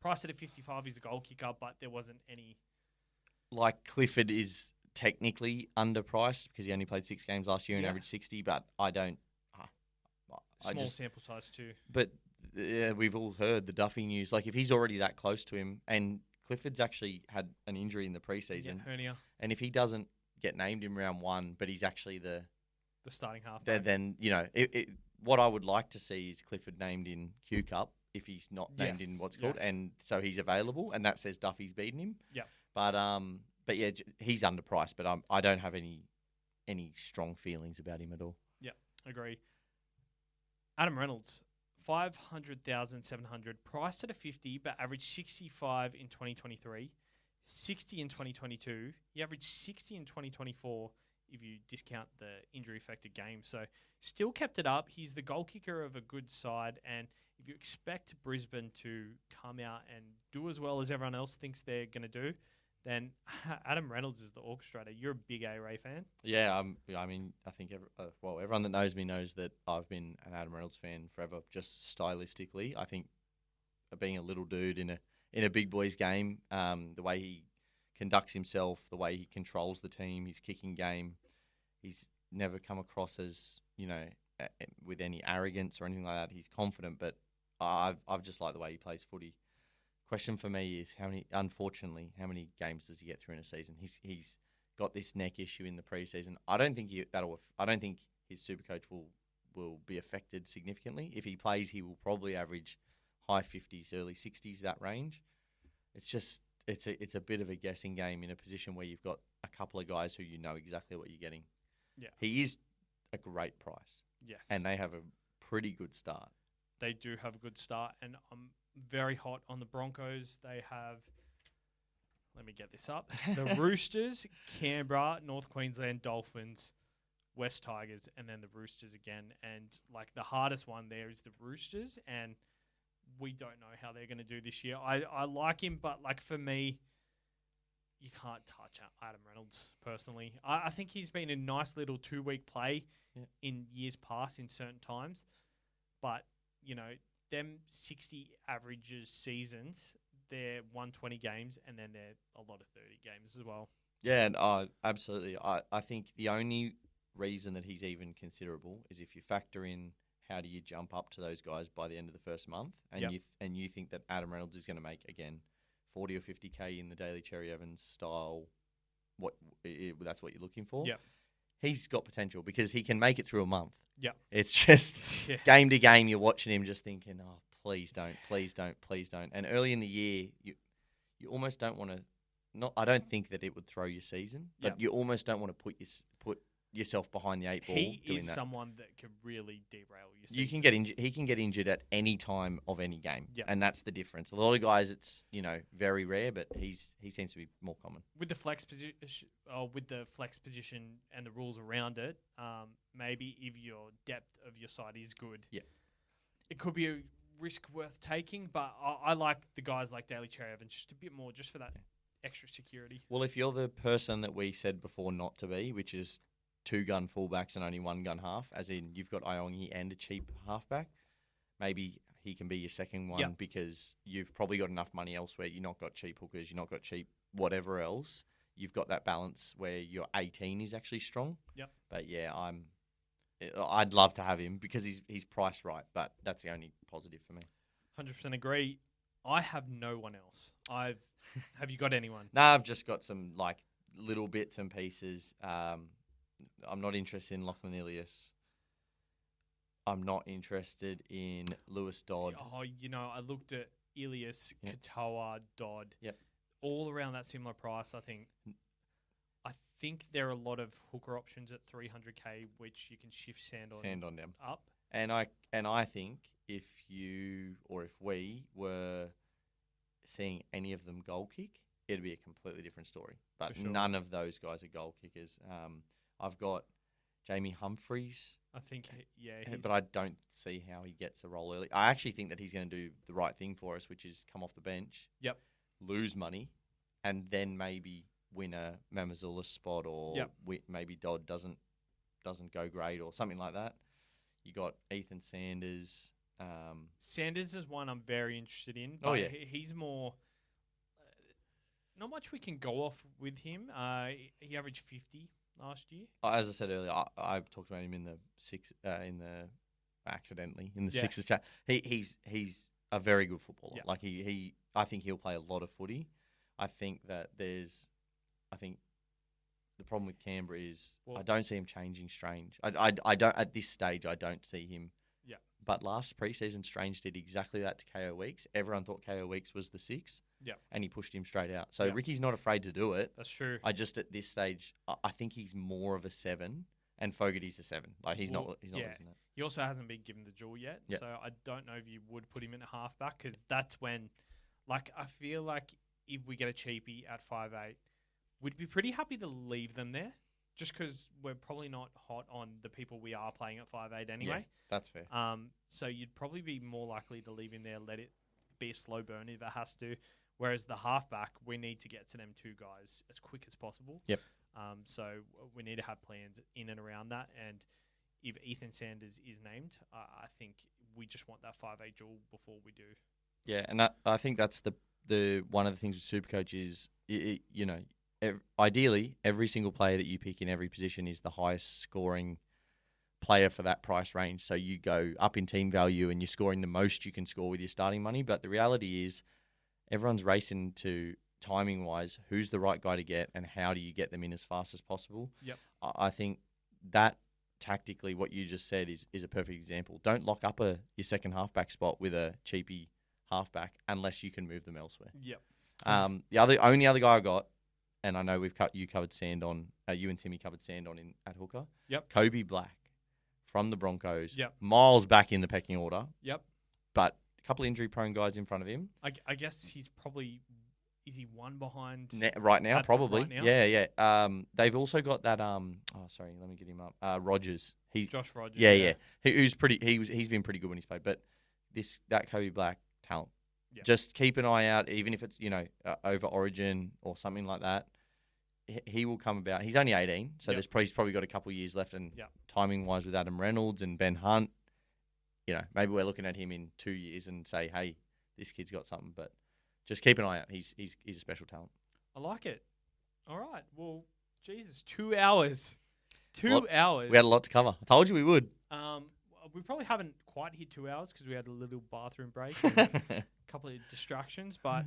S1: Priced at a 55, he's a goal kicker, but there wasn't any.
S2: Clifford is technically underpriced because he only played 6 games last year and
S1: Yeah.
S2: averaged 60, but I don't.
S1: Small sample size too.
S2: But we've all heard the Duffy news. Like, if he's already that close to him, and Clifford's actually had an injury in the preseason,
S1: Yeah, hernia.
S2: and if he doesn't get named in round 1, but he's actually the
S1: starting half,
S2: then what I would like to see is Clifford named in Q Cup if he's not named in what's called, and so he's available, and that says Duffy's beaten him.
S1: Yeah.
S2: But yeah, he's underpriced, but I don't have any strong feelings about him at all.
S1: Yeah, agree. Adam Reynolds, 500,700, priced at a 50, but averaged 65 in 2023, 60 in 2022. He averaged 60 in 2024 if you discount the injury-affected games. So still kept it up. He's the goal kicker of a good side, and if you expect Brisbane to come out and do as well as everyone else thinks they're going to do, then Adam Reynolds is the orchestrator. You're a big A-Ray fan.
S2: Yeah, I mean, I think everyone that knows me knows that I've been an Adam Reynolds fan forever. Just stylistically, I think being a little dude in a big boys game, the way he conducts himself, the way he controls the team, his kicking game, he's never come across as with any arrogance or anything like that. He's confident, but I've just liked the way he plays footy. Question for me is how many games does he get through in a season? He's got this neck issue in the preseason. I don't think his SuperCoach will be affected significantly. If he plays, he will probably average high 50s, early 60s, that range. It's just it's a bit of a guessing game in a position where you've got a couple of guys who you know exactly what you're getting.
S1: Yeah. He
S2: is a great price.
S1: Yes.
S2: And they have a pretty good start.
S1: They do have a good start, and I'm very hot on the Broncos. They have, let me get this up, the Roosters, Canberra, North Queensland Dolphins, West Tigers, and then the Roosters again. And like the hardest one there is the Roosters, and we don't know how they're going to do this year. I like him, but like for me, you can't touch Adam Reynolds personally. I think he's been a nice little 2-week play in years past in certain times, but them 60 averages seasons, they're 120 games, and then they're a lot of 30 games as well.
S2: Yeah, and absolutely. I think the only reason that he's even considerable is if you factor in how do you jump up to those guys by the end of the first month, and you think that Adam Reynolds is going to make, again, 40 or 50K in the Daly Cherry Evans style, that's what you're looking for.
S1: Yeah.
S2: He's got potential because he can make it through a month.
S1: Yeah.
S2: It's just game to game, you're watching him just thinking, oh, please don't, please don't, please don't. And early in the year, you almost don't want to, I don't think that it would throw your season, but you almost don't want to put yourself behind the 8 ball.
S1: He
S2: doing
S1: is
S2: that.
S1: Someone that could really derail your season.
S2: You can get injured. He can get injured at any time of any game, and that's the difference. A lot of guys, it's very rare, but he seems to be more common.
S1: With the flex position and the rules around it, maybe if your depth of your side is good, it could be a risk worth taking. But I like the guys like Daly Cherry Evans just a bit more, just for that extra security.
S2: Well, if you're the person that we said before not to be, which is 2-gun fullbacks and only 1-gun half, as in you've got Iongi and a cheap halfback, maybe he can be your second one because you've probably got enough money elsewhere. You've not got cheap hookers, you've not got cheap whatever else. You've got that balance where your 18 is actually strong.
S1: Yep.
S2: But yeah, I'd love to have him because he's priced right, but that's the only positive for me.
S1: 100% agree. I have no one else. Have you got anyone?
S2: No, I've just got some like little bits and pieces. I'm not interested in Lachlan Ilias. I'm not interested in Lewis Dodd.
S1: Oh, I looked at Ilias, Katoa, Dodd.
S2: Yep.
S1: All around that similar price, I think. I think there are a lot of hooker options at 300K, which you can shift sand on
S2: them
S1: up.
S2: And I think if we were seeing any of them goal kick, it'd be a completely different story. But none of those guys are goal kickers. I've got Jamie Humphreys.
S1: I think,
S2: but I don't see how he gets a role early. I actually think that he's going to do the right thing for us, which is come off the bench, lose money, and then maybe win a Mamazula spot, or maybe Dodd doesn't go great or something like that. You got Ethan Sanders.
S1: Sanders is one I'm very interested in. But he's more not much we can go off with him. He averaged 50 last year.
S2: As I said earlier, I talked about him in the Sixers chat. He's a very good footballer.
S1: Yeah.
S2: Like I think he'll play a lot of footy. I think the problem with Canberra is I don't see him changing Strange. I don't at this stage. I don't see him.
S1: Yeah.
S2: But last preseason, Strange did exactly that to KO Weeks. Everyone thought KO Weeks was the 6.
S1: Yeah.
S2: And he pushed him straight out. So Ricky's not afraid to do it.
S1: That's true.
S2: I just at this stage, I think he's more of a 7, and Fogarty's a 7. Like he's not losing that.
S1: He also hasn't been given the jewel yet, so I don't know if you would put him in a halfback because that's when, like, I feel like if we get a cheapie at 5'8", we'd be pretty happy to leave them there, just because we're probably not hot on the people we are playing at 5'8" anyway.
S2: Yeah, that's fair.
S1: So you'd probably be more likely to leave him there, let it be a slow burn if it has to. Whereas the halfback, we need to get to them 2 guys as quick as possible.
S2: Yep.
S1: So we need to have plans in and around that. And if Ethan Sanders is named, I think we just want that 5'8" jewel before we do.
S2: Yeah, and I think that's the one of the things with SuperCoach is, ideally, every single player that you pick in every position is the highest scoring player for that price range. So you go up in team value and you're scoring the most you can score with your starting money. But the reality is everyone's racing to, timing-wise, who's the right guy to get and how do you get them in as fast as possible.
S1: Yep.
S2: I think that tactically what you just said is a perfect example. Don't lock up your second halfback spot with a cheapie halfback unless you can move them elsewhere.
S1: Yep.
S2: The only other guy I got, and I know you covered Sand on, you and Timmy covered Sand on at hooker.
S1: Yep.
S2: Kobe Black from the Broncos.
S1: Yep.
S2: Miles back in the pecking order.
S1: Yep.
S2: But a couple injury-prone guys in front of him.
S1: I guess he's probably... Is he one behind
S2: right now? Probably.
S1: Right now?
S2: Yeah. They've also got that. Sorry, let me get him up. Rogers.
S1: Josh Rogers.
S2: Yeah. Who's pretty. He's been pretty good when he's played. But that Kobe Black talent.
S1: Yeah.
S2: Just keep an eye out, even if it's over Origin or something like that. He will come about. He's only 18, so he's probably got a couple of years left. And timing wise, with Adam Reynolds and Ben Hunt, maybe we're looking at him in 2 years and say, hey, this kid's got something. But just keep an eye out. He's a special talent.
S1: I like it. All right. Well, Jesus, 2 hours. 2 hours.
S2: We had a lot to cover. I told you we would.
S1: We probably haven't quite hit 2 hours because we had a little bathroom break and a couple of distractions, but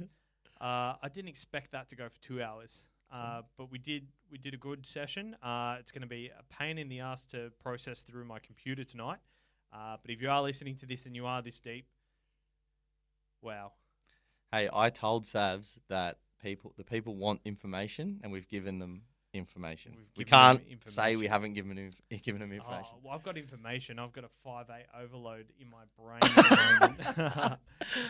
S1: I didn't expect that to go for 2 hours. But we did a good session. It's going to be a pain in the ass to process through my computer tonight. But if you are listening to this and you are this deep, wow.
S2: Hey, I told Savs that the people want information, and we've given them information. We can't say we haven't given them information.
S1: Well, I've got information. I've got a 5'8" overload in my brain at the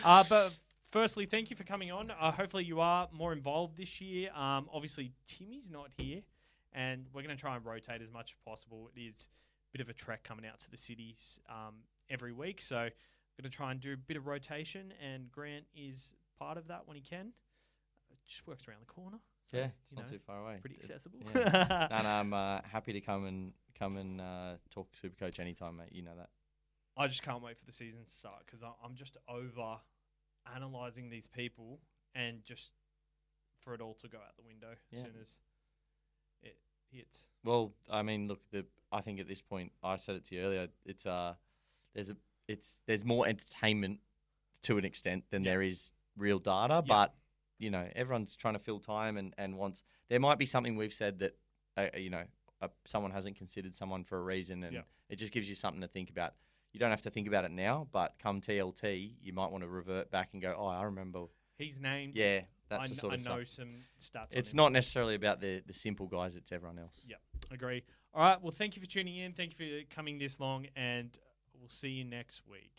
S1: moment. But firstly, thank you for coming on. Hopefully you are more involved this year. Obviously, Timmy's not here, and we're going to try and rotate as much as possible. It is a bit of a trek coming out to the cities every week, so I'm going to try and do a bit of rotation, and Grant is part of that when he can. It just works around the corner. So,
S2: it's not too far away.
S1: Pretty accessible.
S2: Yeah. And I'm happy to come and talk SuperCoach anytime, mate. You know that.
S1: I just can't wait for the season to start because I'm just over analysing these people and just for it all to go out the window as soon as it hits.
S2: Well, I mean, look, I think at this point, I said it to you earlier. There's more entertainment to an extent than there is real data, but everyone's trying to fill time and wants. There might be something we've said that someone hasn't considered someone for a reason, and it just gives you something to think about. You don't have to think about it now, but come TLT, you might want to revert back and go, oh, I remember.
S1: He's named.
S2: Yeah, that's the sort of stuff.
S1: I know some stats.
S2: It's not necessarily about the simple guys, it's everyone else.
S1: Yeah, agree. All right, well, thank you for tuning in. Thank you for coming this long, and we'll see you next week.